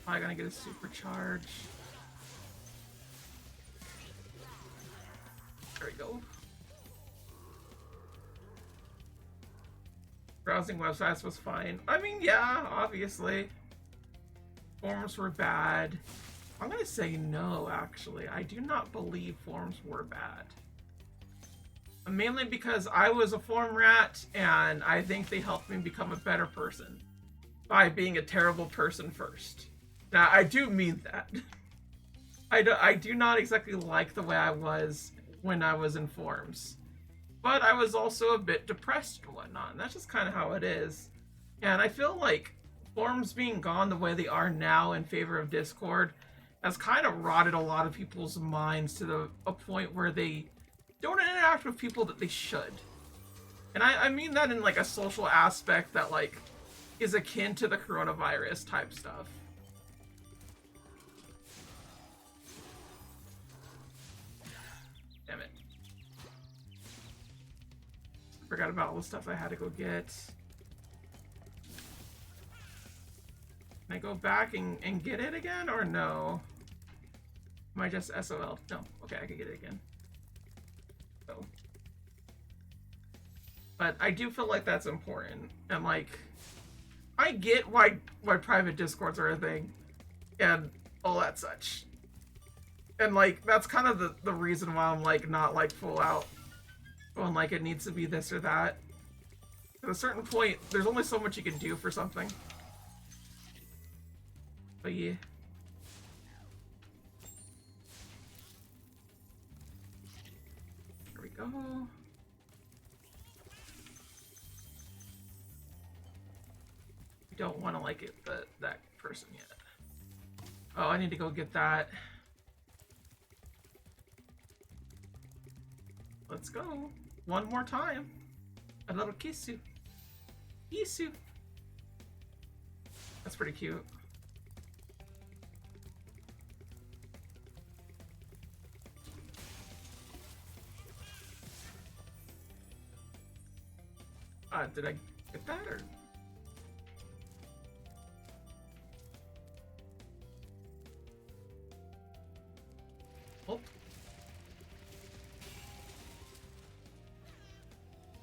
Am I gonna get a supercharge? There we go. Browsing websites was fine. I mean, yeah, obviously. Forums were bad. I'm gonna say no, actually. I do not believe forums were bad. Mainly because I was a forum rat, and I think they helped me become a better person by being a terrible person first. Now, I do mean that. I do not exactly like the way I was when I was in forums. But I was also a bit depressed and whatnot, and that's just kind of how it is. And I feel like forums being gone the way they are now in favor of Discord has kind of rotted a lot of people's minds to a point where they don't interact with people that they should. And I mean that in like a social aspect that like is akin to the coronavirus type stuff. Damn it. Forgot about all the stuff I had to go get. Can I go back and get it again, or no? Am I just SOL? No. Okay, I can get it again. So. But I do feel like that's important. And like, I get why private discords are a thing. And all that such. And like, that's kind of the reason why I'm like, not like full out going like it needs to be this or that. At a certain point, there's only so much you can do for something. But yeah. Here we go. We don't want to like it, that person yet. Oh, I need to go get that. Let's go. One more time. A little kissu. Kissu. That's pretty cute. Did I get that or? Oh.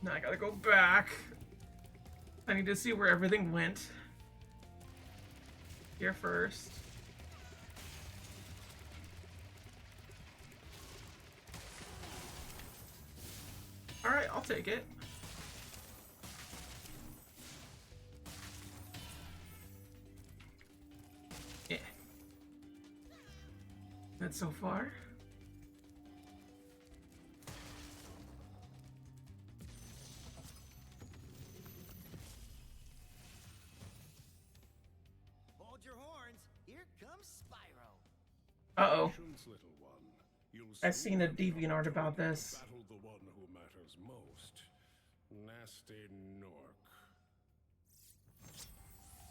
Now I gotta go back. I need to see where everything went. Here first. Alright, I'll take it. Yeah. That's so far. Hold your horns. Here comes Spyro. Uh-oh. Patience, little one. You'll I've soon seen a learn DeviantArt about how to this. battle the one who matters most. Nasty Nork.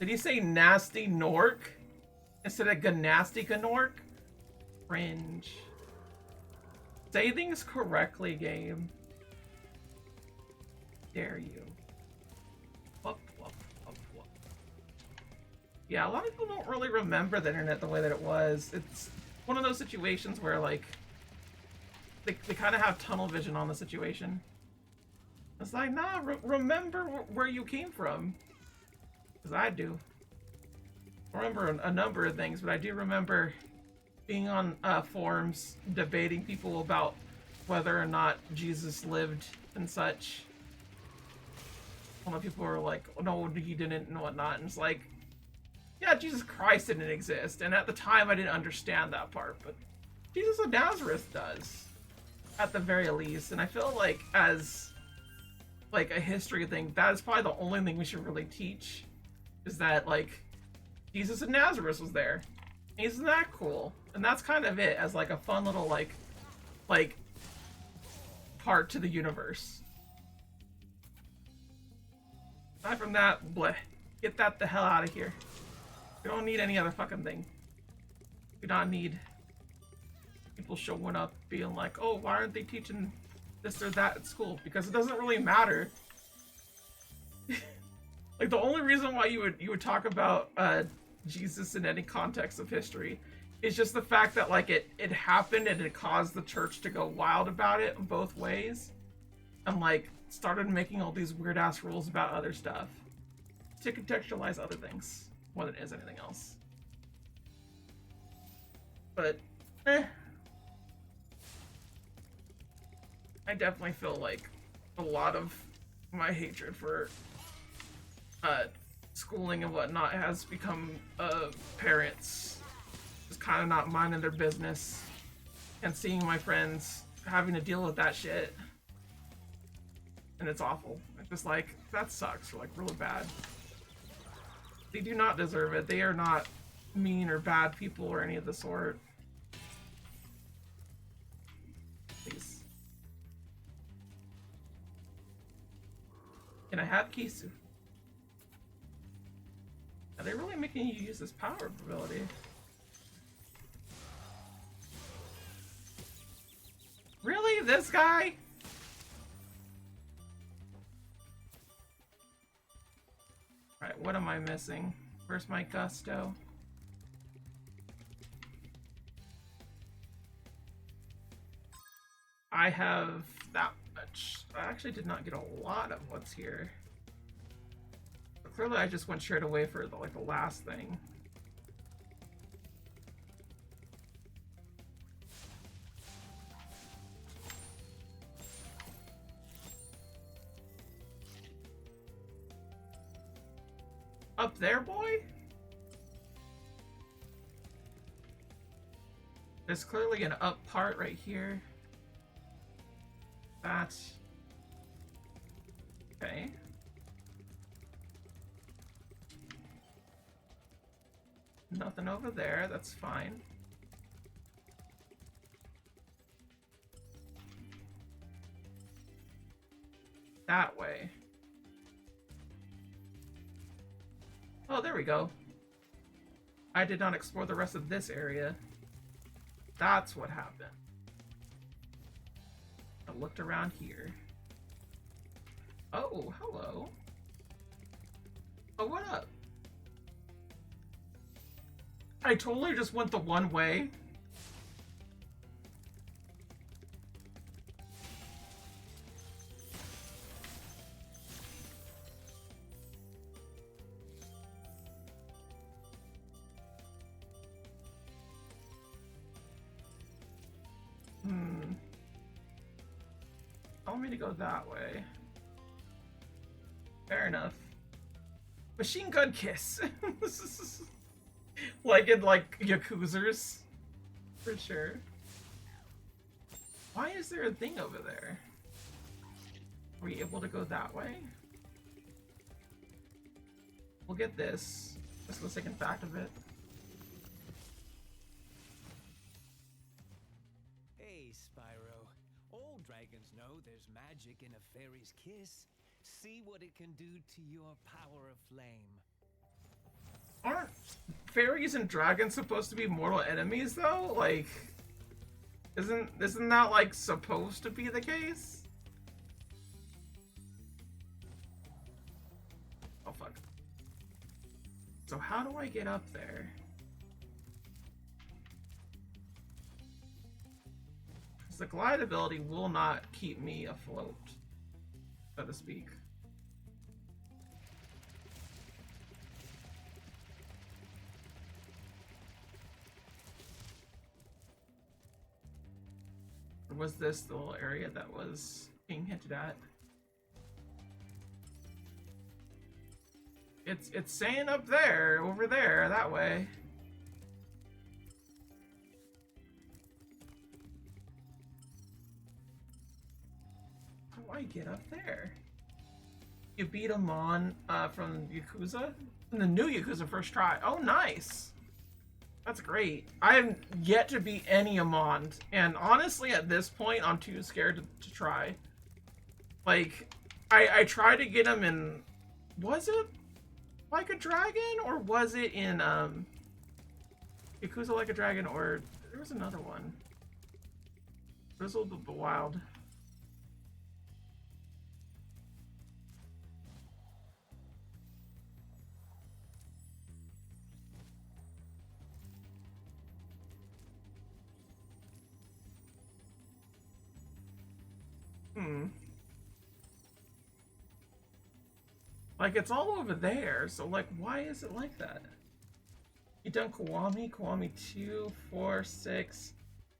Did he say nasty Nork? Instead of Ganasty Ganork? Cringe. Say things correctly, game. Dare you. Whoop, whoop, whoop, whoop. Yeah, a lot of people don't really remember the internet the way that it was. It's one of those situations where, like, they kind of have tunnel vision on the situation. It's like, nah, remember where you came from. Because I do. I remember a number of things, but I do remember being on forums debating people about whether or not Jesus lived and such. A lot of people were like, oh, no, he didn't and whatnot. And it's like, yeah, Jesus Christ didn't exist. And at the time, I didn't understand that part. But Jesus of Nazareth does, at the very least. And I feel like as like a history thing, that is probably the only thing we should really teach. Is that, like, Jesus of Nazareth was there. Isn't that cool? And that's kind of it, as like a fun little like part to the universe. Aside from that, bleh. Get that the hell out of here. We don't need any other fucking thing. We don't need people showing up being like, oh, why aren't they teaching this or that at school? Because it doesn't really matter. Like, the only reason why you would talk about Jesus in any context of history is just the fact that, like, it happened and it caused the church to go wild about it in both ways, and like started making all these weird ass rules about other stuff to contextualize other things more than it is anything else. But I definitely feel like a lot of my hatred for schooling and whatnot has become parents just kind of not minding their business and seeing my friends having to deal with that shit, and it's awful. It's just like, that sucks, like really bad. They do not deserve it. They are not mean or bad people or any of the sort. Please. Can I have Kisu? Are they really making you use this power ability? Really? This guy? Alright, what am I missing? Where's my gusto? I have that much. I actually did not get a lot of what's here. But clearly I just went straight away for the last thing. Up there, boy? There's clearly an up part right here. That's... Okay. Nothing over there, that's fine. That way. Oh, there we go. I did not explore the rest of this area. That's what happened. I looked around here. Oh, hello. Oh, what up? I totally just went the one way. Tell me to go that way. Fair enough. Machine gun kiss. Like in like Yakuzers. For sure. Why is there a thing over there? Are we able to go that way? We'll get this. Just the second fact of it. Hey, Spyro. All dragons know there's magic in a fairy's kiss. See what it can do to your power of flame. Aren't fairies and dragons supposed to be mortal enemies though? Like, isn't that like supposed to be the case? Oh fuck. So how do I get up there? Because the glide ability will not keep me afloat, so to speak. Or was this the little area that was being hinted at? It's saying up there, over there, that way. How do I get up there? You beat Amon from Yakuza? In the new Yakuza first try. Oh, nice! That's great. I have yet to beat any Amon, and honestly, at this point, I'm too scared to try. Like, I tried to get him in... Was it Like a Dragon? Or was it in, Yakuza Like a Dragon? Or there was another one. Grizzled of the Wild. Like, it's all over there, so, like, why is it like that? You done Kiwami, Kiwami 2, 4, 6,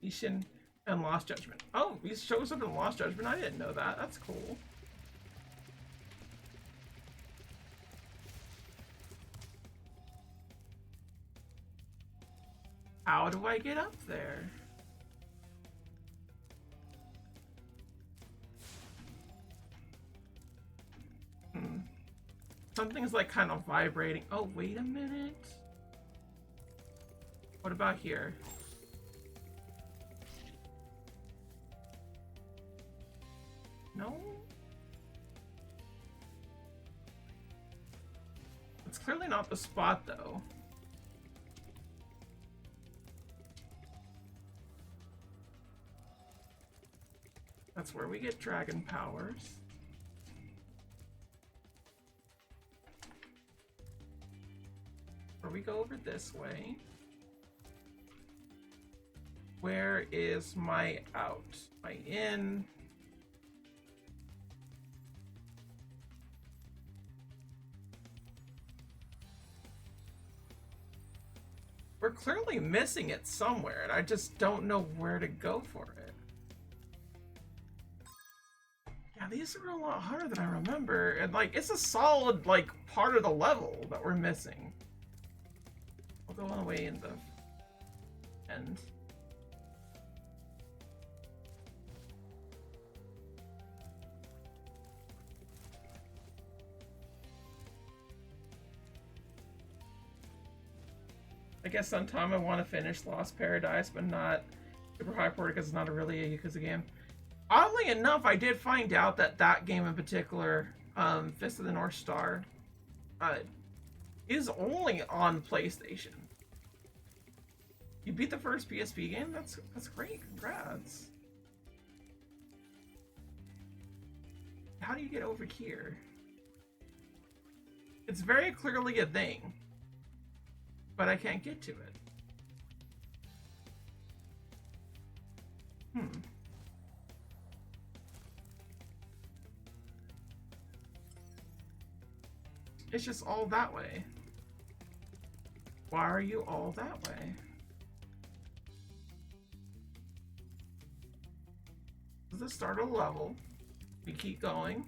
Ishin, and Lost Judgment. Oh, he shows up in Lost Judgment? I didn't know that. That's cool. How do I get up there? Something's like kind of vibrating. Oh, wait a minute. What about here? No? It's clearly not the spot, though. That's where we get dragon powers. Or we go over this way. Where is my out? My in? We're clearly missing it somewhere, and I just don't know where to go for it. Yeah, these are a lot harder than I remember, and like, it's a solid, like, part of the level that we're missing. I'll go all the way in the end. I guess sometime I want to finish Lost Paradise, but not Super Hyper because it's not really a Yakuza game. Oddly enough, I did find out that that game in particular, Fist of the North Star, is only on PlayStation. You beat the first PSP game? That's great. Congrats. How do you get over here? It's very clearly a thing, but I can't get to it. It's just all that way. Why are you all that way? This is the start of the level. We keep going.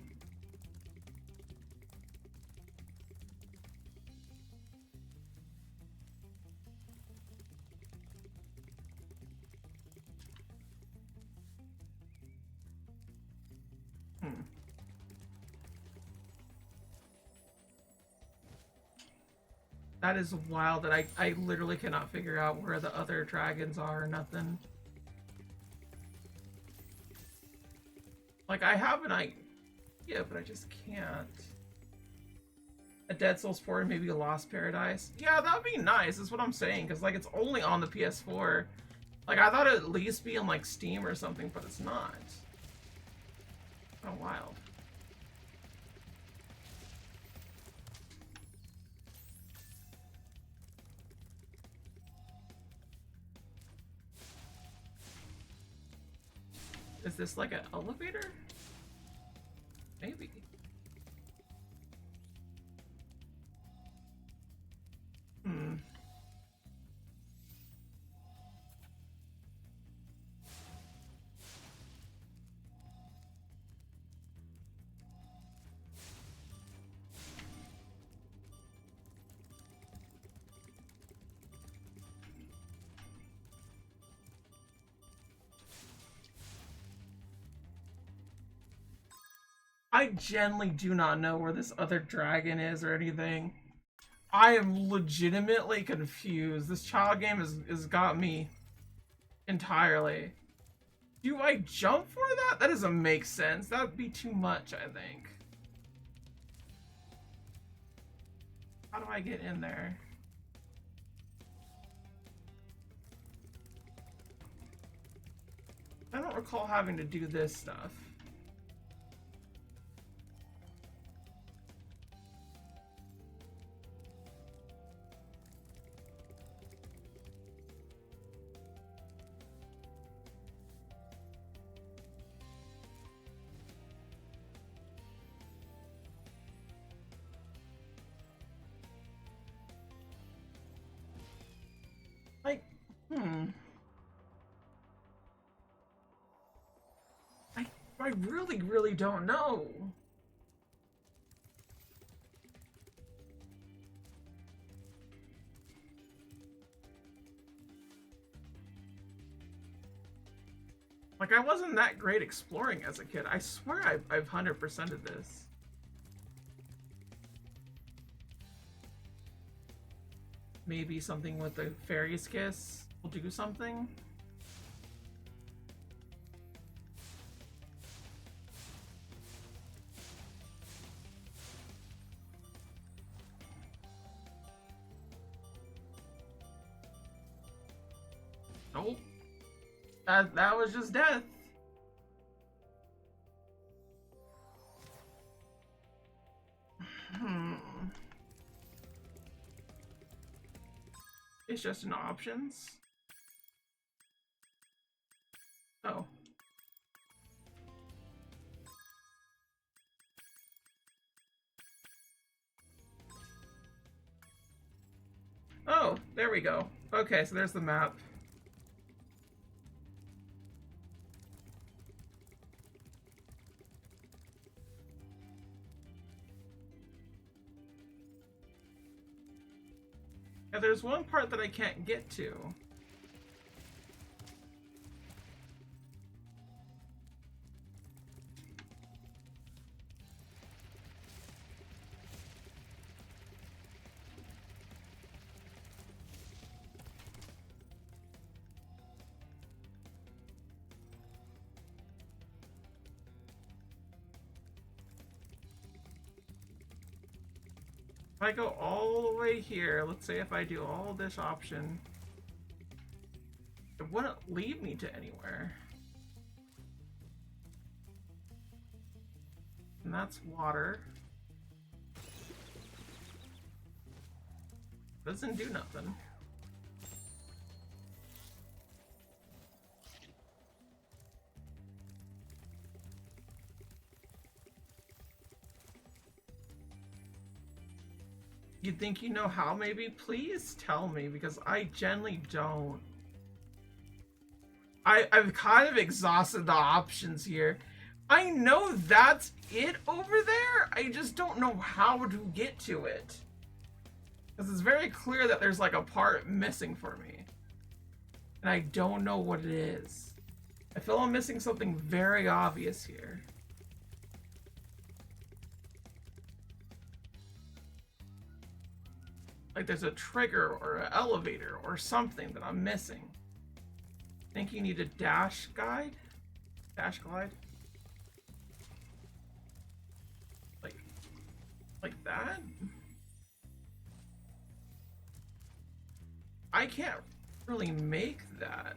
That is wild that I literally cannot figure out where the other dragons are or nothing. Like, I have an idea, but I just can't. A Dead Souls 4 and maybe a Lost Paradise. Yeah, that would be nice, is what I'm saying, because, like, it's only on the PS4. Like, I thought it'd at least be on, like, Steam or something, but it's not. Oh, wild. Is this like an elevator? Maybe. I genuinely do not know where this other dragon is or anything. I am legitimately confused. This child game has got me entirely. Do I jump for that? That doesn't make sense. That would be too much, I think. How do I get in there? I don't recall having to do this stuff. I really don't know. Like, I wasn't that great exploring as a kid. I swear I've 100%ed this. Maybe something with the fairy's kiss will do something. Nope. That was just death. It's just in options. Oh. Oh, there we go. Okay, so there's the map. Now, there's one part that I can't get to. I go all the way here, let's say if I do all this option, it wouldn't lead me to anywhere. And that's water. Doesn't do nothing. You think you know how, maybe? Please tell me, because I genuinely don't. I've kind of exhausted the options here. I know that's it over there, I just don't know how to get to it. Because it's very clear that there's like a part missing for me. And I don't know what it is. I feel I'm missing something very obvious here. Like there's a trigger or an elevator or something that I'm missing. Think you need a dash guide? Dash glide? Like that? I can't really make that.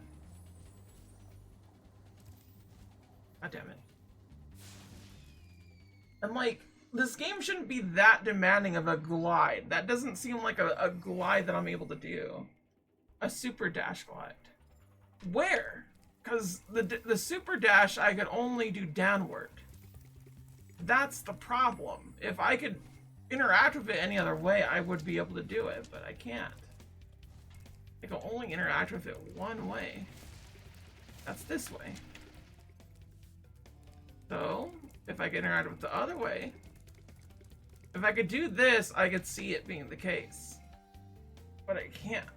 God damn it. And like, this game shouldn't be that demanding of a glide. That doesn't seem like a glide that I'm able to do. A super dash glide. Where? Because the super dash I could only do downward. That's the problem. If I could interact with it any other way, I would be able to do it, but I can't. I can only interact with it one way. That's this way. So, if I could interact with the other way, if I could do this, I could see it being the case. But I can't.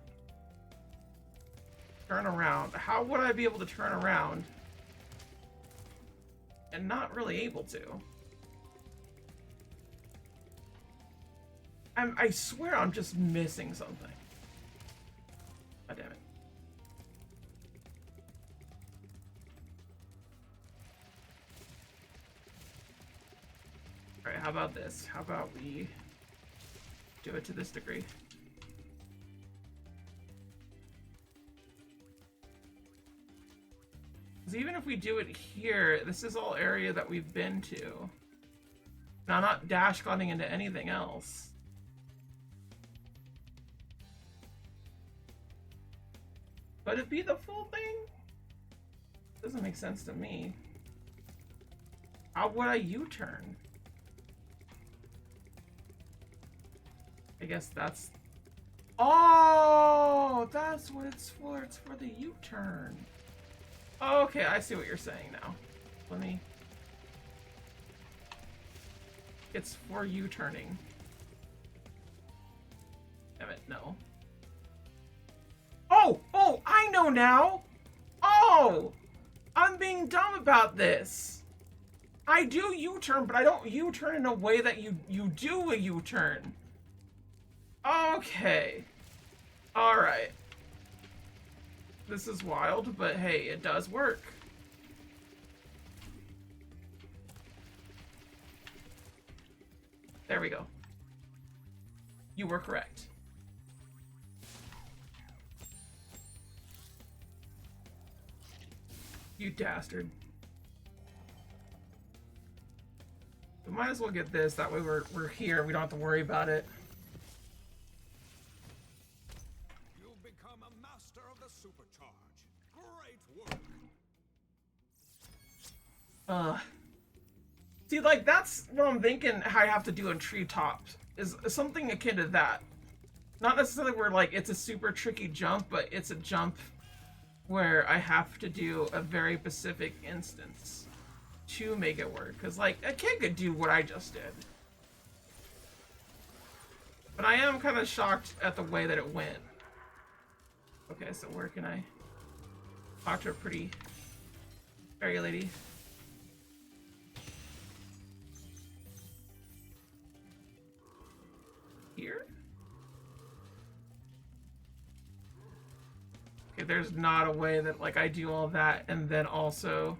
Turn around. How would I be able to turn around and not really able to? I swear I'm just missing something. God damn it. Alright, how about this? How about we do it to this degree? Because even if we do it here, this is all area that we've been to. Now, I'm not dash gliding into anything else. But it'd be the full thing? Doesn't make sense to me. How would I U-turn? I guess that's... Oh! That's what it's for. It's for the U-turn. Okay, I see what you're saying now. Let me... It's for U-turning. Damn it, no. Oh! Oh! I know now! Oh! I'm being dumb about this! I do U-turn, but I don't U-turn in a way that you do a U-turn. Okay. Alright. This is wild, but hey, it does work. There we go. You were correct. You dastard. We might as well get this, that way we're here, we don't have to worry about it. You've become a master of the supercharge. Great work. See, like, that's what I'm thinking I have to do in treetops, is something akin to that. Not necessarily where, like, it's a super tricky jump, but it's a jump where I have to do a very specific instance to make it work. Because, like, a kid could do what I just did. But I am kind of shocked at the way that it went. Okay, so where can I talk to a pretty fairy lady? Here? Okay, there's not a way that, like, I do all that and then also...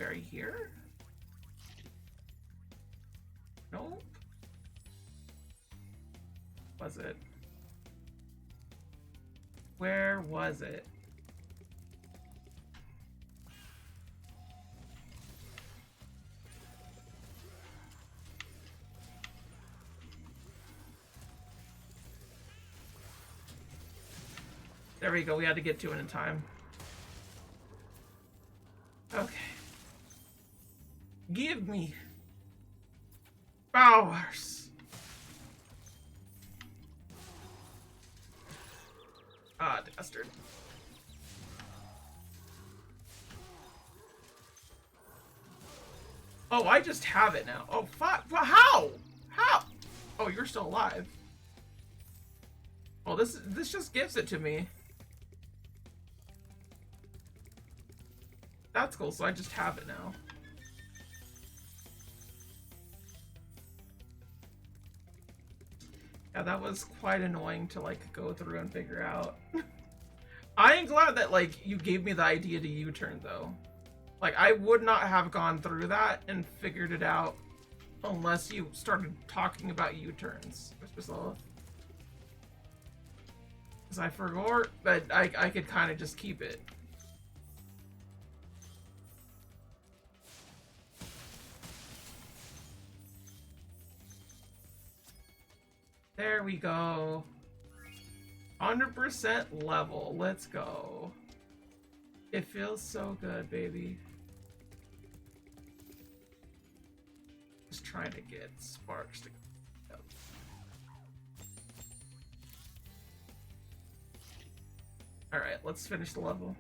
fairy here? Nope. Was it? Where was it? There we go, we had to get to it in time. Okay. Give me powers. Ah, bastard. Oh, I just have it now. Oh, fuck. Well, how? How? Oh, you're still alive. Well, this just gives it to me. That's cool, so I just have it now. Yeah, that was quite annoying to, like, go through and figure out. I am glad that, like, you gave me the idea to U-turn, though. Like, I would not have gone through that and figured it out unless you started talking about U-turns. Because I forgot that I could kind of just keep it. There we go. 100% level. Let's go. It feels so good, baby. Just trying to get sparks to go. Alright, let's finish the level.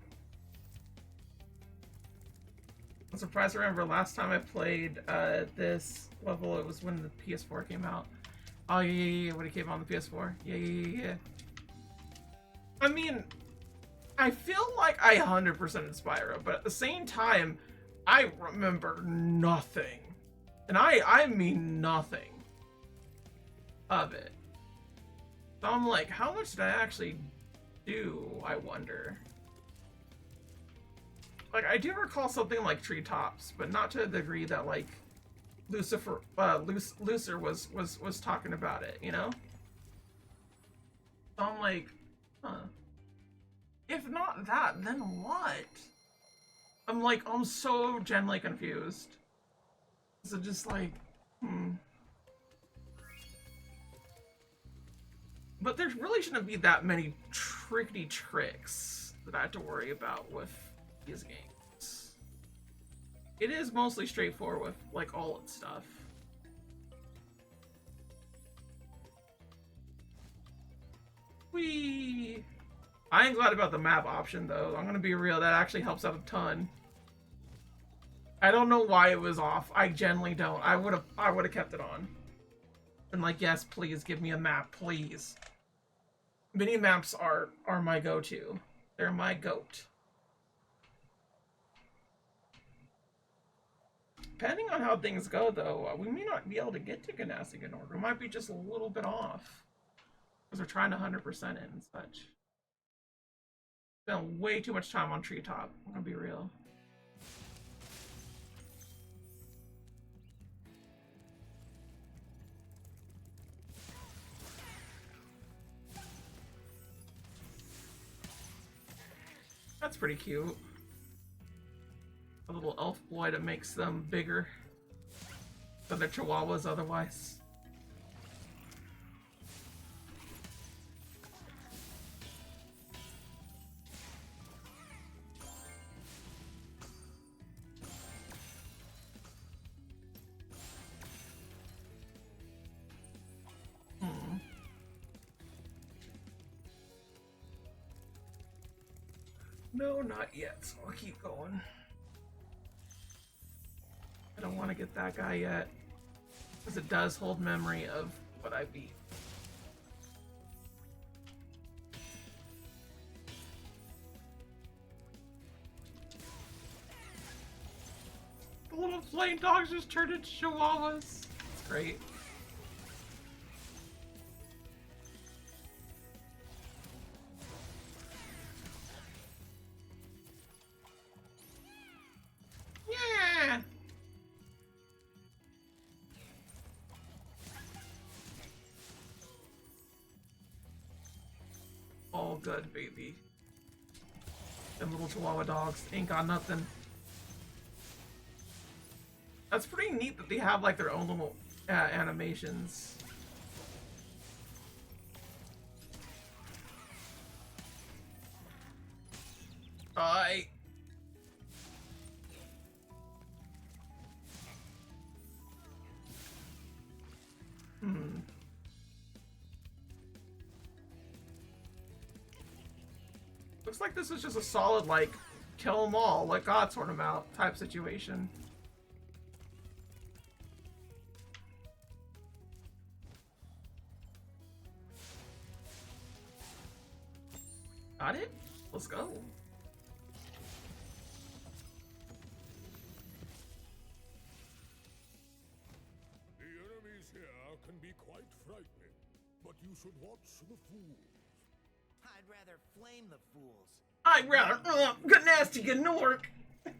I'm surprised I remember last time I played this level, it was when the PS4 came out. Oh, yeah, when it came on the PS4. Yeah. I mean, I feel like I 100%ed Spyro, but at the same time, I remember nothing. And I mean nothing of it. So I'm like, how much did I actually do, I wonder? Like, I do recall something like Treetops, but not to the degree that, like, Lucifer was talking about it, you know? So I'm like, huh. If not that, then what? I'm like, I'm so genuinely confused. So just like, But there really shouldn't be that many tricky tricks that I have to worry about with these games. It is mostly straightforward with, like, all its stuff. Whee! I ain't glad about the map option, though. I'm gonna be real, that actually helps out a ton. I don't know why it was off. I genuinely don't. I would've kept it on. And like, yes, please give me a map, please. Mini maps are my go-to. They're my goat. Depending on how things go, though, we may not be able to get to Ganassi in order. We might be just a little bit off. Because we're trying to 100% it and such. Spent way too much time on Treetop. I'm gonna be real. That's pretty cute. A little elf boy that makes them bigger than their chihuahuas otherwise. No, not yet, so I'll keep going. I don't want to get that guy yet, because it does hold memory of what I beat. The little flame dogs just turned into chihuahuas. It's great. good, baby. Them little Chihuahua dogs ain't got nothing. That's pretty neat that they have like their own little animations. I. Looks like this is just a solid, like, kill them all, like God sort them out type situation. Got it? Let's go. The enemies here can be quite frightening, but you should watch the fools. I'd rather flame the fools. I'd rather, good nasty, good nork.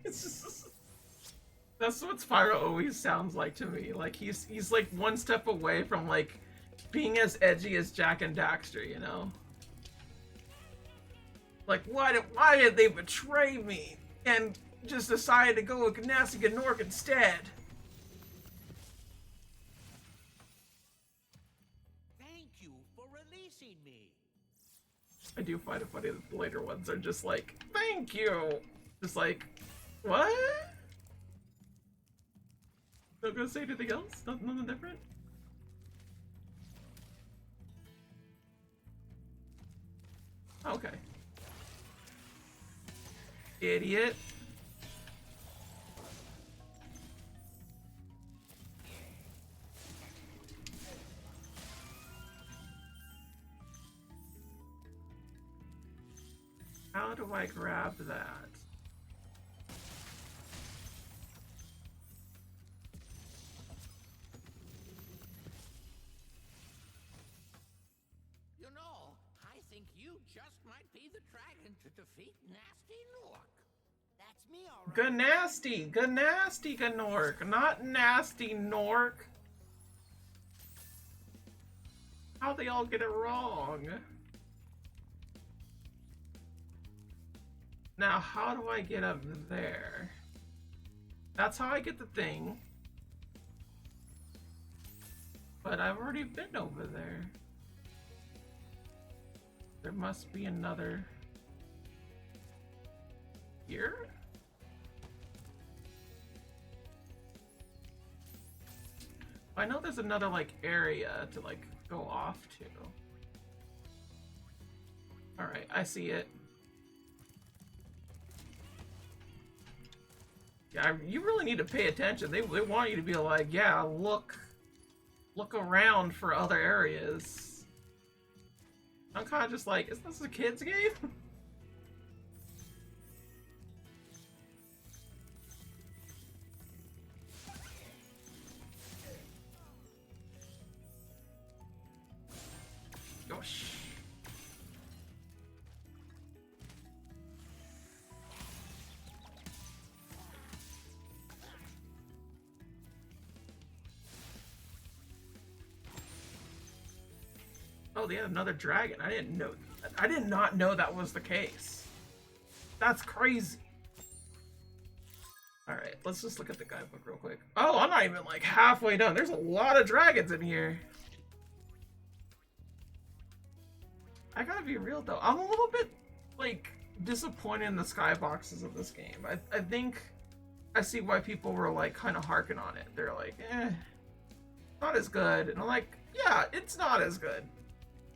That's what Spyro always sounds like to me. Like he's like one step away from like being as edgy as Jack and Daxter, you know? Like why did they betray me and just decided to go with nasty good nork instead? Thank you for releasing me. I do find it funny that the later ones are just like, thank you! Just like, what? Not gonna say anything else? Nothing different? Okay. Idiot. How do I grab that? You know, I think you just might be the dragon to defeat Nasty Nork. That's me, all right. Good nasty, good Nork, not nasty Nork. How'd they all get it wrong? Now, how do I get up there? That's how I get the thing. But I've already been over there. There must be another... Here? I know there's another, like, area to, like, go off to. Alright, I see it. Yeah, you really need to pay attention. They want you to be like, yeah, look around for other areas. I'm kind of just like, is this a kid's game? Gosh. Oh, they had another dragon. I didn't know. I did not know that was the case. That's crazy. Alright, let's just look at the guidebook real quick. Oh, I'm not even like halfway done. There's a lot of dragons in here. I gotta be real though. I'm a little bit like disappointed in the skyboxes of this game. I think I see why people were like kind of harking on it. They're like, not as good. And I'm like, yeah, it's not as good.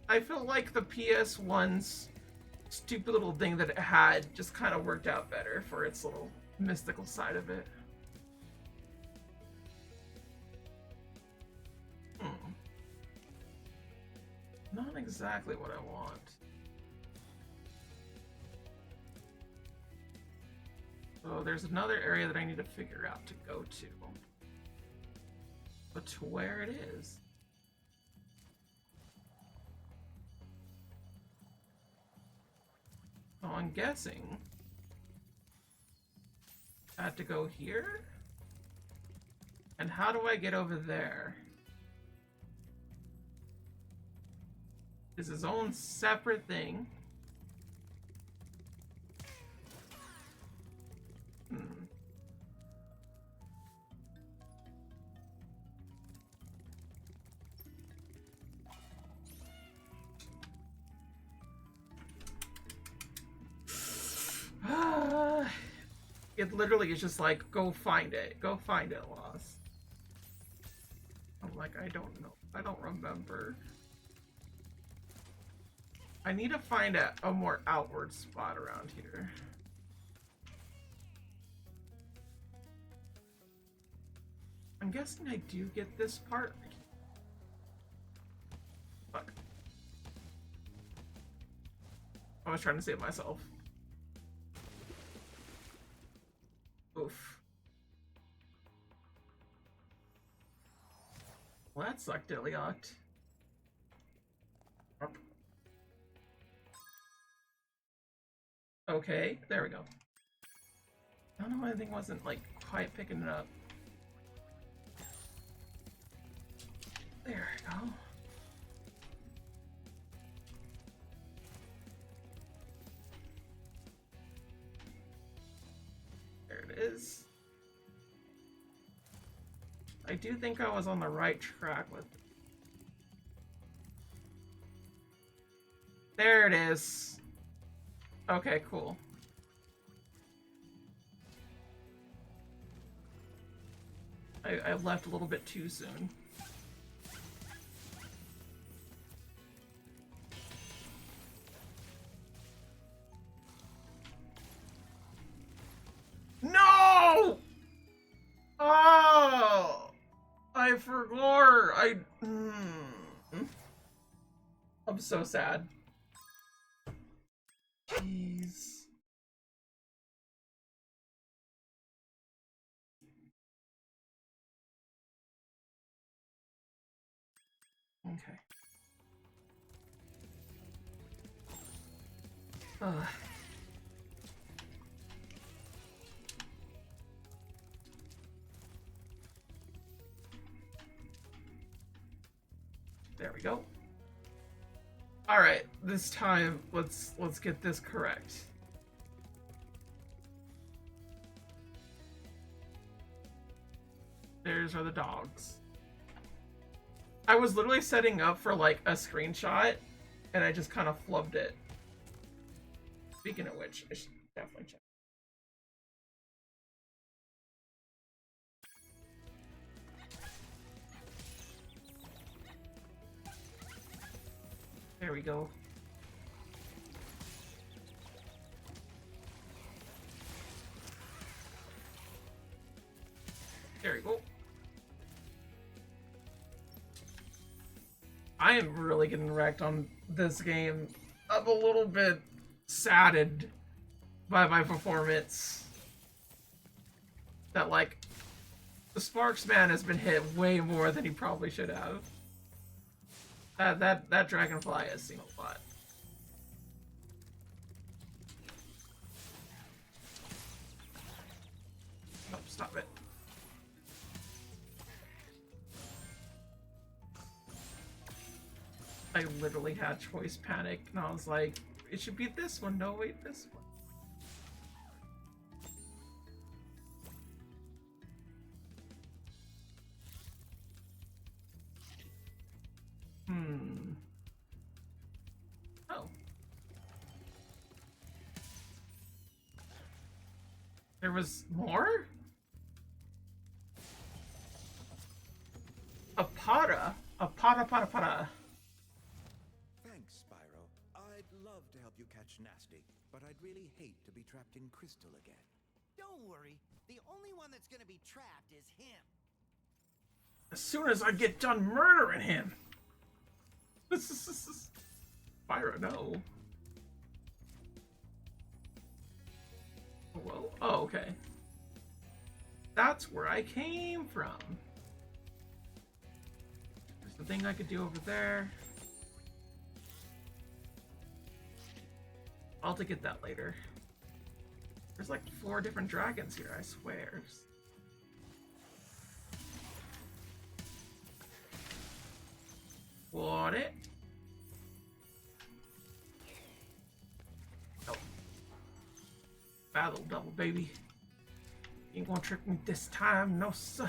I feel like the PS1's stupid little thing that it had just kind of worked out better for its little mystical side of it. Not exactly what I want. So there's another area that I need to figure out to go to. But to where it is. So I'm guessing I have to go here? And how do I get over there? It's his own separate thing. it literally is just like, go find it, Lost. I'm like, I don't know, I don't remember. I need to find a more outward spot around here. I'm guessing I do get this part. Fuck. I was trying to save myself. Oof. Well, that sucked, Iliot. Okay, there we go. I don't know why the thing wasn't, like, quite picking it up. There we go. There it is. I do think I was on the right track with it. There it is. Okay, cool. I left a little bit too soon. No! Oh! I forgot. I'm so sad. Jeez. Okay. Ugh. There we go. All right, this time let's get this correct. There's are the dogs. I was literally setting up for like a screenshot and I just kind of flubbed it. Speaking of which, I should definitely check. There we go. There we go. I am really getting wrecked on this game. I'm a little bit saddened by my performance. That, like, the Sparks man has been hit way more than he probably should have. That dragonfly has seen a lot. Oh, stop it. I literally had choice panic, and I was like, it should be this one. No, wait, this one. Oh. There was more? A para. A para. Thanks, Spyro. I'd love to help you catch Nasty, but I'd really hate to be trapped in Crystal again. Don't worry. The only one that's gonna be trapped is him. As soon as I get done murdering him. Spyro, no. Hello? Oh, okay. That's where I came from. There's the thing I could do over there. I'll have to get that later. There's like 4 different dragons here, I swear. What it? Oh. Battle double, baby. You ain't gonna trick me this time, no sir.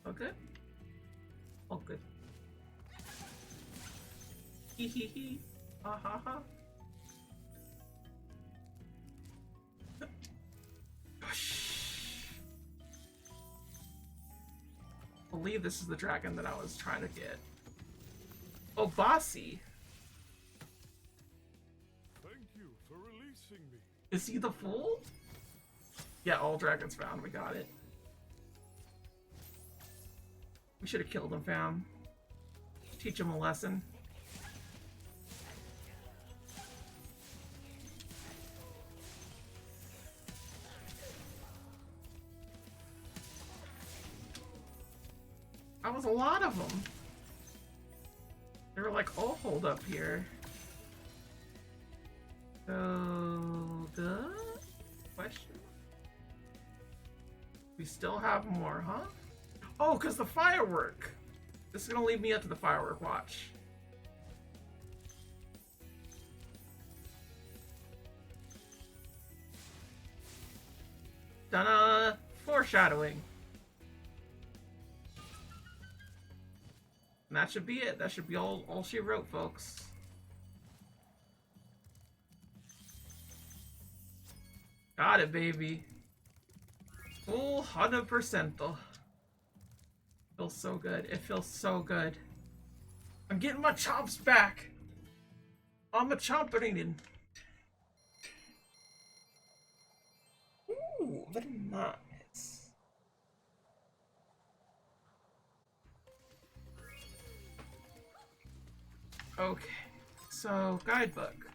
All good? All good. Hee hee hee. Ha ha ha. believe this is the dragon that I was trying to get. Oh, Bossy. Thank you for releasing me. Is he the fool? Yeah, all dragons found. We got it. We should have killed him, fam. Teach him a lesson. That was a lot of them. They were like all hold up here. So, the question? We still have more, huh? Oh, because the firework. This is gonna lead me up to the firework. Watch. Donna, foreshadowing. And that should be it. That should be all she wrote, folks. Got it, baby. Full 100%. Feels so good. It feels so good. I'm getting my chops back. I'm a chompering. Ooh, very nice. Okay, so guidebook.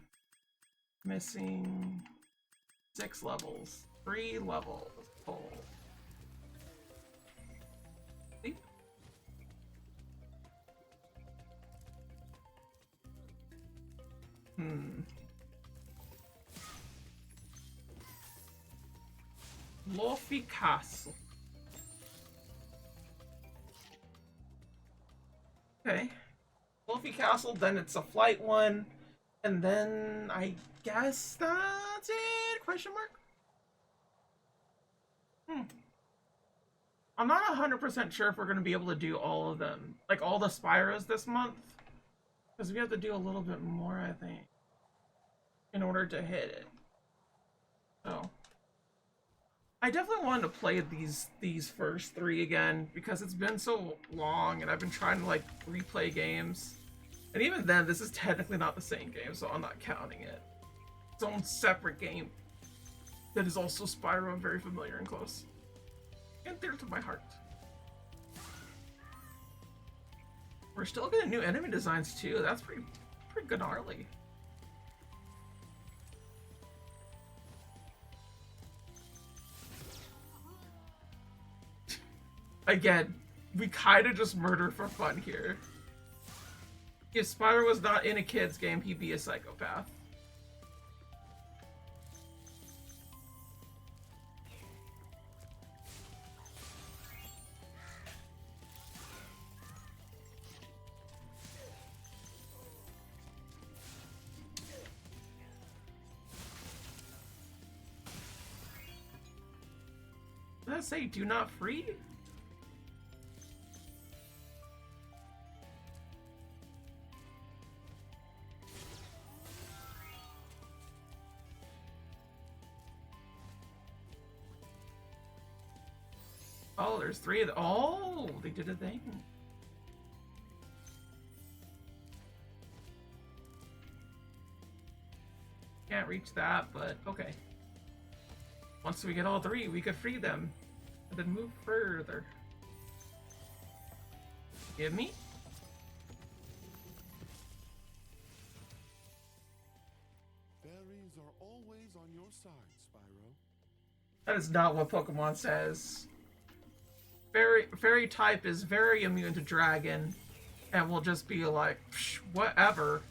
Missing 6 levels. 3 levels. Full. Lofty Castle. Okay. Lofty Castle, then it's a flight one, and then I guess that's it? Question mark? I'm not 100% sure if we're going to be able to do all of them. Like, all the Spyros this month. Because we have to do a little bit more, I think. In order to hit it. So. I definitely wanted to play these first 3 again. Because it's been so long, and I've been trying to, like, replay games. And even then, this is technically not the same game, so I'm not counting it. It's its own separate game. That is also Spyro and very familiar and close. And dear to my heart. We're still getting new enemy designs too. That's pretty good gnarly. Again, we kind of just murder for fun here. If Spyro was not in a kid's game, he'd be a psychopath. Did I say do not free? Oh, there's 3 of them. Oh, they did a thing. Can't reach that, but okay. Once we get all 3, we could free them. And then move further. Give me? Fairies are always on your side, Spyro. That is not what Pokemon says. Fairy type is very immune to dragon. And will just be like, whatever.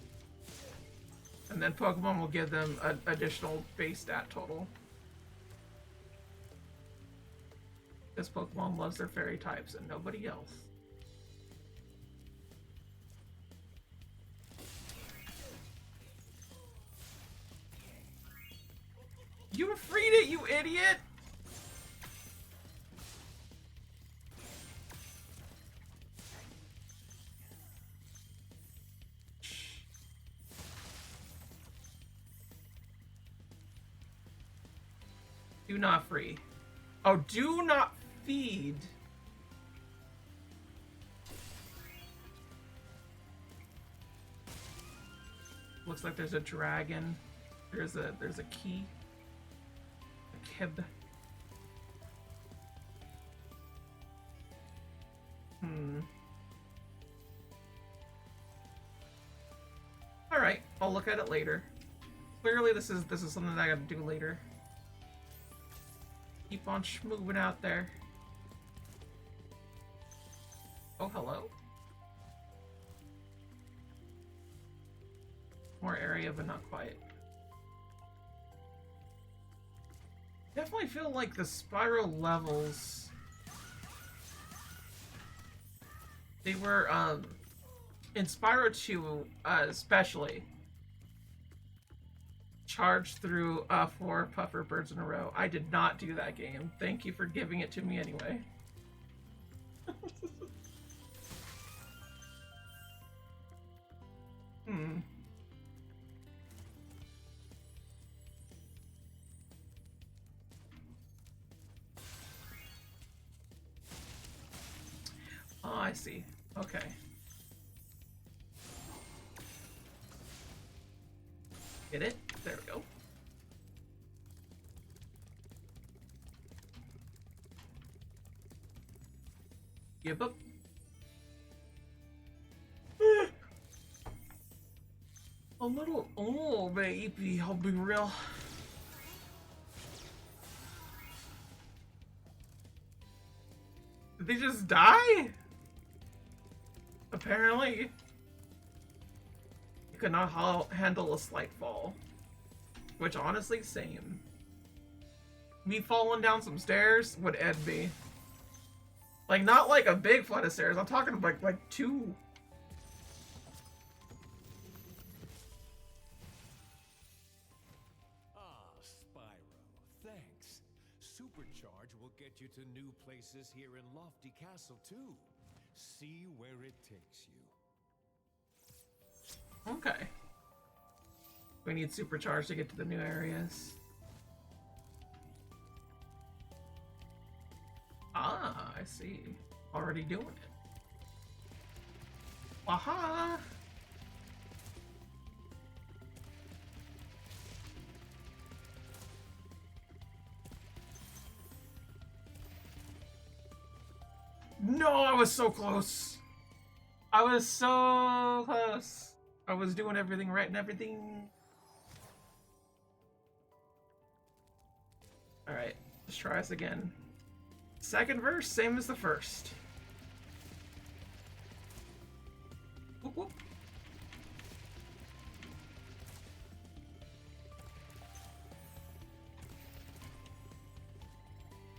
And then Pokemon will give them an additional base stat total. Because Pokemon loves their fairy types and nobody else. You freed it, you idiot! Do not free. Oh, do not feed. Looks like there's a dragon. There's a key. A kib. Alright, I'll look at it later. Clearly this is something that I gotta do later. Keep on moving out there. Oh, hello. More area, but not quite. Definitely feel like the Spyro levels... They were, in Spyro 2, especially, charged through 4 puffer birds in a row. I did not do that game. Thank you for giving it to me anyway. Oh, I see. Okay. Get it? There we go. Give up. A little, oh baby, I'll be real. Did they just die? Apparently. You could not handle a slight fall. Which, honestly, same. Me falling down some stairs would end me. Like, not like a big flight of stairs. I'm talking like 2. Ah, Spyro, thanks. Supercharge will get you to new places here in Lofty Castle, too. See where it takes you. Okay. We need supercharge to get to the new areas. Ah, I see. Already doing it. Aha! No, I was so close. I was so close. I was doing everything right and everything. Alright, let's try this again. Second verse, same as the first. Whoop, whoop.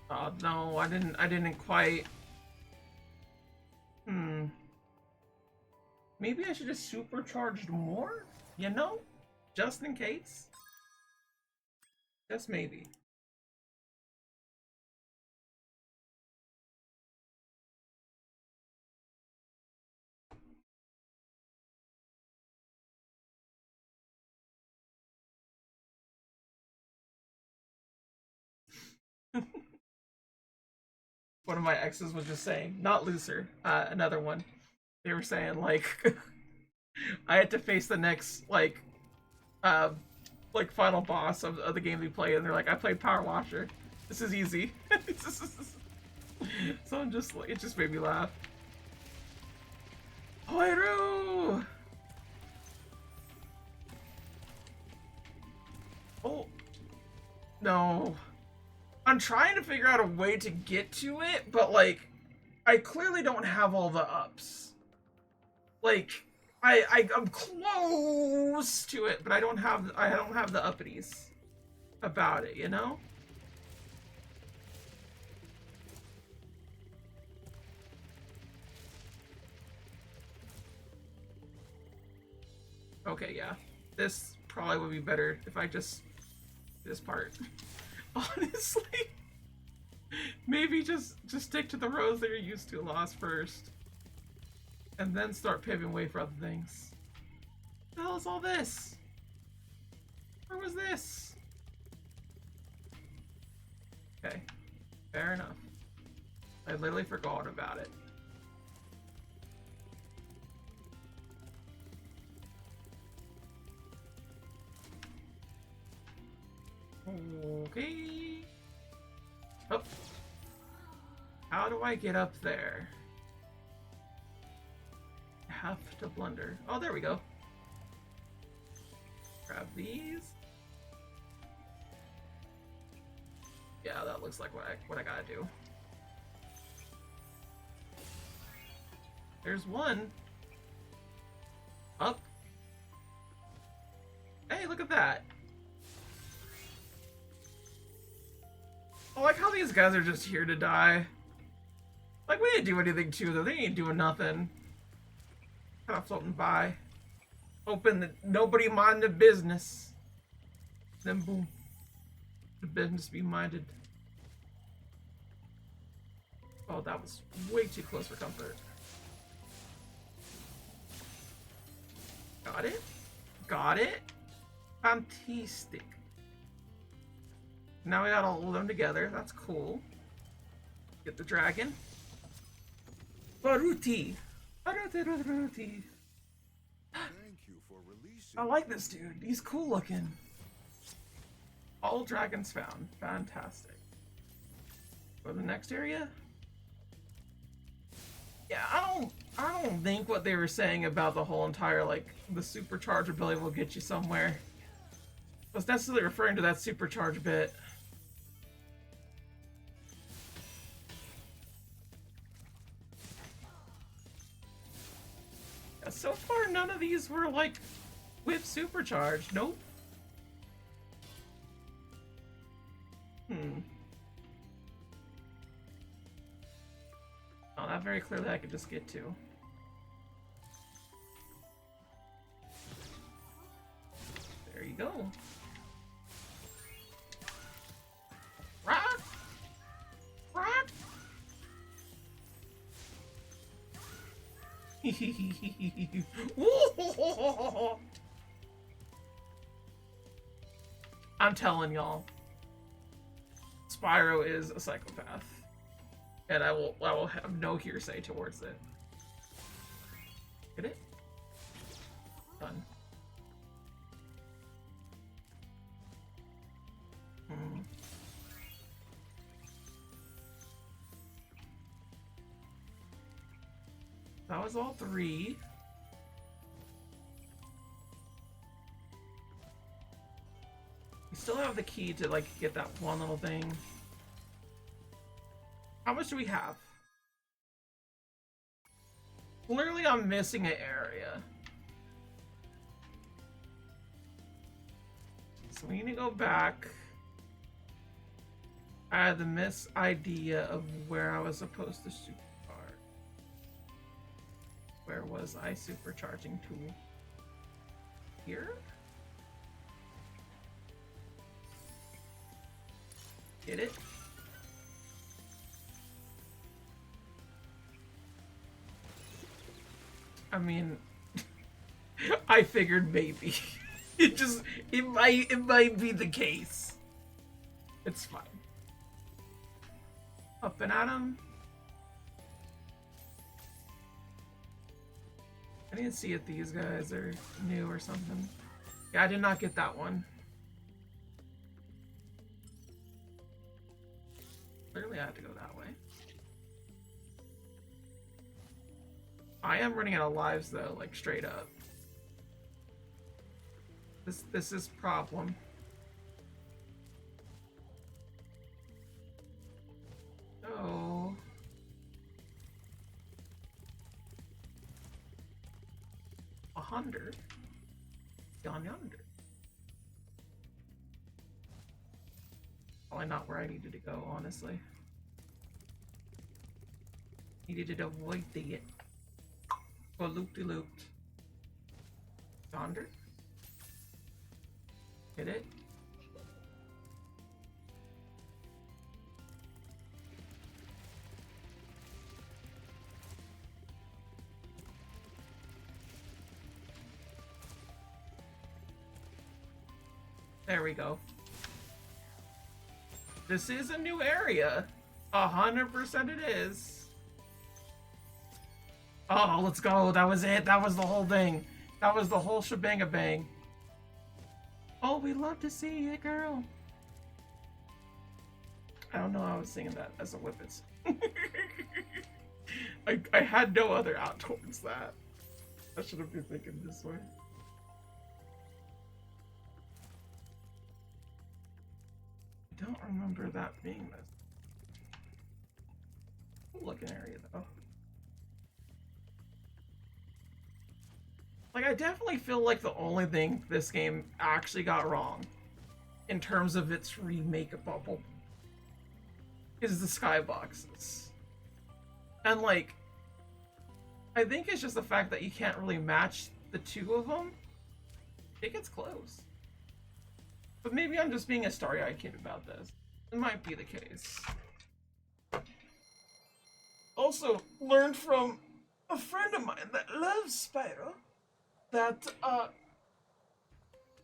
Oh no, I didn't quite. Maybe I should have supercharged more? You know? Just in case? Just maybe. One of my exes was just saying, not Lucer, another one. They were saying, like, I had to face the next, like final boss of the game we played, and they're like, I played Power Washer. This is easy. So I'm just like, it just made me laugh. Spyro! Oh. No. I'm trying to figure out a way to get to it, but like, I clearly don't have all the ups. Like, I'm close to it, but I don't have the uppities about it, you know? Okay, yeah. This probably would be better if I just this part. Honestly. Maybe just stick to the rows that you're used to lost first. And then start paving way for other things. What the hell is all this? Where was this? Okay. Fair enough. I literally forgot about it. Okay. Oh. How do I get up there? I have to blunder. Oh, there we go. Grab these. Yeah, that looks like what I gotta do. There's one. Up. Hey, look at that. I like how these guys are just here to die. Like, we didn't do anything to them. They ain't doing nothing. Kind of floating by. Hoping that nobody mind the business. Then boom. The business be minded. Oh, that was way too close for comfort. Got it? Got it? Fantastic. Now we got all of them together. That's cool. Get the dragon. Baruti. Baruti. Thank you for releasing. I like this dude. He's cool looking. All dragons found. Fantastic. Go to the next area. Yeah, I don't think what they were saying about the whole entire, like, the supercharge ability will get you somewhere was necessarily referring to that supercharge bit. Yeah, so far none of these were like with supercharge. Nope. Oh, not very clearly I could just get to. There you go. Rock! Rock! I'm telling y'all, Spyro is a psychopath, and I will have no hearsay towards it. Get it? Done. That was all three. We still have the key to, like, get that one little thing. How much do we have? Clearly I'm missing an area. So we need to go back. I had the miss idea of where I was supposed to supercharge. Where was I supercharging to? Here? Get it? I mean, I figured maybe. It might be the case. It's fine. Up and at him. I didn't see if these guys are new or something. Yeah, I did not get that one. Clearly I had to go that way. I am running out of lives though, like straight up. This is problem. Oh. A 100. Gone yonder. Probably not where I needed to go, honestly. Needed to avoid the loop-de-loop. Yonder. Hit it. There we go. This is a new area. 100% it is. Oh, let's go. That was it. That was the whole thing. That was the whole shebang-a-bang. Oh, we love to see it, girl. I don't know how I was singing that as a whippets. I had no other out towards that. I should have been thinking this way. I don't remember that being this. Cool looking area though. Like, I definitely feel like the only thing this game actually got wrong in terms of its remake of Bubble is the skyboxes. And like, I think it's just the fact that you can't really match the two of them. I think it's close. But maybe I'm just being a starry-eyed kid about this. It might be the case. Also, learned from a friend of mine that loves Spyro that,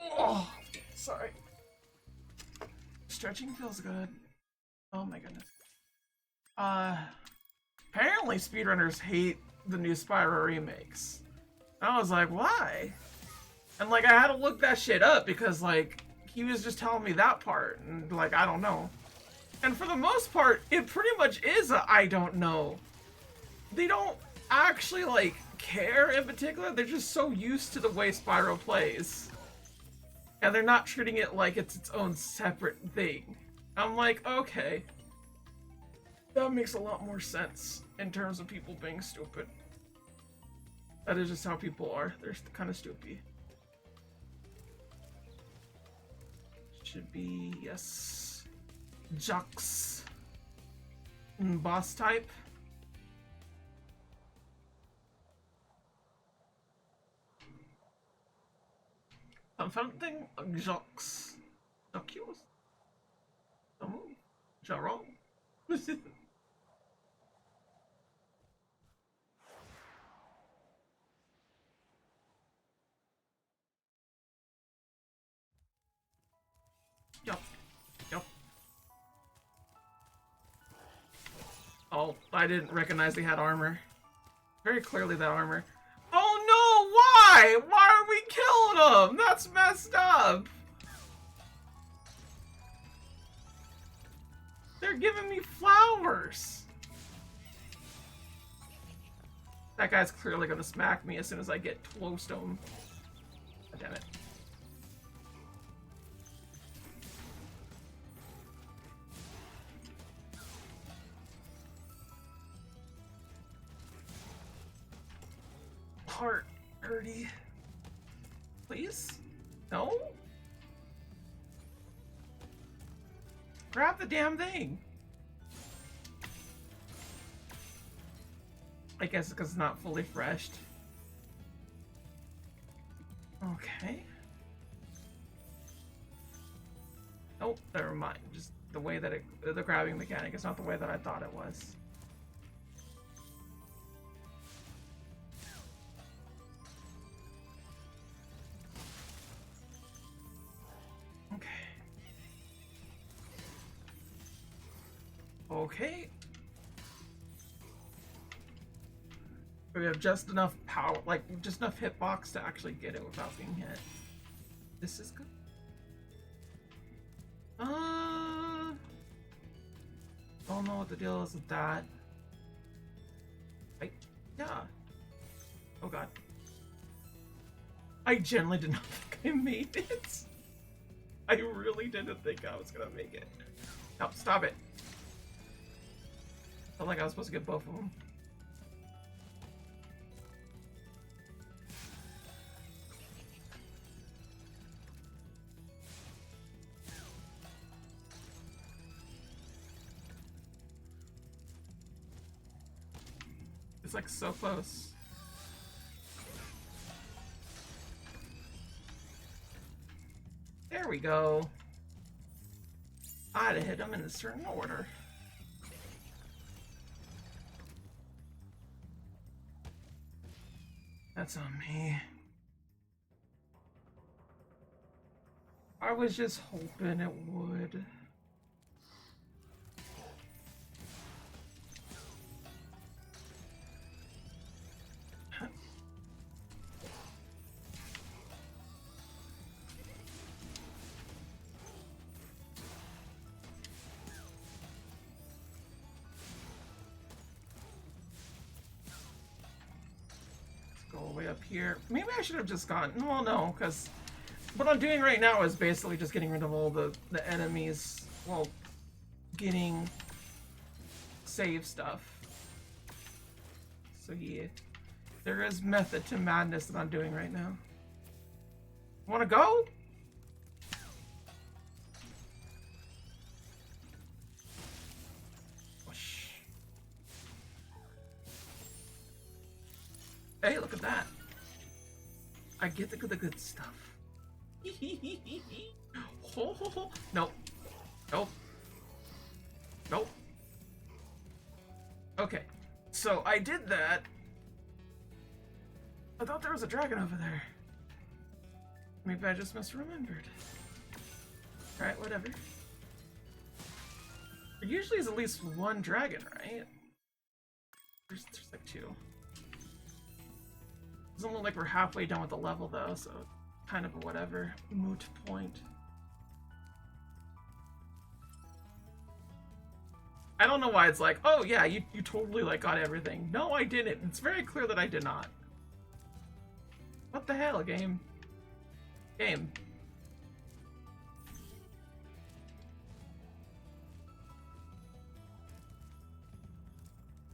oh, sorry. Stretching feels good. Oh my goodness. Apparently speedrunners hate the new Spyro remakes. I was like, why? And like, I had to look that shit up because like, he was just telling me that part and like, I don't know. And for the most part, it pretty much is a I don't know. They don't actually like care in particular, they're just so used to the way Spyro plays. And they're not treating it like it's its own separate thing. I'm like, okay. That makes a lot more sense in terms of people being stupid. That is just how people are. They're kind of stupid. Should be, yes. Jux. Boss type. Something Jux. Jux. Jaron. Yup. Yup. Oh, I didn't recognize they had armor. Very clearly that armor. Oh no, why? Why are we killing them? That's messed up. They're giving me flowers. That guy's clearly gonna smack me as soon as I get close to him. God damn it. Heart, Gertie. Please? No? Grab the damn thing. I guess because it's not fully freshed. Okay. Oh, never mind. Just the way that the grabbing mechanic is not the way that I thought it was. Okay. Okay. We have just enough power, like just enough hitbox to actually get it without being hit. This is good. Don't know what the deal is with that. Right? Yeah. Oh god. I genuinely did not think I made it. I really didn't think I was gonna make it. No, stop it. Felt like I was supposed to get both of them. It's like so close. There we go. I had to hit them in a certain order. That's on me. I was just hoping it would. here. Maybe I should have just gone. Well, no, because what I'm doing right now is basically just getting rid of all the enemies while getting save stuff. So yeah, there is method to madness that I'm doing right now. Wanna go? Whoosh. Hey, look at that. I get the good stuff. Ho, ho, ho. Nope. Nope. Nope. Okay. So I did that. I thought there was a dragon over there. Maybe I just misremembered. Alright, whatever. There usually is at least one dragon, right? There's like two. Doesn't look like we're halfway done with the level though, so kind of a whatever moot point. I don't know why it's like, oh yeah, you totally like got everything. No, I didn't. It's very clear that I did not. What the hell, game? Game.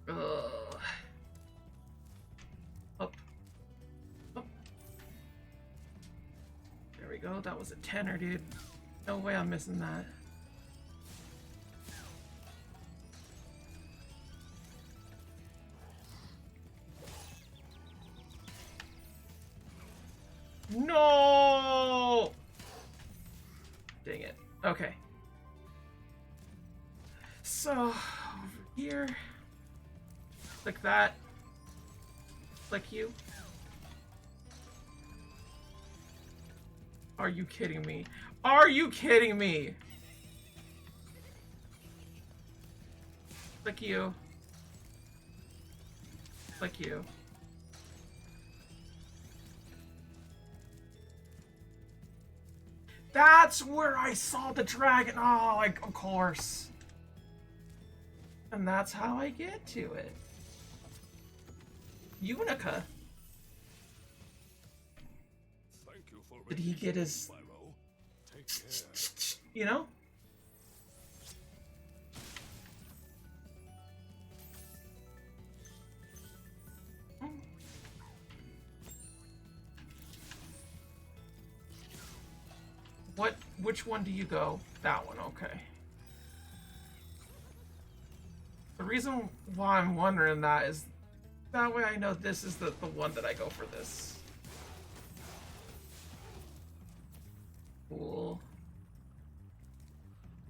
Ugh. Up. Up. There we go. That was a tenner, dude. No way I'm missing that. No! Dang it. Okay. So, over here. Like that. Like you. Are you kidding me? Are you kidding me? Like you. Like you. That's where I saw the dragon. Oh, like, of course. And that's how I get to it. Unica. Thank you for Did he get his... Spyro. Take care. You know? Which one do you go? That one, okay. The reason why I'm wondering that is that way I know this is the one that I go for this. Cool.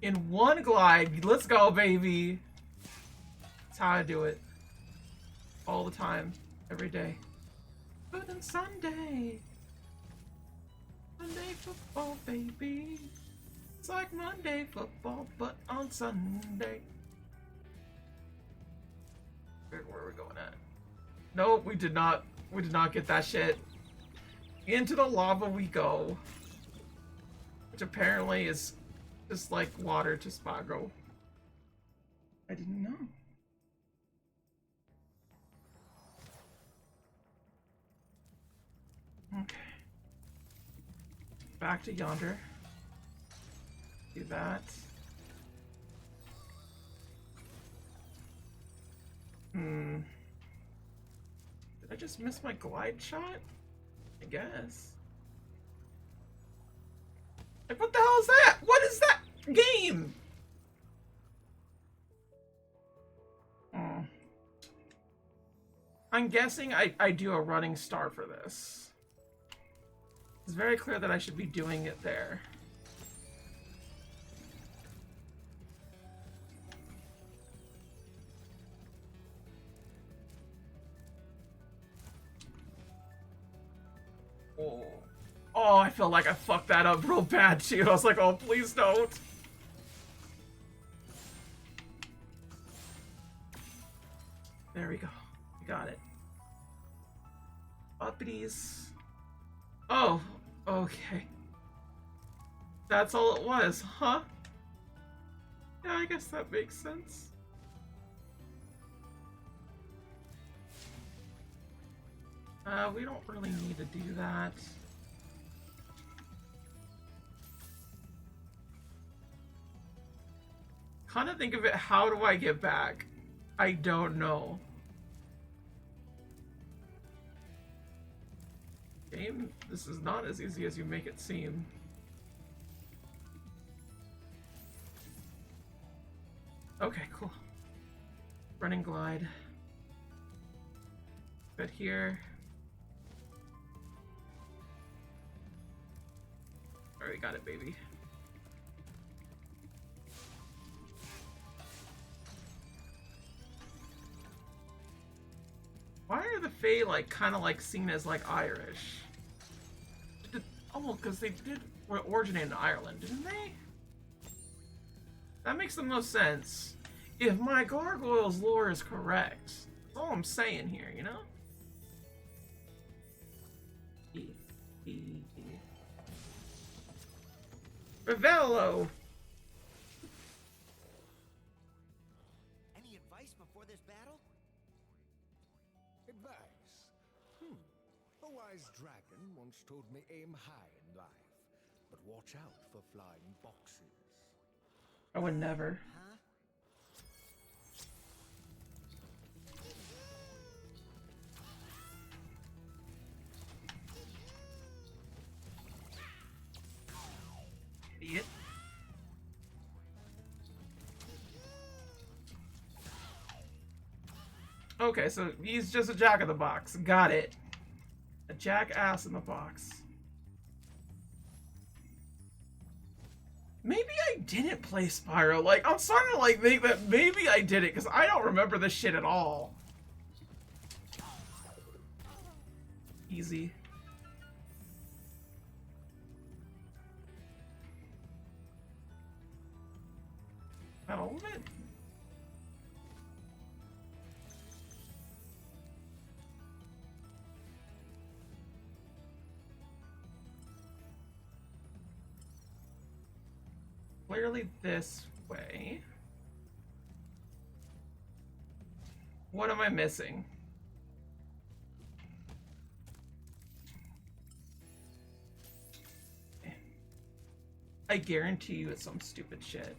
In one glide, let's go, baby. That's how I do it. All the time, every day. But on Sunday. Sunday football, baby. It's like Monday football, but on Sunday. Where are we going at? Nope, we did not get that shit. Into the lava we go. Which apparently is just like water to Spyro. I didn't know. Okay. Back to yonder. Do that. Did I just miss my glide shot? I guess. Like, what the hell is that? What is that game? I'm guessing I do a running star for this. It's very clear that I should be doing it there. Oh. Oh, I feel like I fucked that up real bad too. I was like, oh, please don't. There we go. We got it. Uppities. Oh, okay. That's all it was, huh? Yeah, I guess that makes sense. We don't really need to do that. Kind of think of it, how do I get back? I don't know. Game, this is not as easy as you make it seem. Okay, cool. Running glide. Good here. Alright, got it, baby. Why are the Fae like kind of like seen as like Irish? Oh, because they did originate in Ireland, didn't they? That makes the most sense. If my gargoyles lore is correct, that's all I'm saying here, you know? Ravello! Any advice before this battle? Advice? A wise dragon once told me aim high in life, but watch out for flying boxes. I would never. Huh? Idiot. Okay, so he's just a jack in the box. Got it. A jackass in the box. Maybe I didn't play Spyro. Like, I'm starting to like think that maybe I did it because I don't remember this shit at all. Easy. Not all of it? Clearly this way. What am I missing? I guarantee you it's some stupid shit.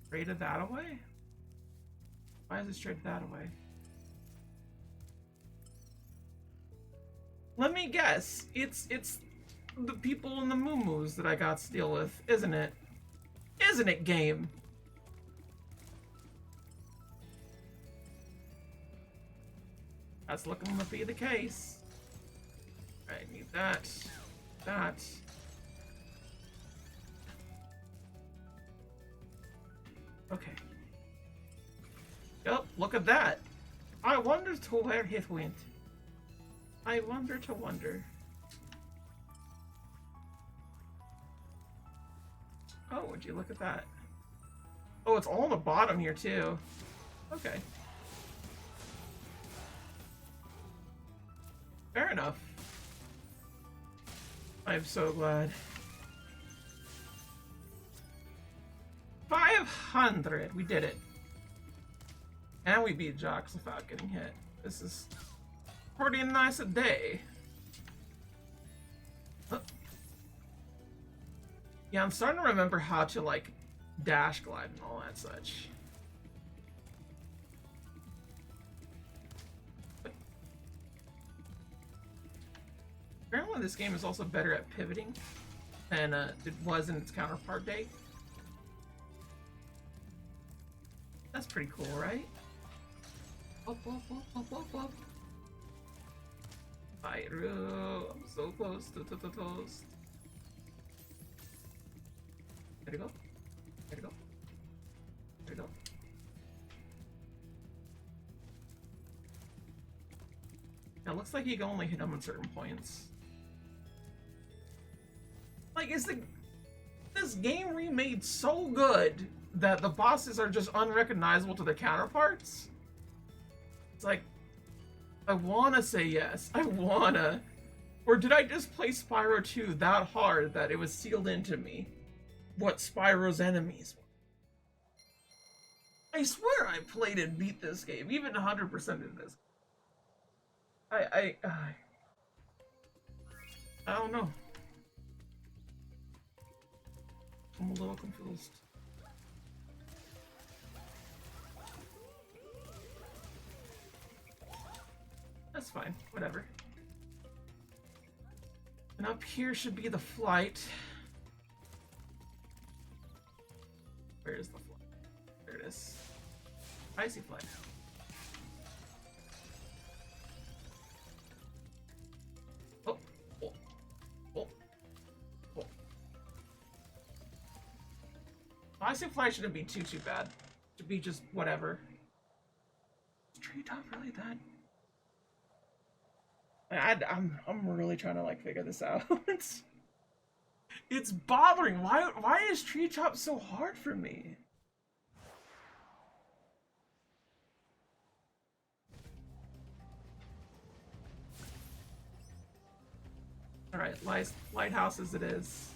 Traded that away? Why is it straight that away? Let me guess. It's the people in the moo-moos that I got to deal with, isn't it? Isn't it, game? That's looking to be the case. I need that. That. Okay. Yep, look at that. I wonder to where it went. I wonder to wonder. Oh, would you look at that? Oh, it's all on the bottom here too. Okay. Fair enough. I'm so glad. 500! We did it. And we beat Jocks without getting hit. This is pretty nice a day. Oh. Yeah, I'm starting to remember how to, like, dash glide and all that such. But apparently this game is also better at pivoting than it was in its counterpart day. That's pretty cool, right? Up, up, up, up, up, up. Spyro, I'm so close to the toast. There you go. There you go. There you go. Now, it looks like you can only hit them at certain points. Like, is this game remade so good that the bosses are just unrecognizable to their counterparts? It's like, I wanna say yes. I wanna. Or did I just play Spyro 2 that hard that it was sealed into me what Spyro's enemies were? I swear I played and beat this game, even 100% in this. I don't know. I'm a little confused. That's fine, whatever. And up here should be the flight. Where is the flight? There it is. Icy flight. Oh, oh, oh, oh. Icy flight shouldn't be too bad. It should be just whatever. Is treetop really that? I'm really trying to like figure this out. It's bothering. Why is treetop so hard for me? All right, lighthouse as it is.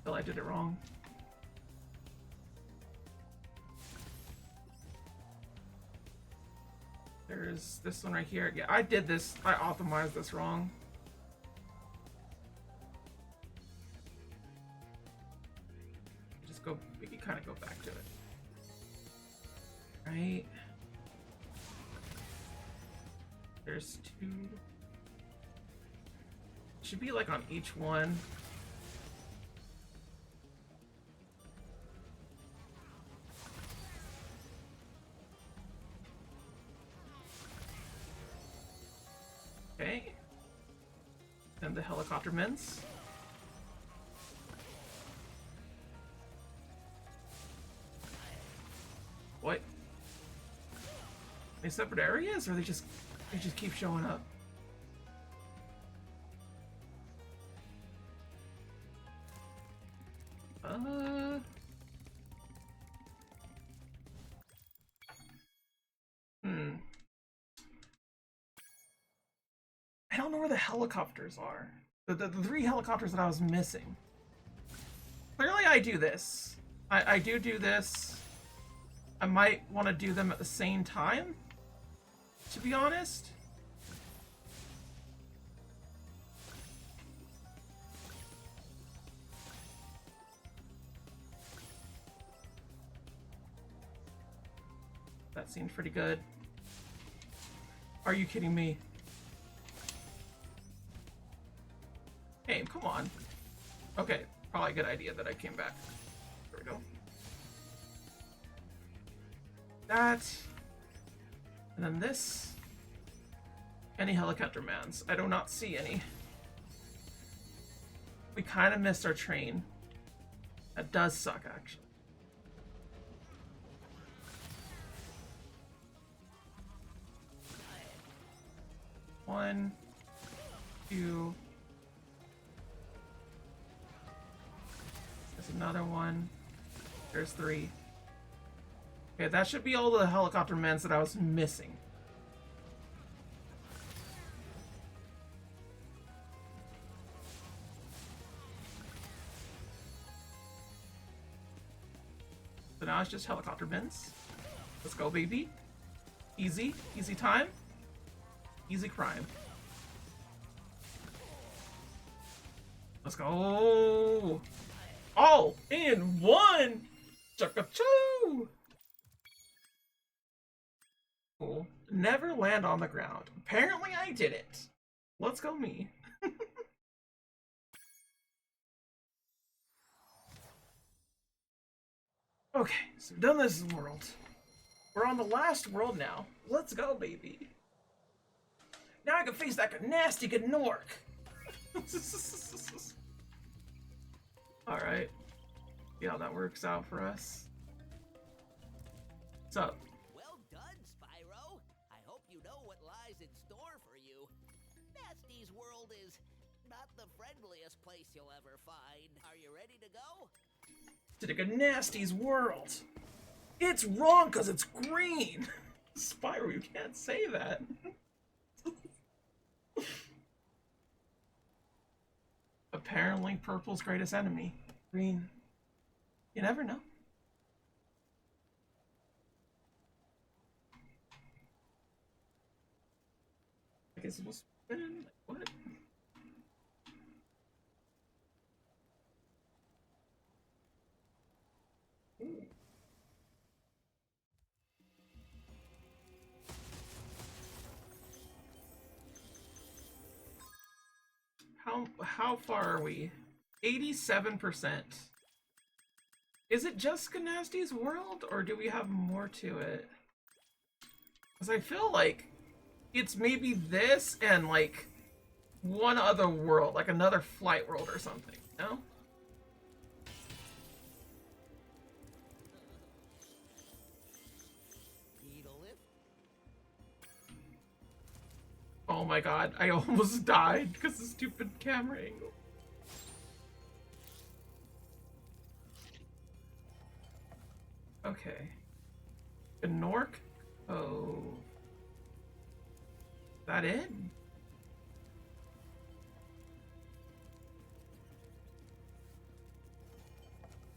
Feel I did it wrong. There's this one right here. Yeah, I did this. I optimized this wrong. Just go. We can kind of go back to it. Right. There's two. Should be like on each one. Okay. And the helicopter men's. What? Any separate areas, or they just keep showing up? I don't know where the helicopters are. The three helicopters that I was missing. Clearly I do this. I do this. I might want to do them at the same time, to be honest. That seemed pretty good. Are you kidding me? Hey, come on. Okay, probably a good idea that I came back. There we go. That. And then this. Any helicopter mans? I do not see any. We kind of missed our train. That does suck, actually. One, two. There's another one. There's three. Okay, that should be all the helicopter mans that I was missing. So now it's just helicopter bins. Let's go, baby. Easy. Easy time. Easy crime. Let's go. All in one. Chaka-choo. Cool. Never land on the ground. Apparently I did it. Let's go me. Okay, so we've done this world. We're on the last world now. Let's go, baby. Now I can face that nasty Gnork. Alright. See how that works out for us. What's up? Well done, Spyro. I hope you know what lies in store for you. Nasty's world is not the friendliest place you'll ever find. Are you ready to go? To the Nasty's world. It's wrong because it's green. Spyro, you can't say that. Apparently, purple's greatest enemy. Green. You never know. I guess it was spinning. What? Ooh. How far are we? 87%. Is it just Ganasty's world, or do we have more to it? Because I feel like it's maybe this and like one other world, like another flight world or something, no? Oh my god, I almost died because of stupid camera angle. Okay. The Nork? Oh. Is that it?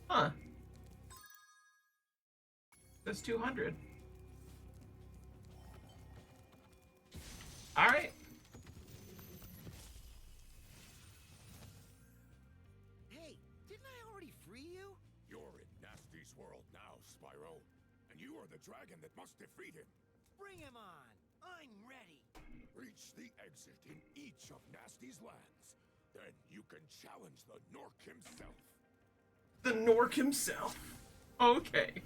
Huh. That's 200. Alright. Hey, didn't I already free you? You're in Nasty's world now, Spyro. And you are the dragon that must defeat him. Bring him on. I'm ready. Reach the exit in each of Nasty's lands. Then you can challenge the Nork himself. The Nork himself. Okay.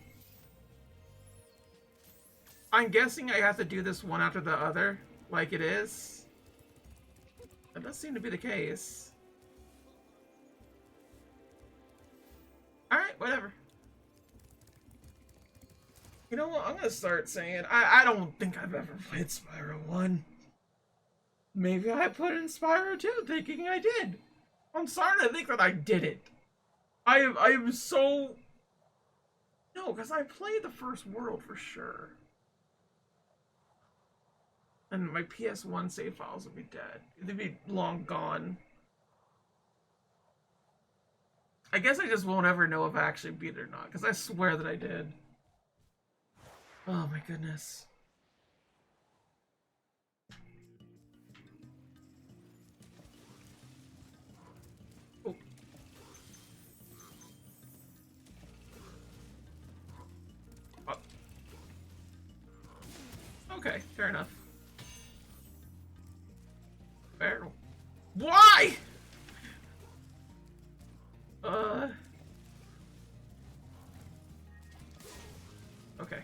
I'm guessing I have to do this one after the other, like it is. That does seem to be the case. Alright, whatever. You know what? I'm gonna start saying I don't think I've ever played Spyro 1. Maybe I put in Spyro 2 thinking I did. I'm starting to think that I didn't. I am so... No, because I played the first world for sure. And my PS1 save files would be dead. They'd be long gone. I guess I just won't ever know if I actually beat it or not, because I swear that I did. Oh my goodness. Oh. Oh. Okay, fair enough. Fair. Why? Okay.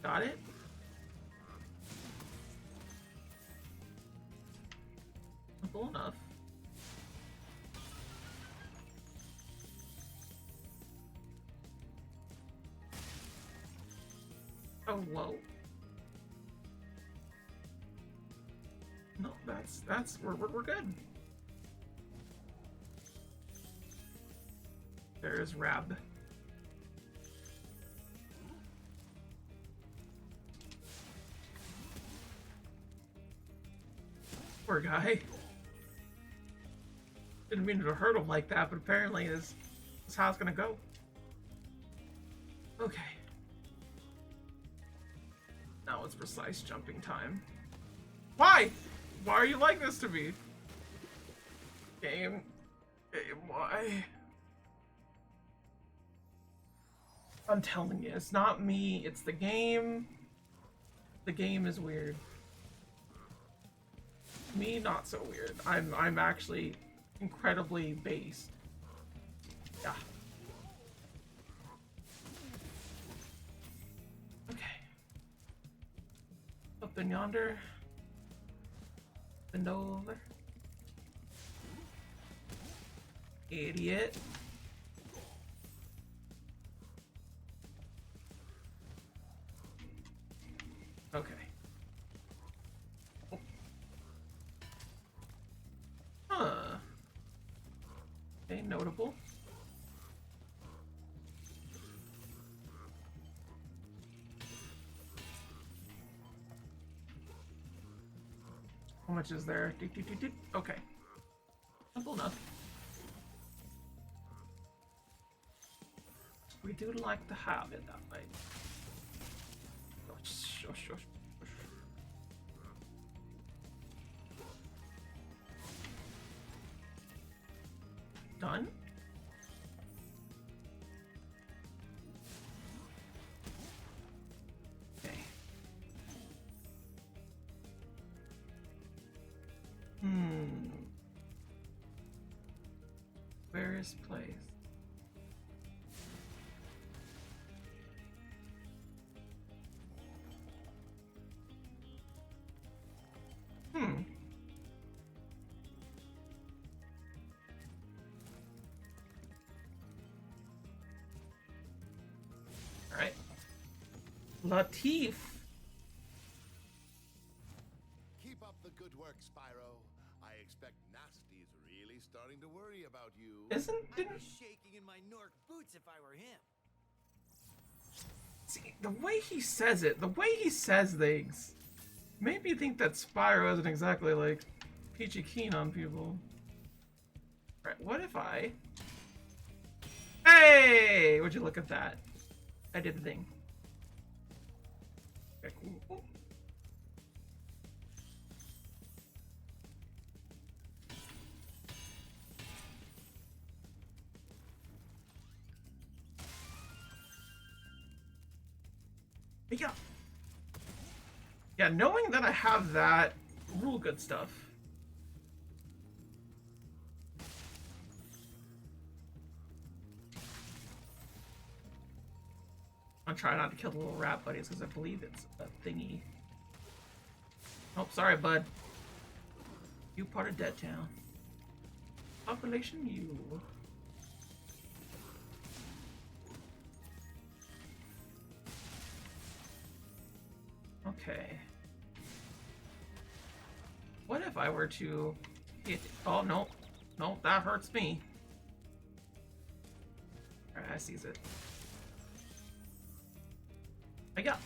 Got it. Simple enough. Oh, whoa. No, we're good. There's Rab. Poor guy. Didn't mean to hurt him like that, but apparently is how it's gonna go. Okay. Now it's precise jumping time. Why? Why are you like this to me? Game, why? I'm telling you, it's not me, it's the game. The game is weird. Me, not so weird. I'm actually incredibly based. Yeah. Okay. Up and yonder. Bend over. Idiot. Okay. Huh. Okay, notable. How much is there? Okay. Simple enough. We do like to have it that way. Done? Okay. Where is place? Alright. Latif. Keep up the good work, Spyro. I expect Nasty's really starting to worry about you. I'd Didn't be shaking in my Nork boots if I were him. see the way he says it, the way he says things, made me think that Spyro isn't exactly like peachy keen on people. Right, what if I? Hey! Would you look at that? I did the thing. Okay, cool. Yeah. Yeah, knowing that I have that, real good stuff. I'm trying not to kill the little rat buddies because I believe it's a thingy. Oh, sorry, bud. You part of Dead Town. Population U. Okay. What if I were to hit... Oh, no. No, that hurts me. Alright, I sees it. I got...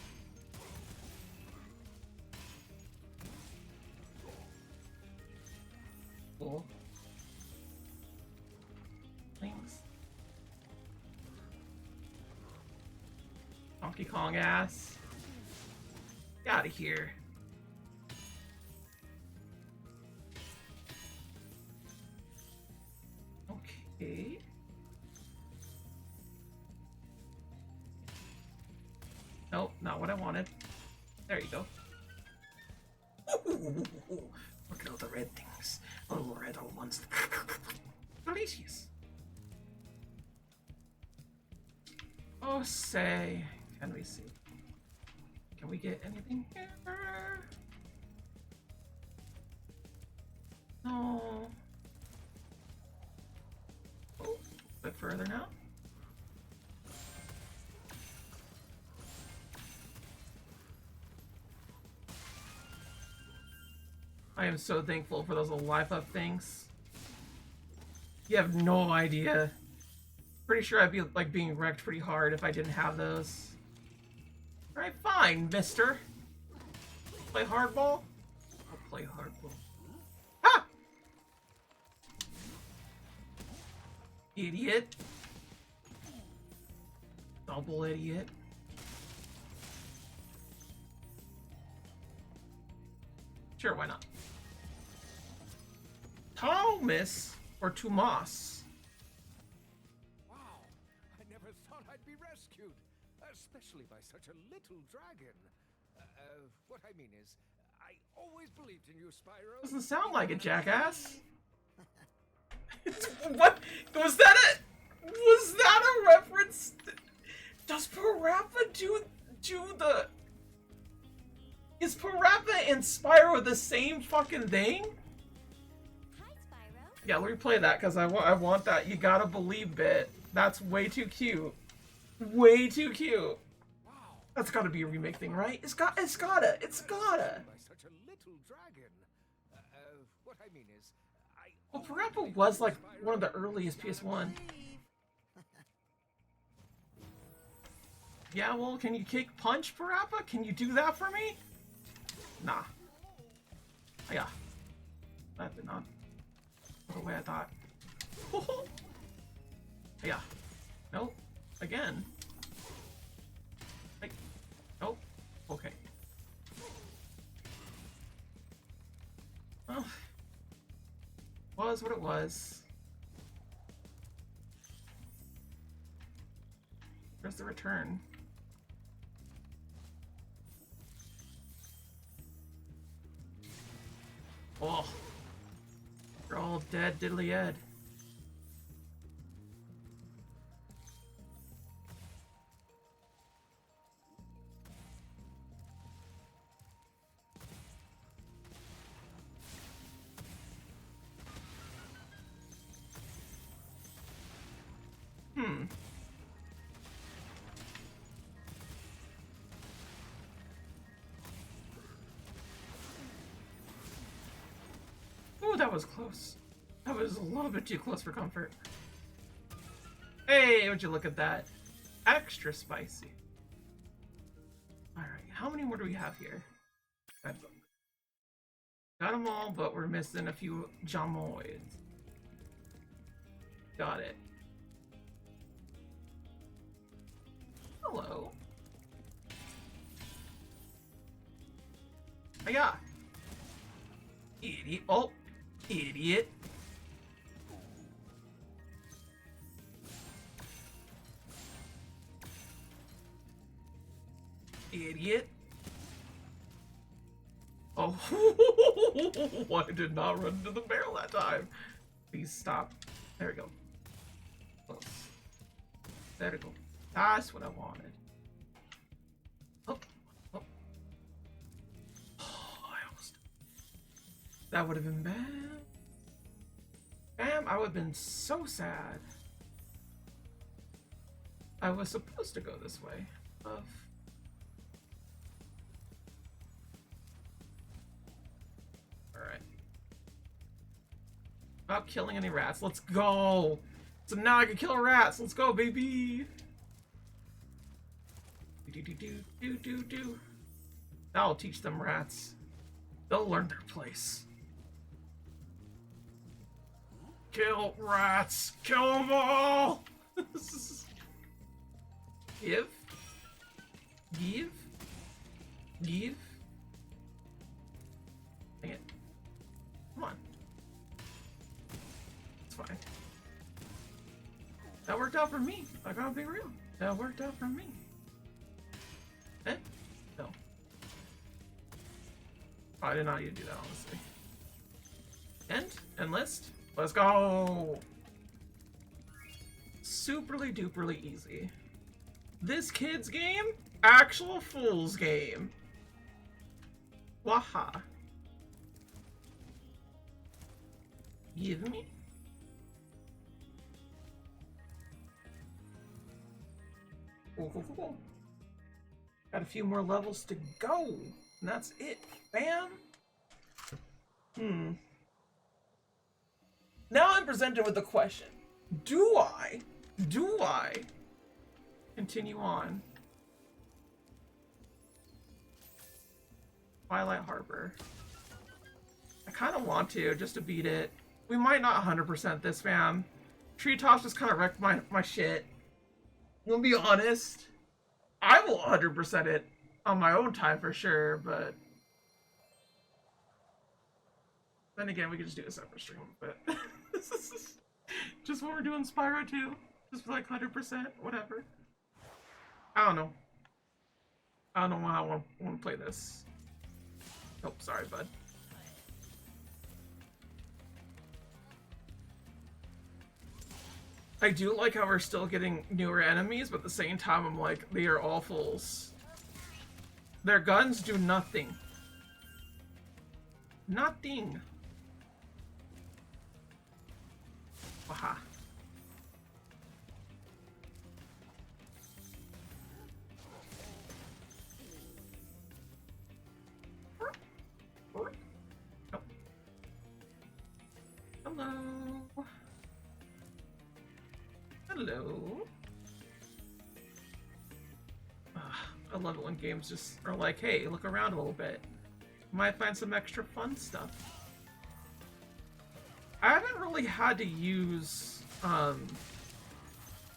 Cool. Things. Donkey Kong ass. Get out of here. Okay. Nope, not what I wanted. There you go. Ooh, look at all the red things. All the red ones. Delicious. Oh, say. Can we see? Can we get anything here? No. Oh, a bit further now. I am so thankful for those little life up things. You have no idea. Pretty sure I'd be like being wrecked pretty hard if I didn't have those. Alright, fine, mister. Play hardball? I'll play hardball. Ah! Idiot. Double idiot. Sure, why not? Thomas or Tomas? Wow, I never thought I'd be rescued, especially by such a little dragon. What I mean is, I always believed in you, Spyro. Doesn't sound like it, jackass. What? Was that a reference? Does Parappa do the... Is Parappa and Spyro the same fucking thing? Hi, Spyro. Yeah, let me play that because I want that you gotta believe bit. That's way too cute. Way too cute. Wow, That's gotta be a remake thing, right? It's gotta. by such a little dragon. What I mean is, I Well, always Parappa believed was in like Spyro. one of the earliest PS1. Yeah, well, can you kick punch Parappa? Can you do that for me? Nah. Yeah. That did not go the way I thought. Yeah. Nope. Again. Like, nope. Okay. Well, was what it was. Where's the return? Oh, you're all dead, diddly Ed. Oh, that was close. That was a little bit too close for comfort. Hey, would you look at that? Extra spicy. Alright, how many more do we have here? Got them all, but we're missing a few jamoids. Got it. Hello. Hiya. Idiot. Oh, idiot. Idiot. Oh, I did not run into the barrel that time. Please stop. There we go. Close. There we go. That's what I wanted. Oh, oh. Oh, I almost. That would have been bad. Bam, I would have been so sad. I was supposed to go this way. Alright. Not killing any rats. Let's go! So now I can kill rats. Let's go, baby! Do. That'll teach them rats. They'll learn their place. Kill rats! Kill them all! Give. Give. Give. Dang it. Come on. It's fine. That worked out for me. I gotta be real. That worked out for me. Eh? No. Oh, I did not need to do that, honestly. Enlist. Let's go! Superly duperly easy. This kid's game? Actual fool's game. Waha. Give me. Cool. Got a few more levels to go. And that's it. Bam. Now I'm presented with the question. Do I continue on? Twilight Harbor. I kind of want to, just to beat it. We might not 100% this, fam. Treetops just kind of wrecked my shit. I'm gonna be honest. I will 100% it on my own time for sure, but then again, we could just do a separate stream, but just when we're doing Spyro 2, just for like 100%, whatever. I don't know. I don't know how I want to play this. Oh, sorry, bud. I do like how we're still getting newer enemies, but at the same time, I'm like, they are all fools. Their guns do nothing. Nothing. Aha. Oh. Hello. Hello. I love it when games just are like, hey, look around a little bit. You might find some extra fun stuff. I haven't really had to use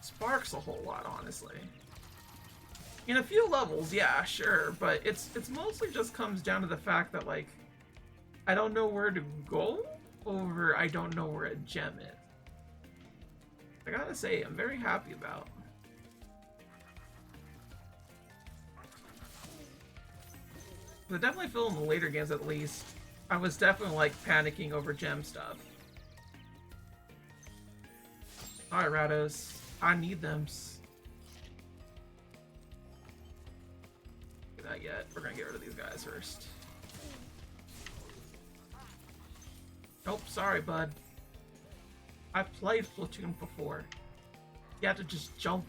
sparks a whole lot, honestly. In a few levels, yeah, sure, but it's mostly just comes down to the fact that, like, I don't know where to go, or I don't know where a gem is. I gotta say, I'm very happy about. I definitely feel in the later games, at least, I was definitely, like, panicking over gem stuff. Alright, Rados. I need them. Not yet. We're gonna get rid of these guys first. Nope, sorry, bud. I played Splatoon before. You have to just jump.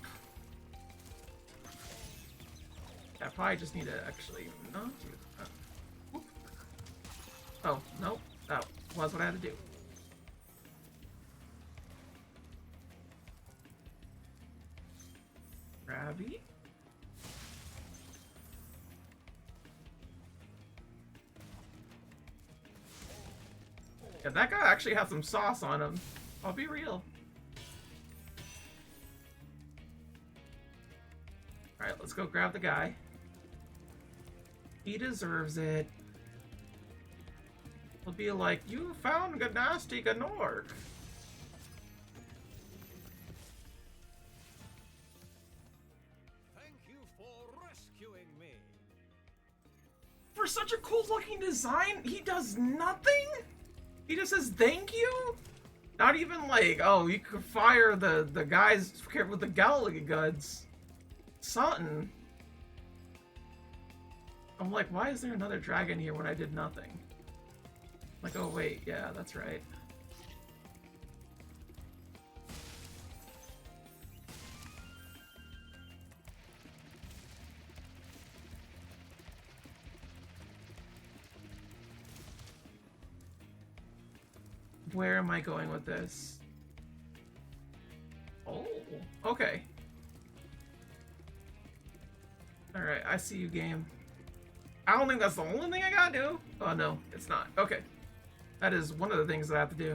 Yeah, I probably just need to actually not do that. Oh, nope. That was what I had to do. Grabby. Yeah, that guy actually has some sauce on him. I'll be real. Alright, let's go grab the guy. He deserves it. He'll be like, you found Ganasty Ganork. Thank you for rescuing me. For such a cool looking design, he does nothing? He just says thank you? Not even like, oh, you could fire the guys with the Galaga guns. Something. I'm like, why is there another dragon here when I did nothing? Like, oh wait, yeah, that's right. Where am I going with this? Oh, okay. Alright, I see you, game. I don't think that's the only thing I gotta do. Oh, no, it's not. Okay. That is one of the things that I have to do.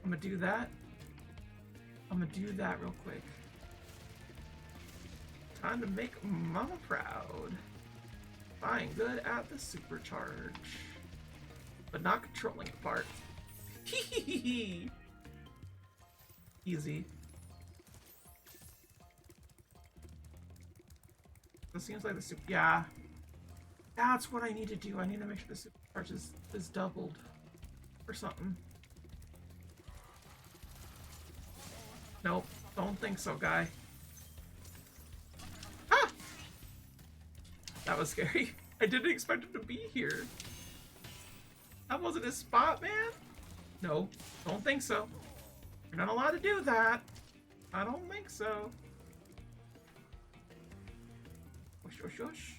I'm gonna do that. I'm gonna do that real quick. Time to make Mama proud. Fine, good at the supercharge. But not controlling it part. Easy. This seems like the super. Yeah. That's what I need to do. I need to make sure the supercharge is doubled. Or something. Nope. Don't think so, guy. Ah! That was scary. I didn't expect him to be here. That wasn't his spot, man. No, don't think so. You're not allowed to do that. I don't think so. Shush, shush, shush.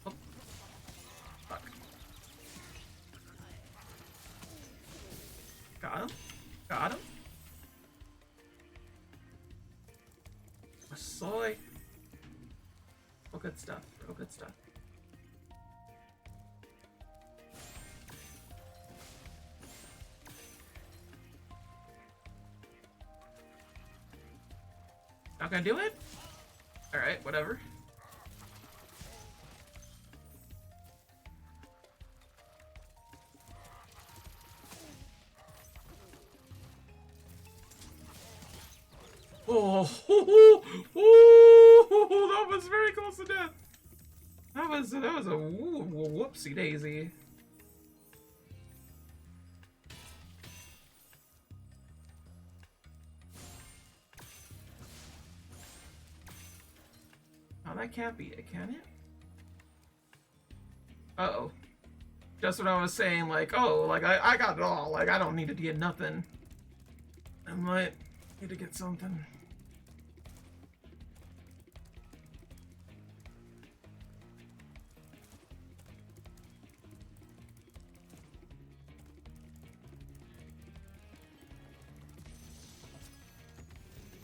Oh. Fuck. Got him. Got him. Soy. Oh, good stuff. Oh, good stuff. Not gonna do it? Alright, whatever. Oh, that was very close to death. That was a whoopsie daisy. Oh, that can't be it, can it? Uh-oh. Just what I was saying, like, oh, like, I got it all. Like, I don't need to get nothing. I might need to get something.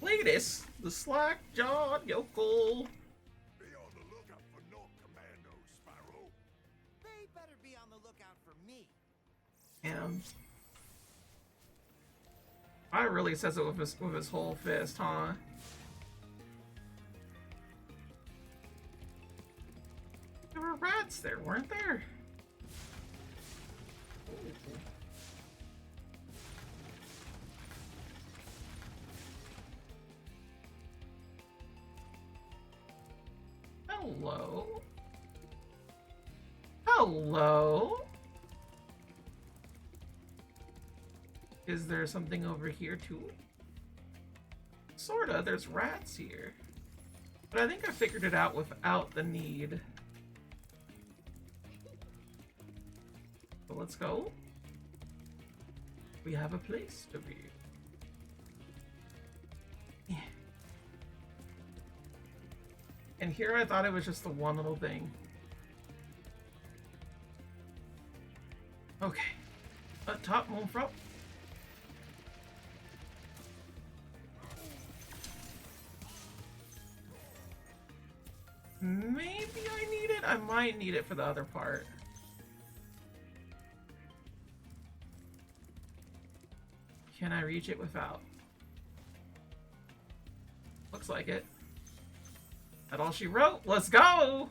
Cletus, the slack-jawed yokel. Be on the lookout for North Commando, Spyro. They better be on the lookout for me. And I really says it with his whole fist, huh? There were rats there, weren't there? Hello? Hello? Is there something over here too? Sorta, there's rats here. But I think I figured it out without the need. So let's go. We have a place to be. Yeah. And here I thought it was just the one little thing. Okay. Up top, Moonfrog. Maybe I need it? I might need it for the other part. Can I reach it without? Looks like it. That's all she wrote. Let's go!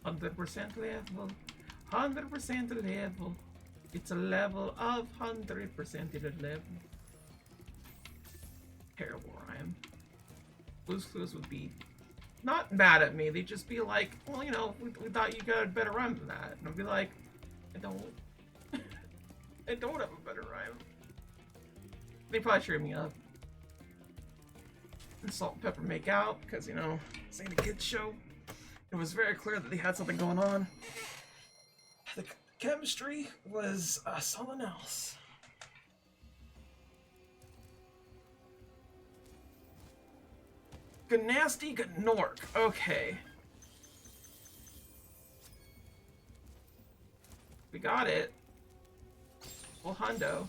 100% level. 100% level. It's a level of 100% level. Terrible rhyme. Blue's Clues would be not mad at me. They'd just be like, well, you know, we thought you got a better rhyme than that. And I'd be like, I don't. I don't have a better rhyme. They probably cheered me up. And Salt and Pepper make out, because, you know, this ain't a kid's show. It was very clear that they had something going on. The chemistry was something else. Gnasty Gnork. Okay. We got it. Well, hundo.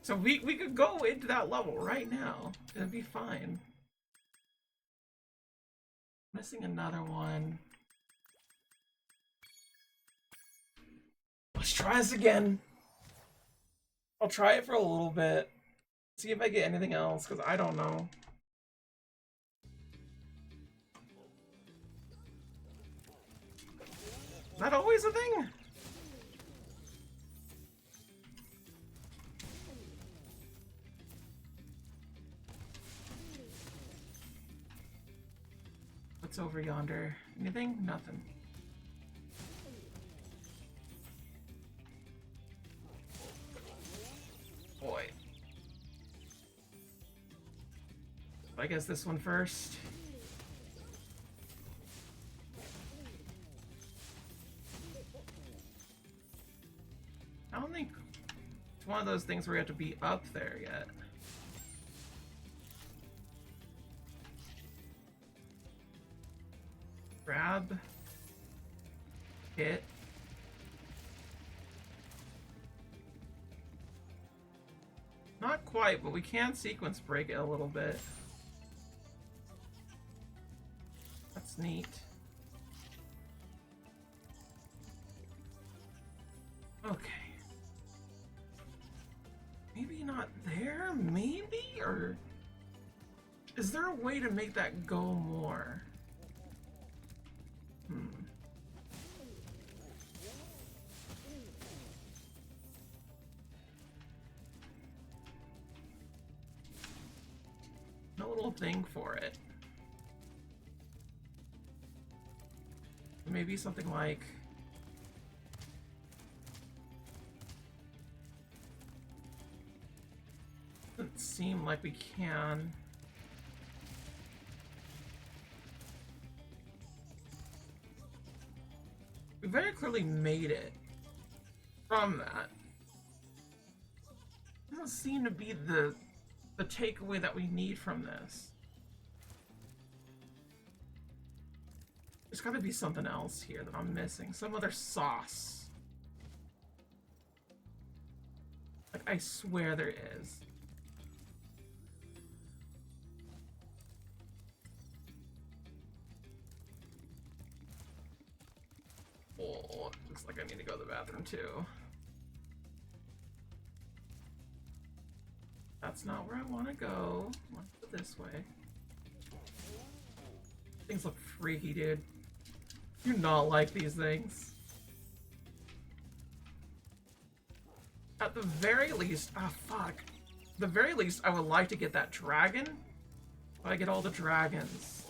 So we could go into that level right now. It'd be fine. Missing another one. Let's try this again. I'll try it for a little bit. See if I get anything else, because I don't know. Is that always a thing? What's over yonder? Anything? Nothing. Boy. I guess this one first. I don't think it's one of those things where you have to be up there yet. Grab. Hit. Not quite, but we can sequence break it a little bit. That's neat. Okay. Maybe not there? Maybe? Or is there a way to make that go more? No little thing for it. Maybe something like doesn't seem like we can. We very clearly made it from that. Doesn't seem to be the takeaway that we need from this. There's gotta be something else here that I'm missing. Some other sauce. Like, I swear there is. Oh, looks like I need to go to the bathroom too. That's not where I want to go. I want to go this way. Things look freaky, dude. Do not like these things. At the very least, fuck. At the very least, I would like to get that dragon. If I get all the dragons.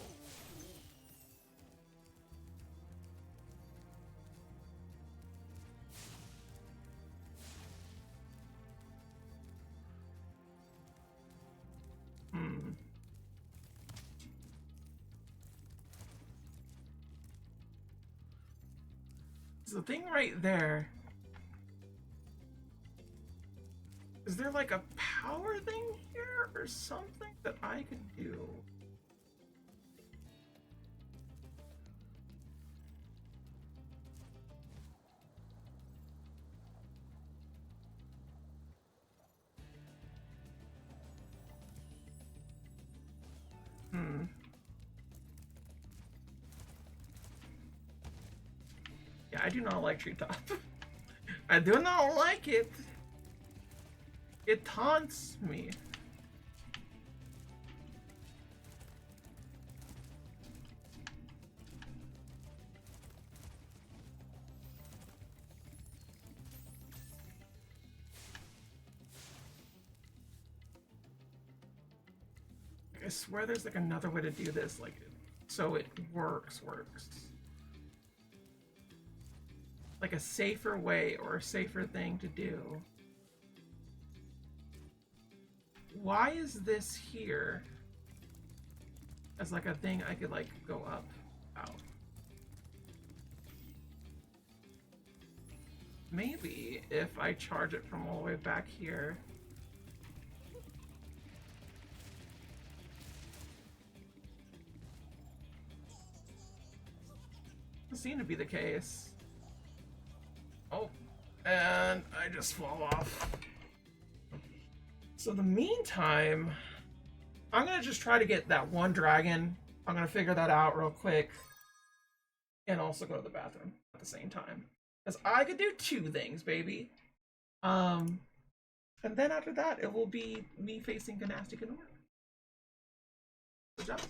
So the thing right there. Is there like a power thing here or something that I can do? Yeah, I do not like treetop. I do not like it. It taunts me. I swear there's like another way to do this, like, so it works. Like a safer way or a safer thing to do. Why is this here as like a thing I could like go up, out? Maybe if I charge it from all the way back here. Doesn't seem to be the case. Oh, and I just fall off. So in the meantime, I'm gonna just try to get that one dragon. I'm gonna figure that out real quick. And also go to the bathroom at the same time. Because I could do two things, baby. And then after that, it will be me facing Gymnastic and Orc. Good job.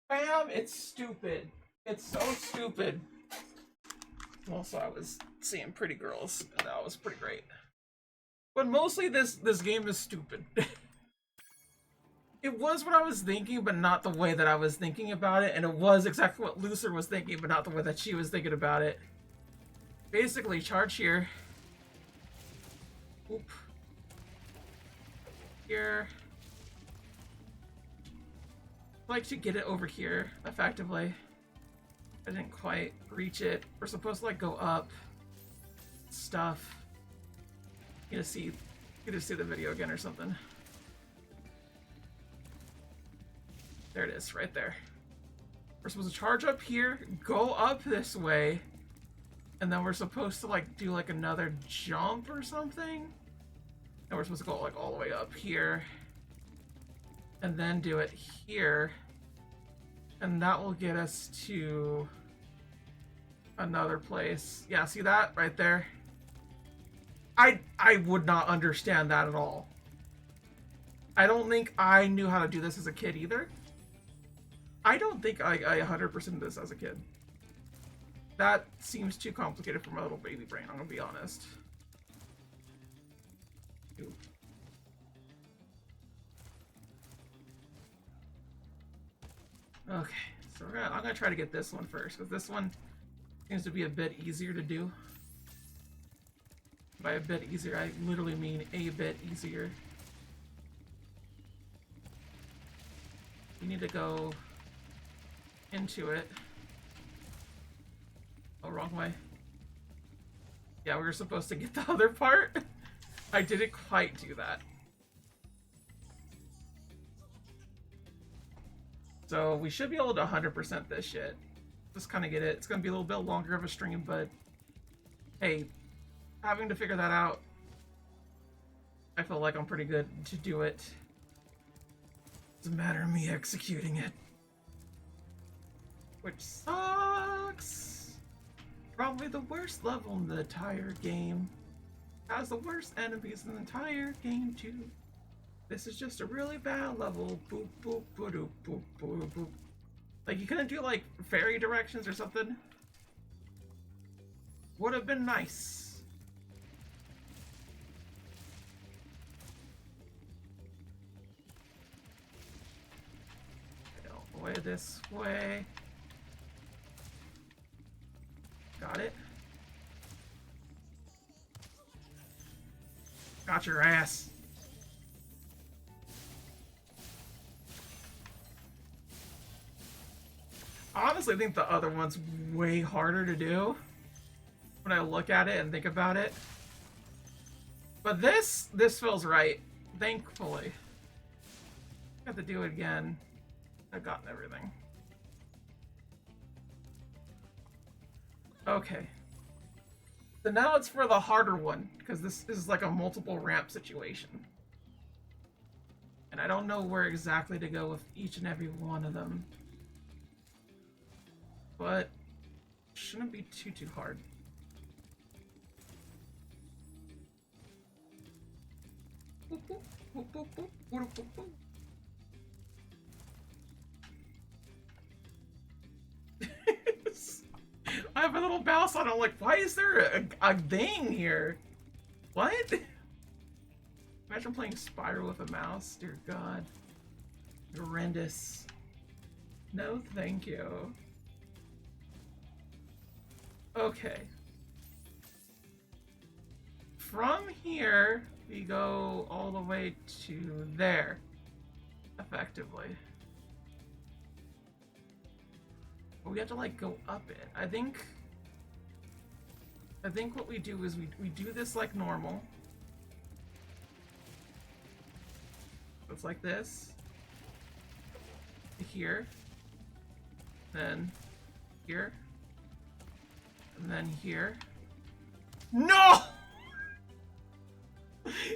Bam! It's stupid. It's so stupid. Also, I was seeing pretty girls, and that was pretty great. But mostly, this game is stupid. It was what I was thinking, but not the way that I was thinking about it, and it was exactly what Lucer was thinking, but not the way that she was thinking about it. Basically, charge here. Oop. Here. I'd like to get it over here, effectively. I didn't quite reach it. We're supposed to, like, go up. Stuff. You to see the video again or something. There it is, right there. We're supposed to charge up here, go up this way, and then we're supposed to, like, do, like, another jump or something? And we're supposed to go, like, all the way up here. And then do it here. And that will get us to another place. Yeah, see that? Right there. I would not understand that at all. I don't think I knew how to do this as a kid either. I don't think I 100%ed this as a kid. That seems too complicated for my little baby brain, I'm gonna be honest. Ooh. Okay, so I'm gonna try to get this one first, because this one seems to be a bit easier to do. By a bit easier, I literally mean a bit easier. You need to go into it. Oh, wrong way. Yeah, we were supposed to get the other part. I didn't quite do that. So we should be able to 100% this shit. Just kind of get it. It's going to be a little bit longer of a stream, but hey, having to figure that out, I feel like I'm pretty good to do it. It's a matter of me executing it. Which sucks. Probably the worst level in the entire game. Has the worst enemies in the entire game too. This is just a really bad level. Boop boop boop boop boop boop. Like, you couldn't do like fairy directions or something? Would have been nice. Way this way. Got it. Got your ass. I honestly think the other one's way harder to do when I look at it and think about it. But this feels right, thankfully. Have to do it again. I've gotten everything. Okay. So now it's for the harder one, because this is like a multiple ramp situation. And I don't know where exactly to go with each and every one of them. But shouldn't be too hard. Boop, boop, boop, boop, boop, boop, boop, boop. I have a little mouse on. I'm like, why is there a thing here? What? Imagine playing Spyro with a mouse. Dear God. Horrendous. No, thank you. Okay. From here, we go all the way to there. Effectively. We have to like go up it. I think what we do is we do this like normal. It's like this. Here. Then here. And then here. No!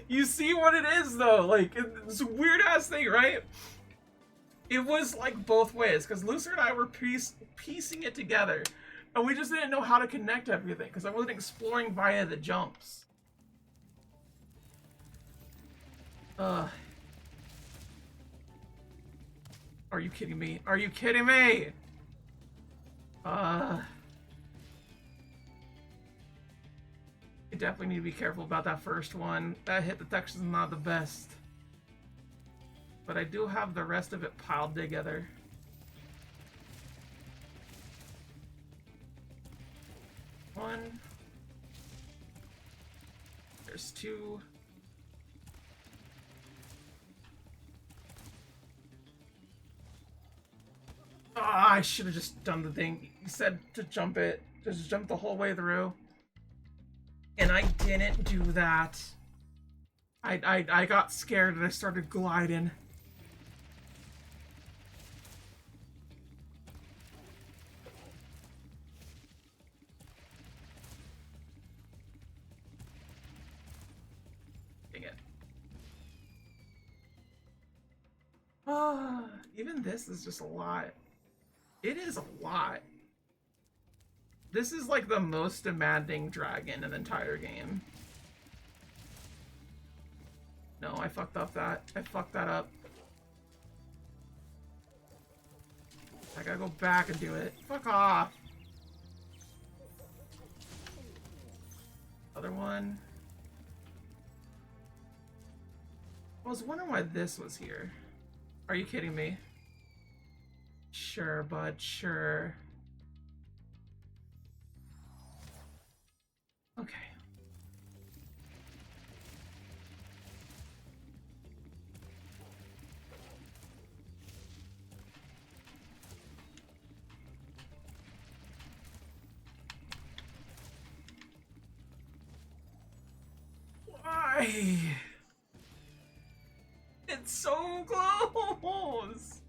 You see what it is though? Like, it's a weird ass thing, right? It was like both ways, because Lucer and I were piecing it together, and we just didn't know how to connect everything, because I wasn't exploring via the jumps. Are you kidding me? Are you kidding me? You definitely need to be careful about that first one. That hit detection is not the best. But I do have the rest of it piled together. One. There's two. Ah, I should have just done the thing. You said to jump it. Just jump the whole way through. And I didn't do that. I got scared and I started gliding. Dang it. Ah, even this is just a lot. It is a lot. This is like the most demanding dragon in the entire game. No, I fucked up that. I fucked that up. I gotta go back and do it. Fuck off. Other one. I was wondering why this was here. Are you kidding me? Sure, bud, sure. Okay. Why? It's so close!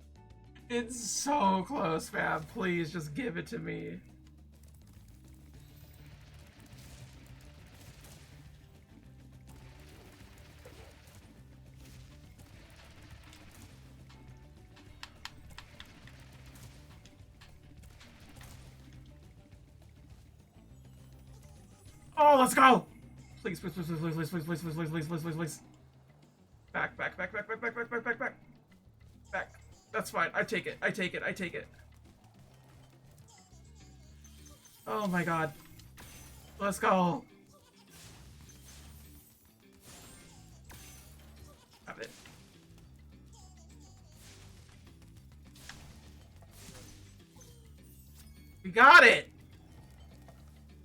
It's so close, man. Please just give it to me. Oh, let's go! Please, please, please, please, please, please, please, please, please, please, please, please, please. Back, back, back, back, back, back, back, back, back, back. Back. That's fine. I take it. I take it. I take it. Oh my god. Let's go. Have it. We got it!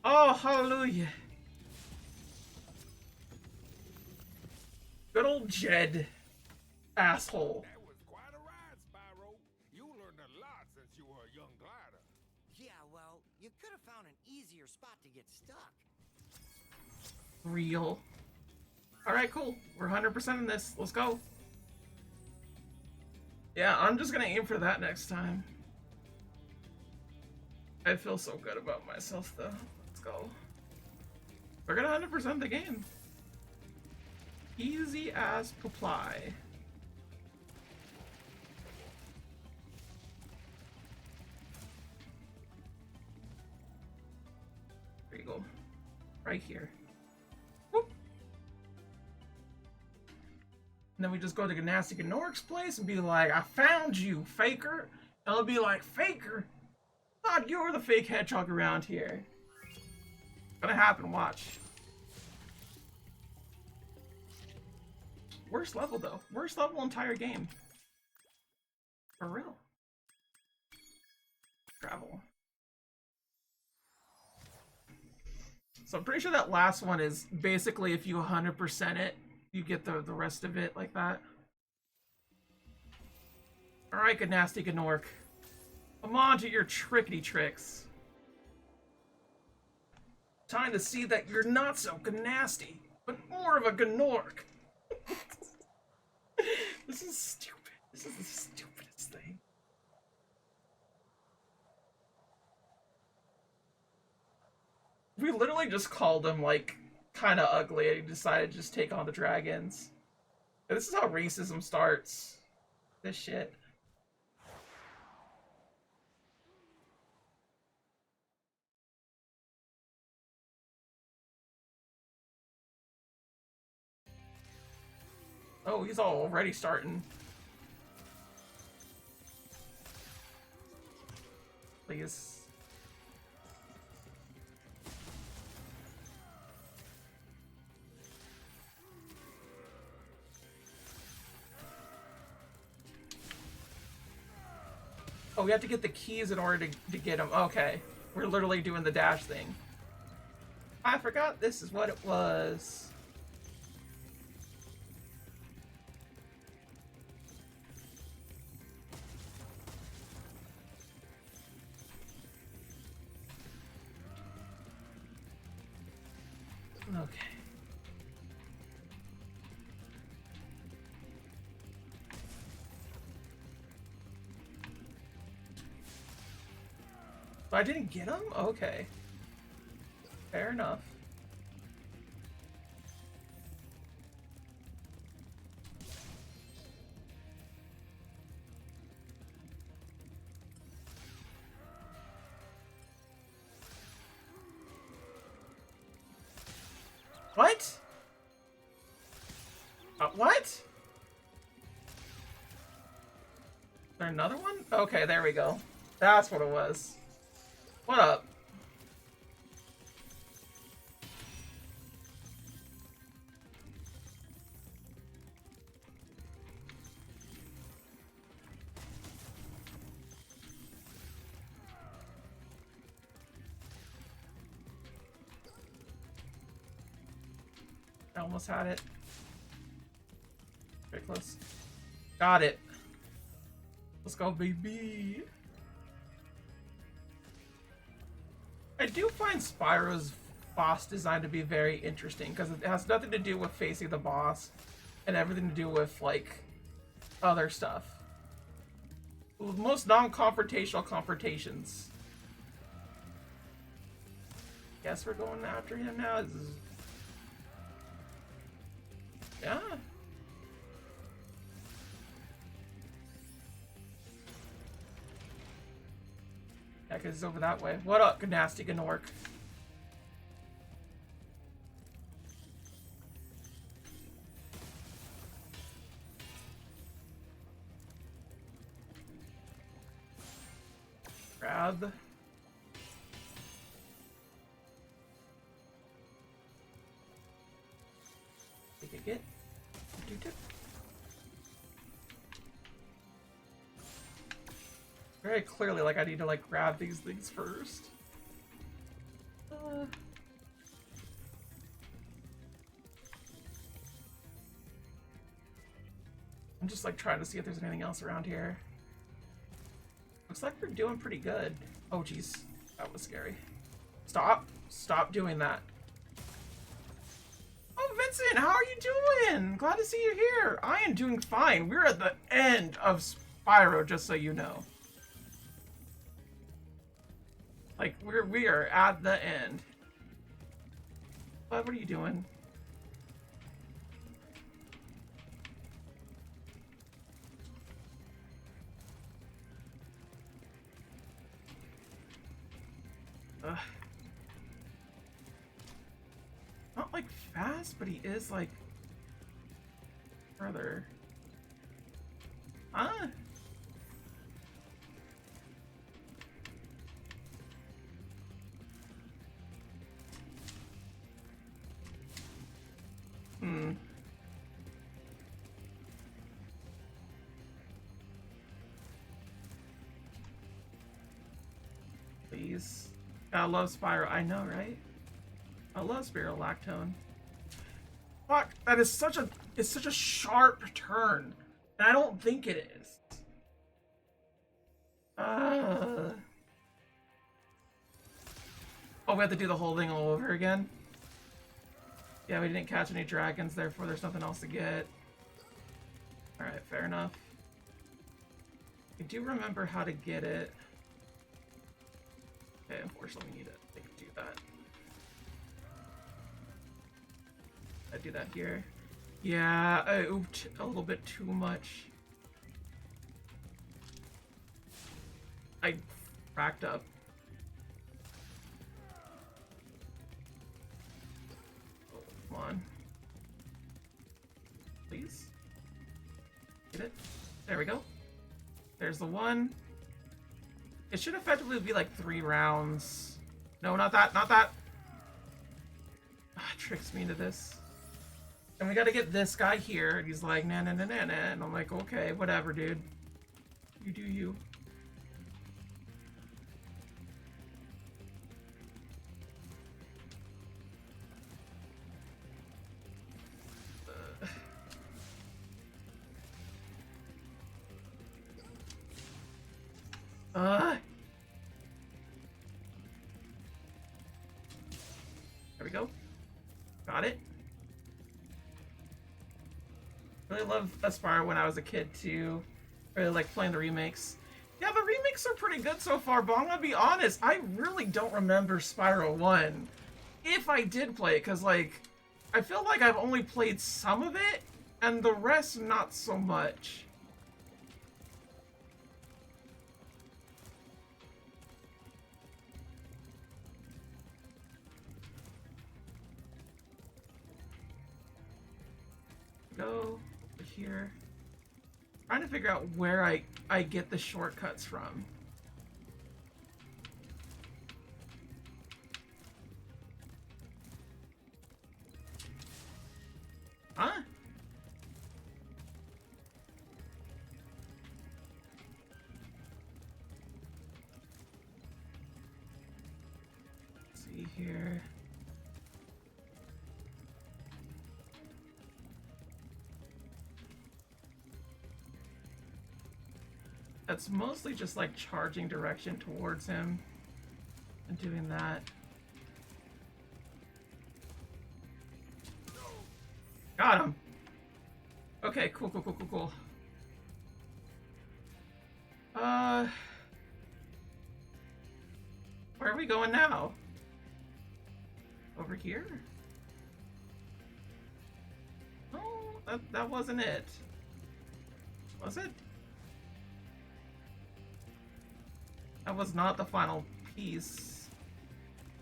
Oh, hallelujah. Good old Jed. Asshole. That was quite a ride, Spyro. You learned a lot since you were a young glider. Yeah, well, you could have found an easier spot to get stuck. Real. Alright, cool. We're 100% in this. Let's go. Yeah, I'm just gonna aim for that next time. I feel so good about myself, though. Let's go. We're gonna 100% the game. Easy as apply. There you go. Right here. Whoop. And then we just go to Gymnastic and Norik's place and be like, I found you, Faker. And I'll be like, Faker? Thought you were the fake hedgehog around here. Gonna happen, watch. Worst level, though. Worst level entire game. For real. Travel. So I'm pretty sure that last one is basically if you 100% it, you get the rest of it like that. Alright, good nasty Gnork. Come on to your trickety tricks. Time to see that you're not so nasty, but more of a Gnork. This is stupid. This is the stupidest thing. We literally just called him, like, kind of ugly, and he decided to just take on the dragons. And this is how racism starts. This shit. Oh, he's already starting. please. Oh, we have to get the keys in order to get them. Okay. We're literally doing the dash thing. I forgot this is what it was. Okay. I didn't get him? Okay. Fair enough. What? What? Is there another one? Okay, there we go. That's what it was. What up? I almost had it. Very close. Got it. Let's go, baby. I do find Spyro's boss design to be very interesting because it has nothing to do with facing the boss and everything to do with, like, other stuff. Most non-confrontational confrontations. Guess we're going after him now. Yeah. Yeah, because it's over that way. What up, nasty Gnork? Grab. Get. Very clearly, like, I need to, like, grab these things first. I'm just, like, trying to see if there's anything else around here. Looks like we're doing pretty good. Oh, jeez. That was scary. Stop. Stop doing that. Oh, Vincent, how are you doing? Glad to see you here. I am doing fine. We're at the end of Spyro, just so you know. Like, we are at the end. What are you doing? Ugh. Not like fast, but he is like further. Huh? Please. I love Spyro. I know, right? I love Spyro Lactone. Fuck, that is such a sharp turn. And I don't think it is. Oh, we have to do the whole thing all over again? Yeah, we didn't catch any dragons, therefore there's nothing else to get. Alright, fair enough. I do remember how to get it. Okay, unfortunately we need to do that. I do that here. Yeah, I ooped a little bit too much. I racked up. Oh, come on. Please. Get it. There we go. There's the one. It should effectively be like 3 rounds. No, not that, not that. Ah, it tricks me into this. And we gotta get this guy here, and he's like, nah, nah, nah, nah, nah. And I'm like, okay, whatever, dude. You do you. There we go. Got it. Really loved Spyro when I was a kid too. Really like playing the remakes. Yeah, the remakes are pretty good so far, but I'm gonna be honest, I really don't remember Spyro 1. If I did play it, because like, I feel like I've only played some of it, and the rest not so much. Go here. Trying to figure out where I get the shortcuts from. Huh? Let's see here. That's mostly just like charging direction towards him and doing that. Got him. Okay, cool, cool, cool, cool, cool. Where are we going now? Over here? No, that wasn't it. Was it? That was not the final piece.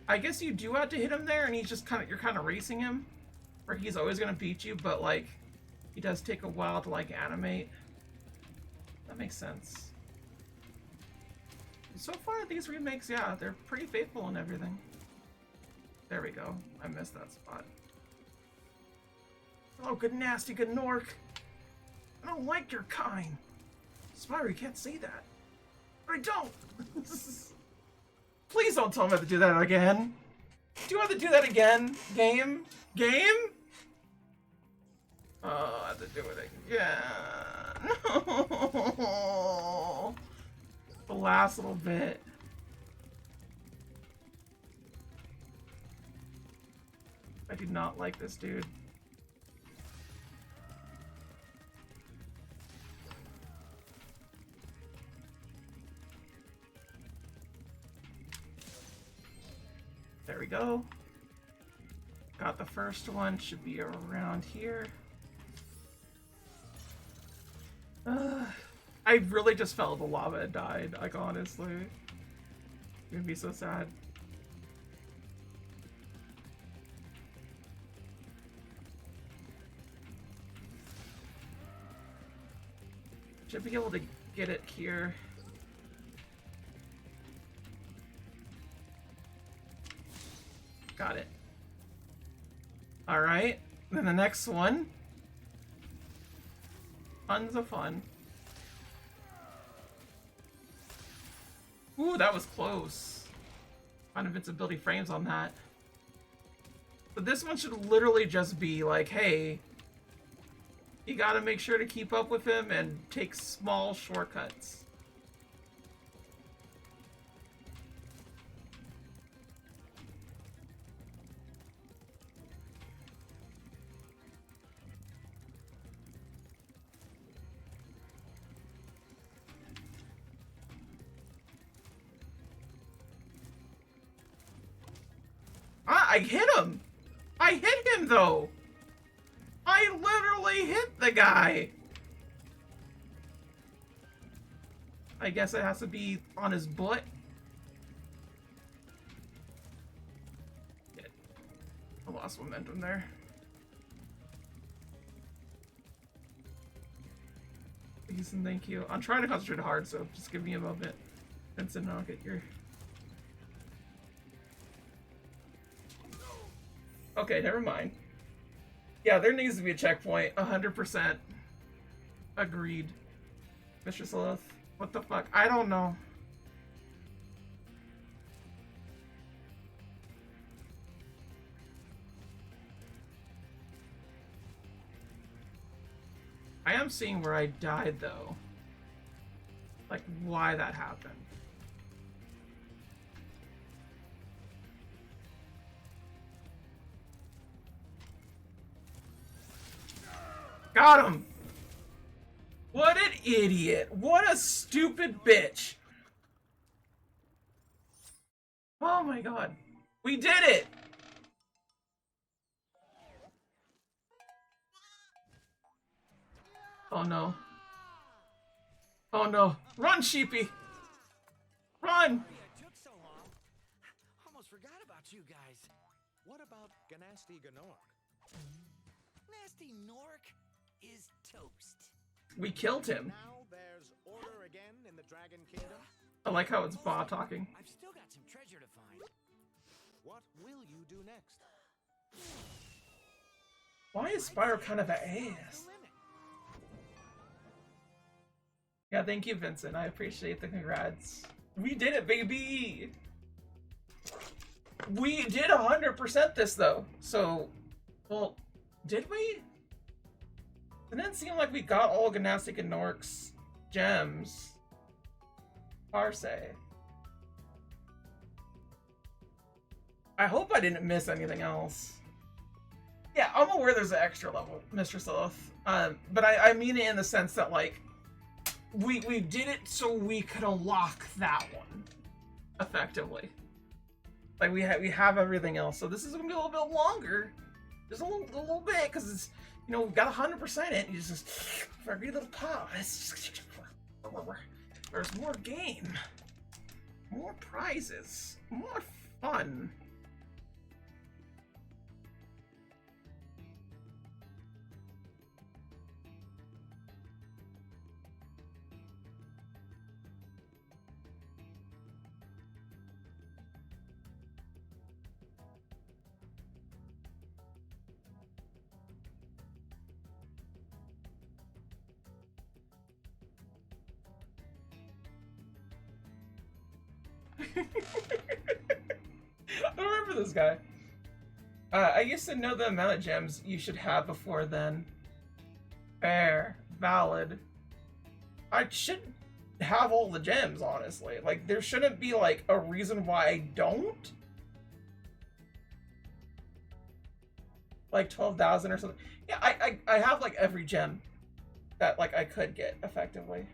I guess you do have to hit him there, and he's just you're kind of racing him, or he's always gonna beat you. But like, he does take a while to like animate. That makes sense. So far, these remakes, yeah, they're pretty faithful and everything. There we go. I missed that spot. Oh, good nasty, good Nork. I don't like your kind. Spyro, you can't say that. I don't! Please don't tell me I have to do that again. Do you have to do that again? Game? Game? Oh, I have to do it again. No. The last little bit. I do not like this dude. There we go. Got the first one, should be around here. I really just fell in the lava and died, like honestly. I'm gonna be so sad. Should be able to get it here. Got it. Alright, then the next one. Tons of fun. Ooh, that was close. On invincibility frames on that. But this one should literally just be like, hey, you gotta make sure to keep up with him and take small shortcuts. I hit him! I hit him, though! I literally hit the guy! I guess it has to be on his butt. Shit. I lost momentum there. Please and thank you. I'm trying to concentrate hard, so just give me a moment. Vincent, I'll get your... Okay, never mind. Yeah, there needs to be a checkpoint. 100%. Agreed. Mr. Sloth. What the fuck? I don't know. I am seeing where I died, though. Like, why that happened. Got him! What an idiot! What a stupid bitch! Oh my god. We did it! Oh no. Oh no. Run, sheepy! Run! It took so long. Almost forgot about you guys. What about Ganasty Ganork? Nasty Nork is toast. We killed him. Now there's order again in the Dragon Kingdom. I like how it's Ba talking. I've still got some treasure to find. What will you do next? Why is Spyro kind of an ass? Yeah, thank you, Vincent. I appreciate the congrats. We did it, baby! We did 100% this, though. So, well, did we? Didn't it seem like we got all Ganastic and Nork's gems? Parse. I hope I didn't miss anything else. Yeah, I'm aware there's an extra level, Mr. Sloth. But I mean it in the sense that, like, we did it so we could unlock that one, effectively. Like, we have everything else, so this is gonna be a little bit longer. Just a little bit, because it's, you know, we've got 100% it. You just, for every little pause, there's more game, more prizes, more fun. I remember this guy. I used to know the amount of gems you should have before then. Fair. Valid. I should have all the gems, honestly. Like, there shouldn't be, like, a reason why I don't. Like, 12,000 or something. Yeah, I have, like, every gem that, like, I could get, effectively.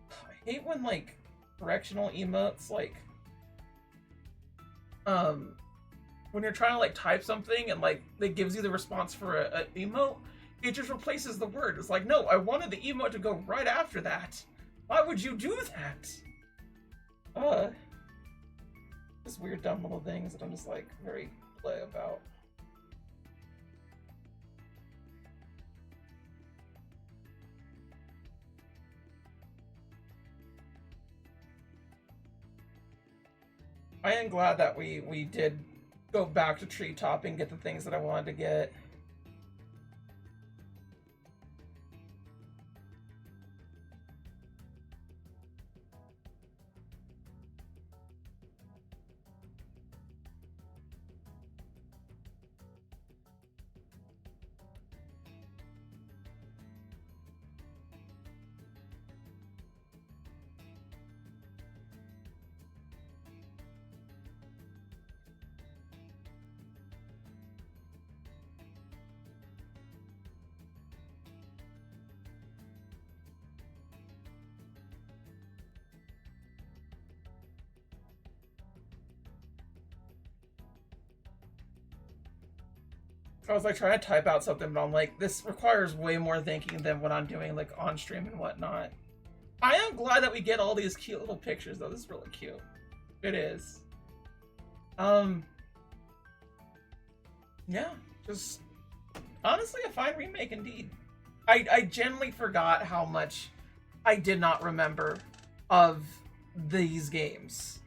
I hate when, like, correctional emotes, like, when you're trying to, like, type something and, like, it gives you the response for a emote, it just replaces the word. It's like, no, I wanted the emote to go right after that. Why would you do that? Just weird, dumb little things that I'm just, like, very play about. I am glad that we did go back to Treetop and get the things that I wanted to get. I was like trying to type out something, but I'm like, this requires way more thinking than what I'm doing like on stream and whatnot. I am glad that we get all these cute little pictures though. This is really cute. It is. Yeah, just honestly a fine remake indeed. I genuinely forgot how much I did not remember of these games.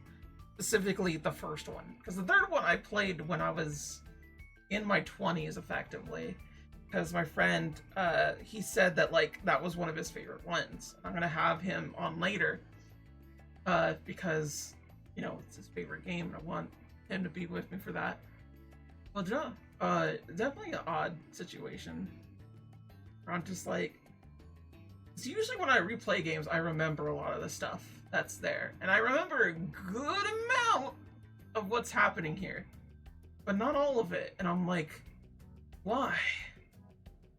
Specifically the first one. Because the third one I played when I was in my 20s, effectively. Because my friend, he said that, like, that was one of his favorite ones. I'm going to have him on later. Because, you know, it's his favorite game, and I want him to be with me for that. Well, yeah, definitely an odd situation. I'm just like, it's usually when I replay games, I remember a lot of the stuff that's there. And I remember a good amount of what's happening here. But not all of it. And I'm like, why?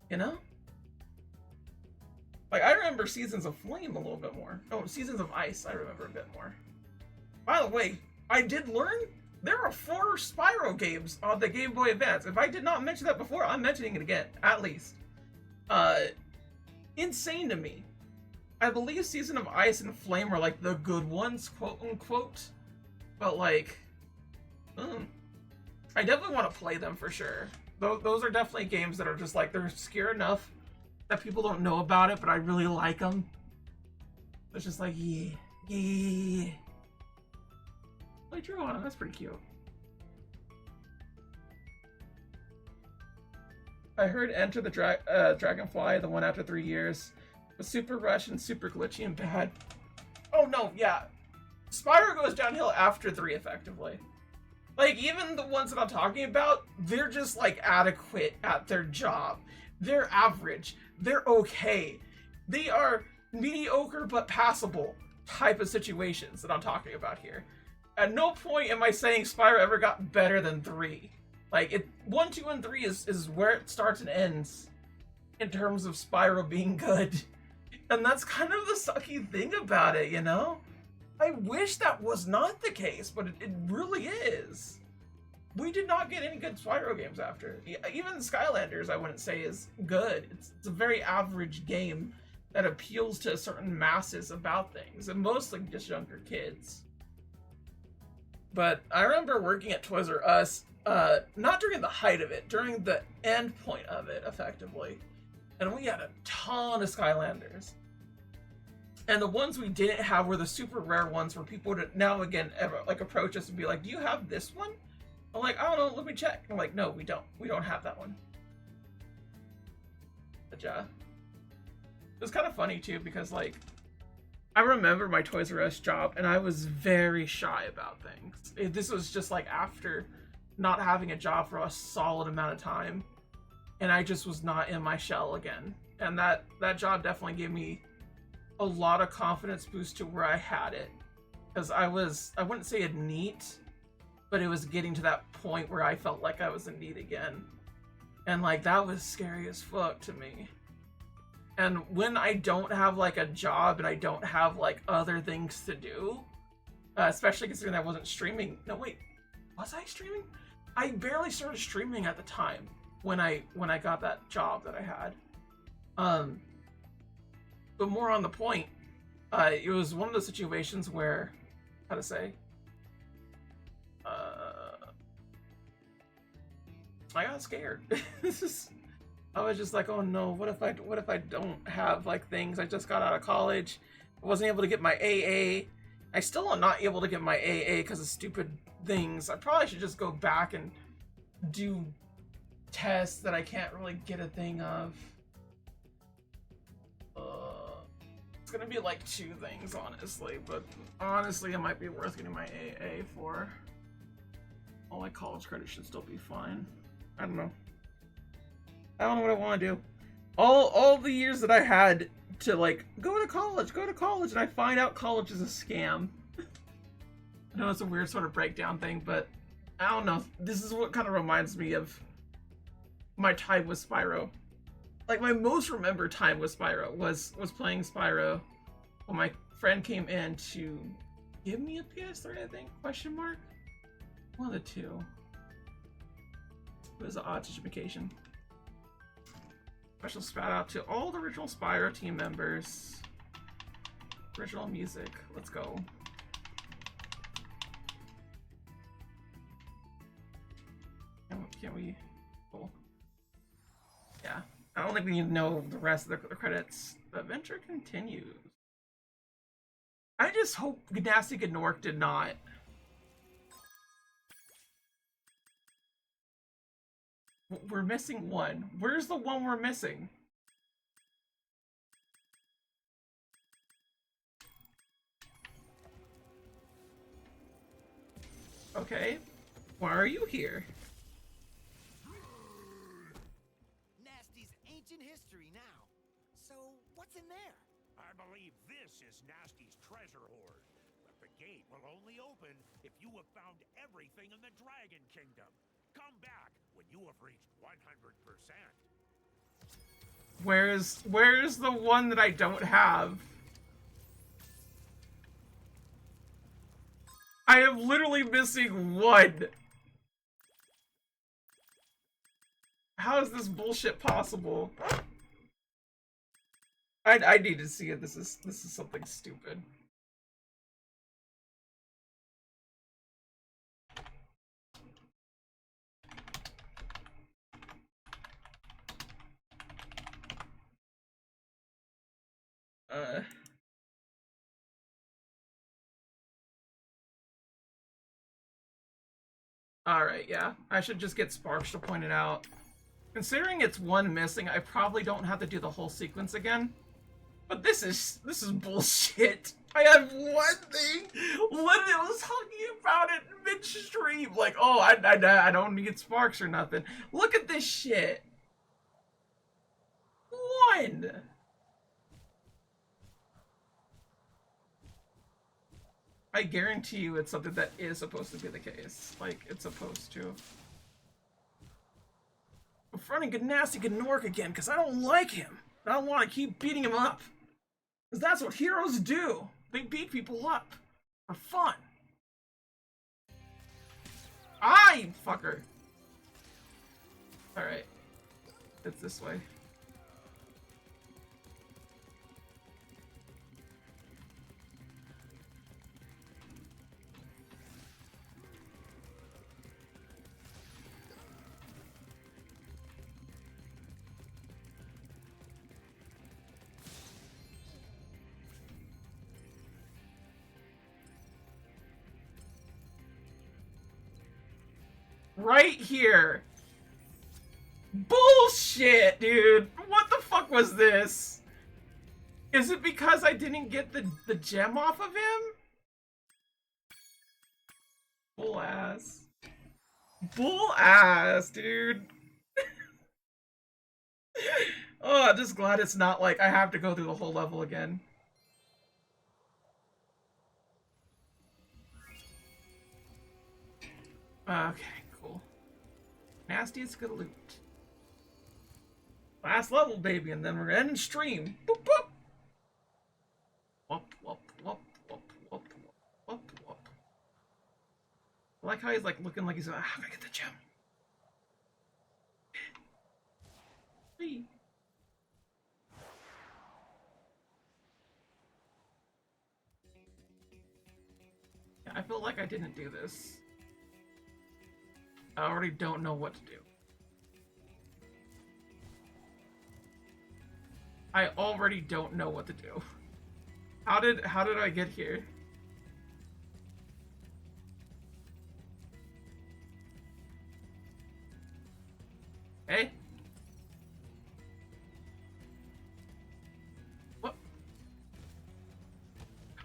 You know? Like, I remember Seasons of Flame a little bit more. Oh, Seasons of Ice, I remember a bit more. By the way, I did learn there are 4 Spyro games on the Game Boy Advance. If I did not mention that before, I'm mentioning it again, at least. Insane to me. I believe Season of Ice and Flame are like the good ones, quote unquote. But like, I definitely want to play them for sure. Those are definitely games that are just like, they're obscure enough that people don't know about it, but I really like them. It's just like, yeah. I drew on it, that's pretty cute. I heard Enter the Dragonfly, the one after 3 years, was super rushed and super glitchy and bad. Oh no, yeah. Spyro goes downhill after 3, effectively. Like, even the ones that I'm talking about, they're just, like, adequate at their job. They're average. They're okay. They are mediocre but passable type of situations that I'm talking about here. At no point am I saying Spyro ever got better than 3. Like, 1, 2, and 3 is where it starts and ends in terms of Spyro being good. And that's kind of the sucky thing about it, you know? I wish that was not the case, but it really is. We did not get any good Spyro games after. Even Skylanders, I wouldn't say is good. It's a very average game that appeals to certain masses about things, and mostly just younger kids. But I remember working at Toys R Us, not during the height of it, during the end point of it, effectively. And we had a ton of Skylanders. And the ones we didn't have were the super rare ones where people would now again ever like approach us and be like, do you have this one? I'm like, I don't know, let me check. I'm like, no, we don't. We don't have that one. But yeah. It was kind of funny too, because like, I remember my Toys R Us job and I was very shy about things. This was just like after not having a job for a solid amount of time. And I just was not in my shell again. And that job definitely gave me a lot of confidence boost to where I had it. Because I wouldn't say a neat, but it was getting to that point where I felt like I was in need again. And like, that was scary as fuck to me. And when I don't have like a job and I don't have like other things to do, especially considering I wasn't streaming. No, wait, was I streaming? I barely started streaming at the time when I got that job that I had. But more on the point, it was one of those situations where, how to say, I got scared. I was just like, oh no, what if I don't have like things? I just got out of college. I wasn't able to get my AA. I still am not able to get my AA because of stupid things. I probably should just go back and do tests that I can't really get a thing of. It's gonna be like 2 things, honestly, but honestly, it might be worth getting my AA for. All my college credits should still be fine. I don't know. I don't know what I want to do. All the years that I had to like go to college, and I find out college is a scam. I know it's a weird sort of breakdown thing, but I don't know. This is what kind of reminds me of my time with Spyro. Like, my most remembered time with Spyro was playing Spyro when my friend came in to give me a PS3, I think? Question mark? One of the two. It was an odd situation. Special shout out to all the original Spyro team members. Original music. Let's go. Can't we Cool. Yeah. I don't think we need to know the rest of the credits. The adventure continues. I just hope Gnasty Gnorc did not. We're missing one. Where's the one we're missing? Okay. Why are you here? Nasty's ancient history now. So, what's in there? I believe this is Nasty's treasure hoard. But the gate will only open if you have found everything in the Dragon Kingdom. Come back when you have reached 100%. Where's the one that I don't have? I am literally missing one. How is this bullshit possible? I need to see it. This is something stupid. Alright, yeah. I should just get Sparks to point it out. Considering it's one missing, I probably don't have to do the whole sequence again. But this is bullshit. I have one thing. Literally, I was talking about it midstream. Like, oh, I don't need Sparks or nothing. Look at this shit. One. I guarantee you it's something that is supposed to be the case. Like, it's supposed to. I'm fronting Gnasty Gnorc again because I don't like him. I don't want to keep beating him up. Because that's what heroes do. They beat people up. For fun. Aye, fucker. Alright. It's this way. Right here. Bullshit, dude. What the fuck was this? Is it because I didn't get the gem off of him? Bull ass. Bull ass, dude. Oh, I'm just glad it's not like I have to go through the whole level again. Okay, cool. Nastiest good loot. Last level, baby, and then we're ending stream. Boop boop. Whoop whoop whoop whoop whoop whoop whoop. I like how he's like looking like he's gonna get the gem. Whee. Yeah, I feel like I didn't do this. I already don't know what to do. I already don't know what to do. How did I get here? Hey? What?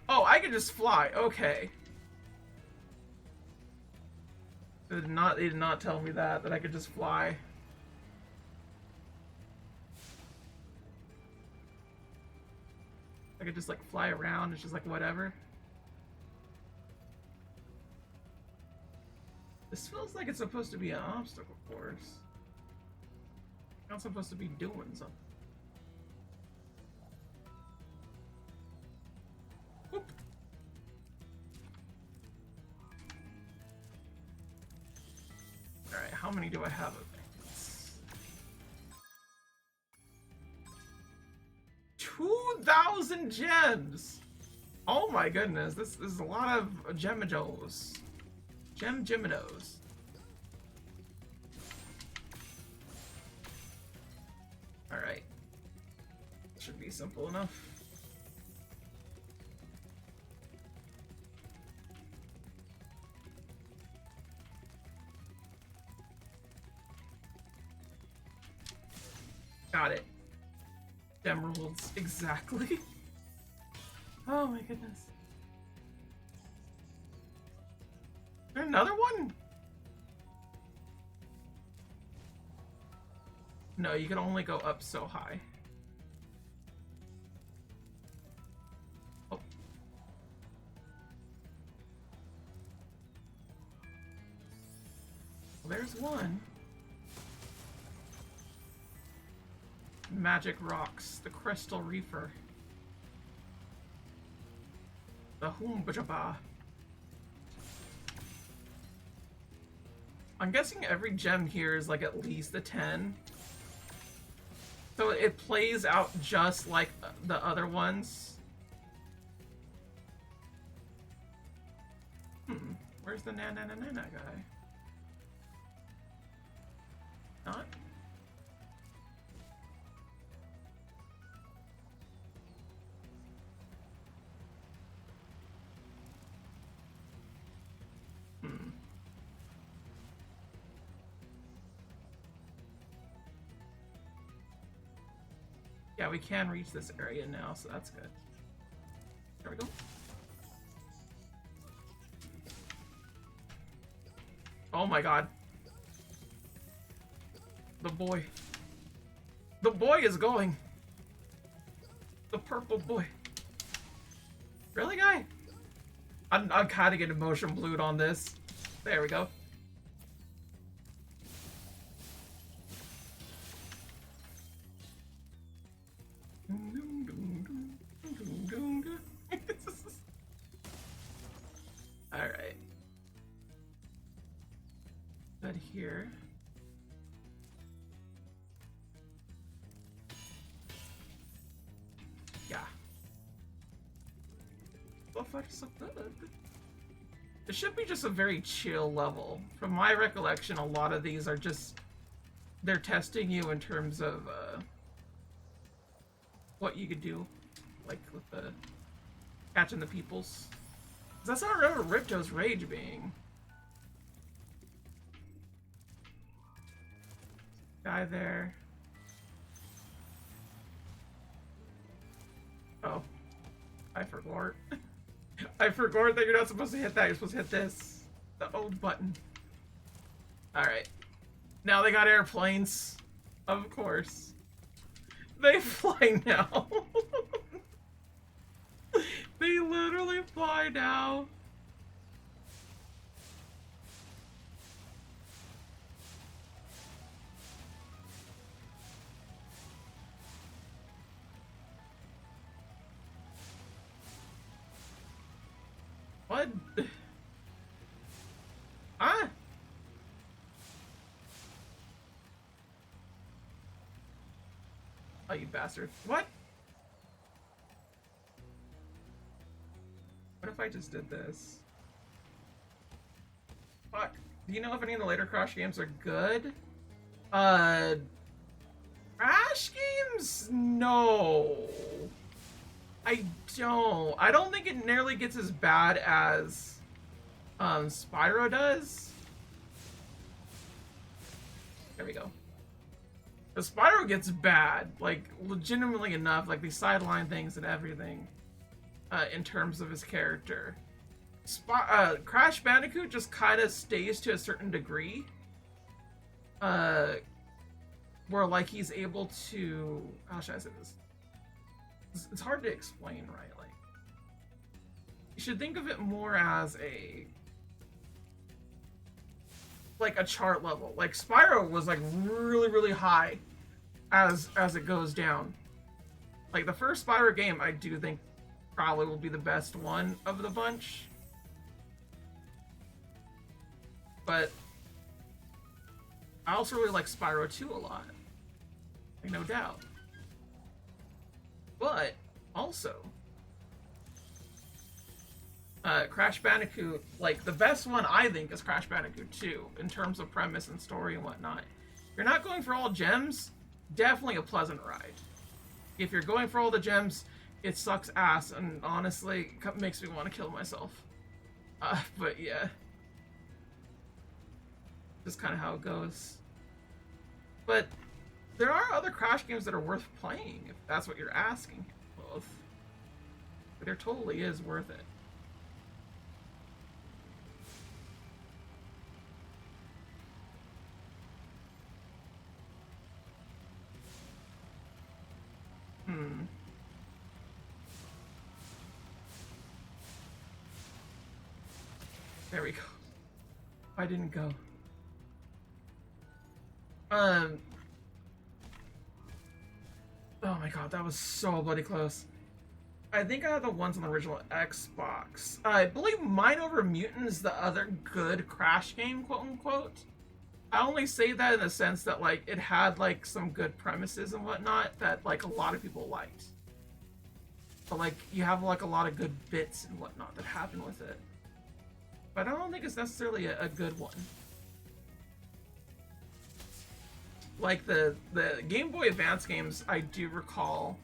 Oh, I can just fly. Okay. They did not tell me that I could just fly. I could just like fly around, it's just like whatever. This feels like it's supposed to be an obstacle course. Not supposed to be doing something. Whoop. Alright, how many do I have of things? 2,000 gems! Oh my goodness, this is a lot of Geminos. Geminos. Alright. Should be simple enough. Got it. Emeralds, exactly. Oh my goodness. Is there another one? No, you can only go up so high. Oh. Well, there's one. Magic rocks, the crystal reefer. The Humbajaba. I'm guessing every gem here is like at least a 10. So it plays out just like the other ones. Where's the na-na-na-na-na guy? Not? Yeah, we can reach this area now, so that's good. There we go. Oh my god. The boy. The boy is going. The purple boy. Really, guy? I'm kind of getting motion blued on this. There we go. Alright. But here. Yeah. So far, so good. It should be just a very chill level. From my recollection, a lot of these are just... they're testing you in terms of, what you could do. Like, with the... catching the peoples. That's not remember Ripto's rage being. Guy there. Oh. I forgot. I forgot that you're not supposed to hit that. You're supposed to hit this. The old button. Alright. Now they got airplanes. Of course. They fly now. They literally fly now. What? Ah! Oh, you bastard. What? What if I just did this? Fuck. Do you know if any of the later Crash games are good? Crash games? No. I don't. I don't think it nearly gets as bad as Spyro does. There we go. The Spyro gets bad, like, legitimately enough, like, these sideline things and everything, in terms of his character. Crash Bandicoot just kind of stays to a certain degree, where, like, he's able to... How should I say this? It's hard to explain, right? Like, you should think of it more as a... like, a chart level. Like, Spyro was, like, really, really high as it goes down. Like, the first Spyro game, I do think probably will be the best one of the bunch. But I also really like Spyro 2 a lot. Like, no doubt. But, also, Crash Bandicoot, like, the best one I think is Crash Bandicoot 2, in terms of premise and story and whatnot. You're not going for all gems, definitely a pleasant ride. If you're going for all the gems, it sucks ass, and honestly, it makes me want to kill myself. But yeah. Just kind of how it goes. But there are other Crash games that are worth playing, if that's what you're asking. Both. There totally is worth it. There we go. I didn't go. Oh my god, that was so bloody close. I think I have the ones on the original Xbox. I believe Mind Over Mutant is the other good Crash game, quote unquote. I only say that in the sense that, like, it had, like, some good premises and whatnot that, like, a lot of people liked. But, like, you have, like, a lot of good bits and whatnot that happen with it. But I don't think it's necessarily a good one. Like, the Game Boy Advance games, I do recall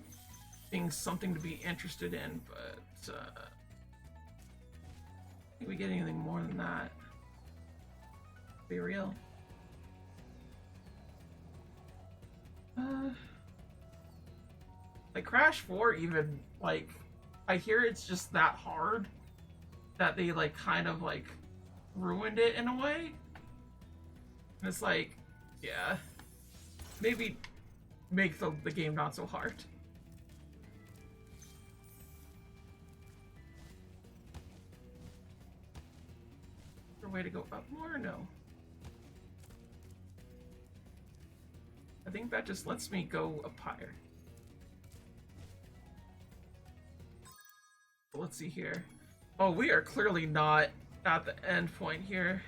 being something to be interested in, but, I think we get anything more than that. Be real. Like Crash 4 even, like, I hear it's just that hard that they, like, kind of, like, ruined it in a way. And it's like, yeah, maybe make the game not so hard. Is there a way to go up more or no? I think that just lets me go up higher. Let's see here. Oh, we are clearly not at the end point here.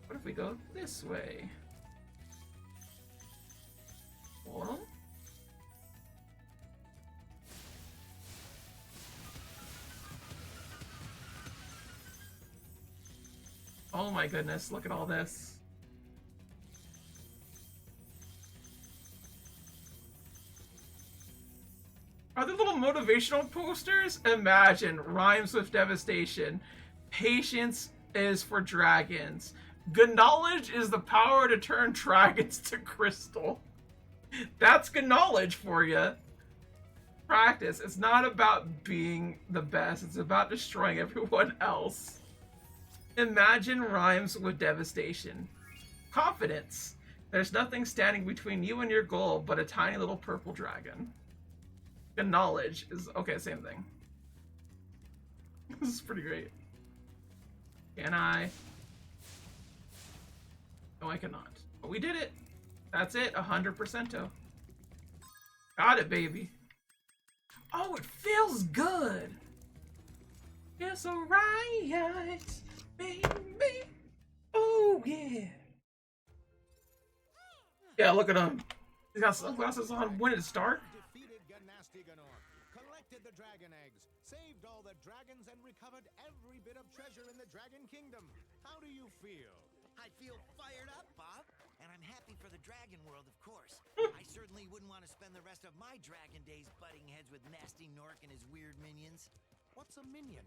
What if we go this way? Well, oh my goodness, look at all this. Are there little motivational posters? Imagine, rhymes with devastation. Patience is for dragons. Good knowledge is the power to turn dragons to crystal. That's good knowledge for you. Practice. It's not about being the best. It's about destroying everyone else. Imagine rhymes with devastation. Confidence. There's nothing standing between you and your goal but a tiny little purple dragon. Good knowledge is okay, same thing. This is pretty great. Can I? No, I cannot. But we did it. That's it, 100%. Got it, baby. Oh, it feels good. It's alright, baby. Oh yeah. Yeah, look at him. He's got sunglasses on when it's dark. Collected the dragon eggs, saved all the dragons, and recovered every bit of treasure in the Dragon Kingdom. How do you feel? I feel fired up, Bob. And I'm happy for the dragon world, of course. I certainly wouldn't want to spend the rest of my dragon days butting heads with Nasty Nork and his weird minions. What's a minion?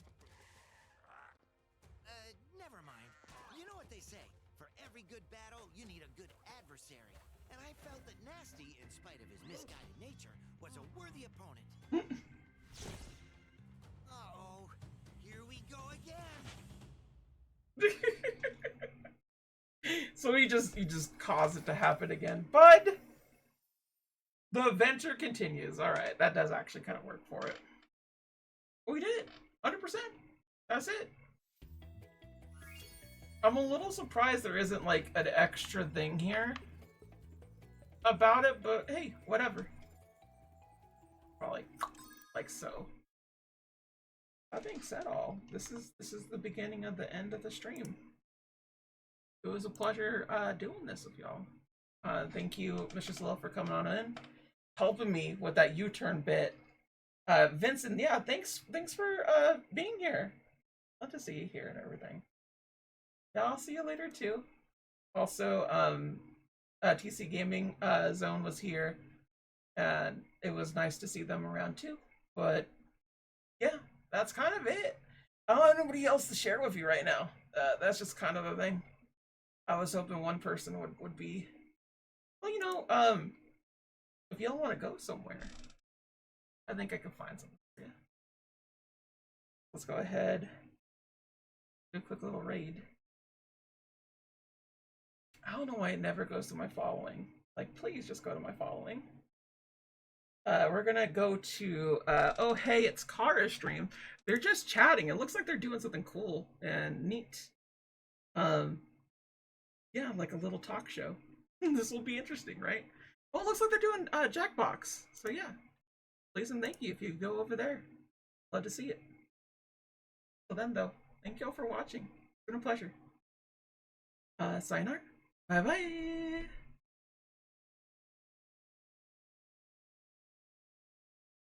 Never mind. You know what they say. For every good battle, you need a good adversary. And I felt that Nasty, in spite of his misguided nature, was a worthy opponent. Uh-oh. Here we go again. So he just caused it to happen again. Bud! The adventure continues. Alright, that does actually kind of work for it. We did it! 100%! That's it! I'm a little surprised there isn't, like, an extra thing here about it, but hey, whatever. Probably like so. That being said, this is the beginning of the end of the stream. It was a pleasure doing this with y'all. Thank you, Mr. Slow, for coming on in, helping me with that U-turn bit. Vincent, yeah, thanks for being here. Love to see you here and everything. Yeah, I'll see you later too. Also, TC Gaming Zone was here, and it was nice to see them around too. But yeah, that's kind of it. I don't have anybody else to share with you right now. That's just kind of the thing. I was hoping one person would be, well, if y'all want to go somewhere, I think I can find something for you. Let's go ahead. Do a quick little raid. I don't know why it never goes to my following. Like, please just go to my following. We're gonna go to, oh hey, it's Kara stream. They're just chatting. It looks like they're doing something cool and neat. Yeah, like a little talk show. This will be interesting, right? Oh, it looks like they're doing Jackbox. So yeah, please and thank you if you go over there. Love to see it. Till then, though, thank you all for watching. It's been a pleasure. Sayonara. Bye bye.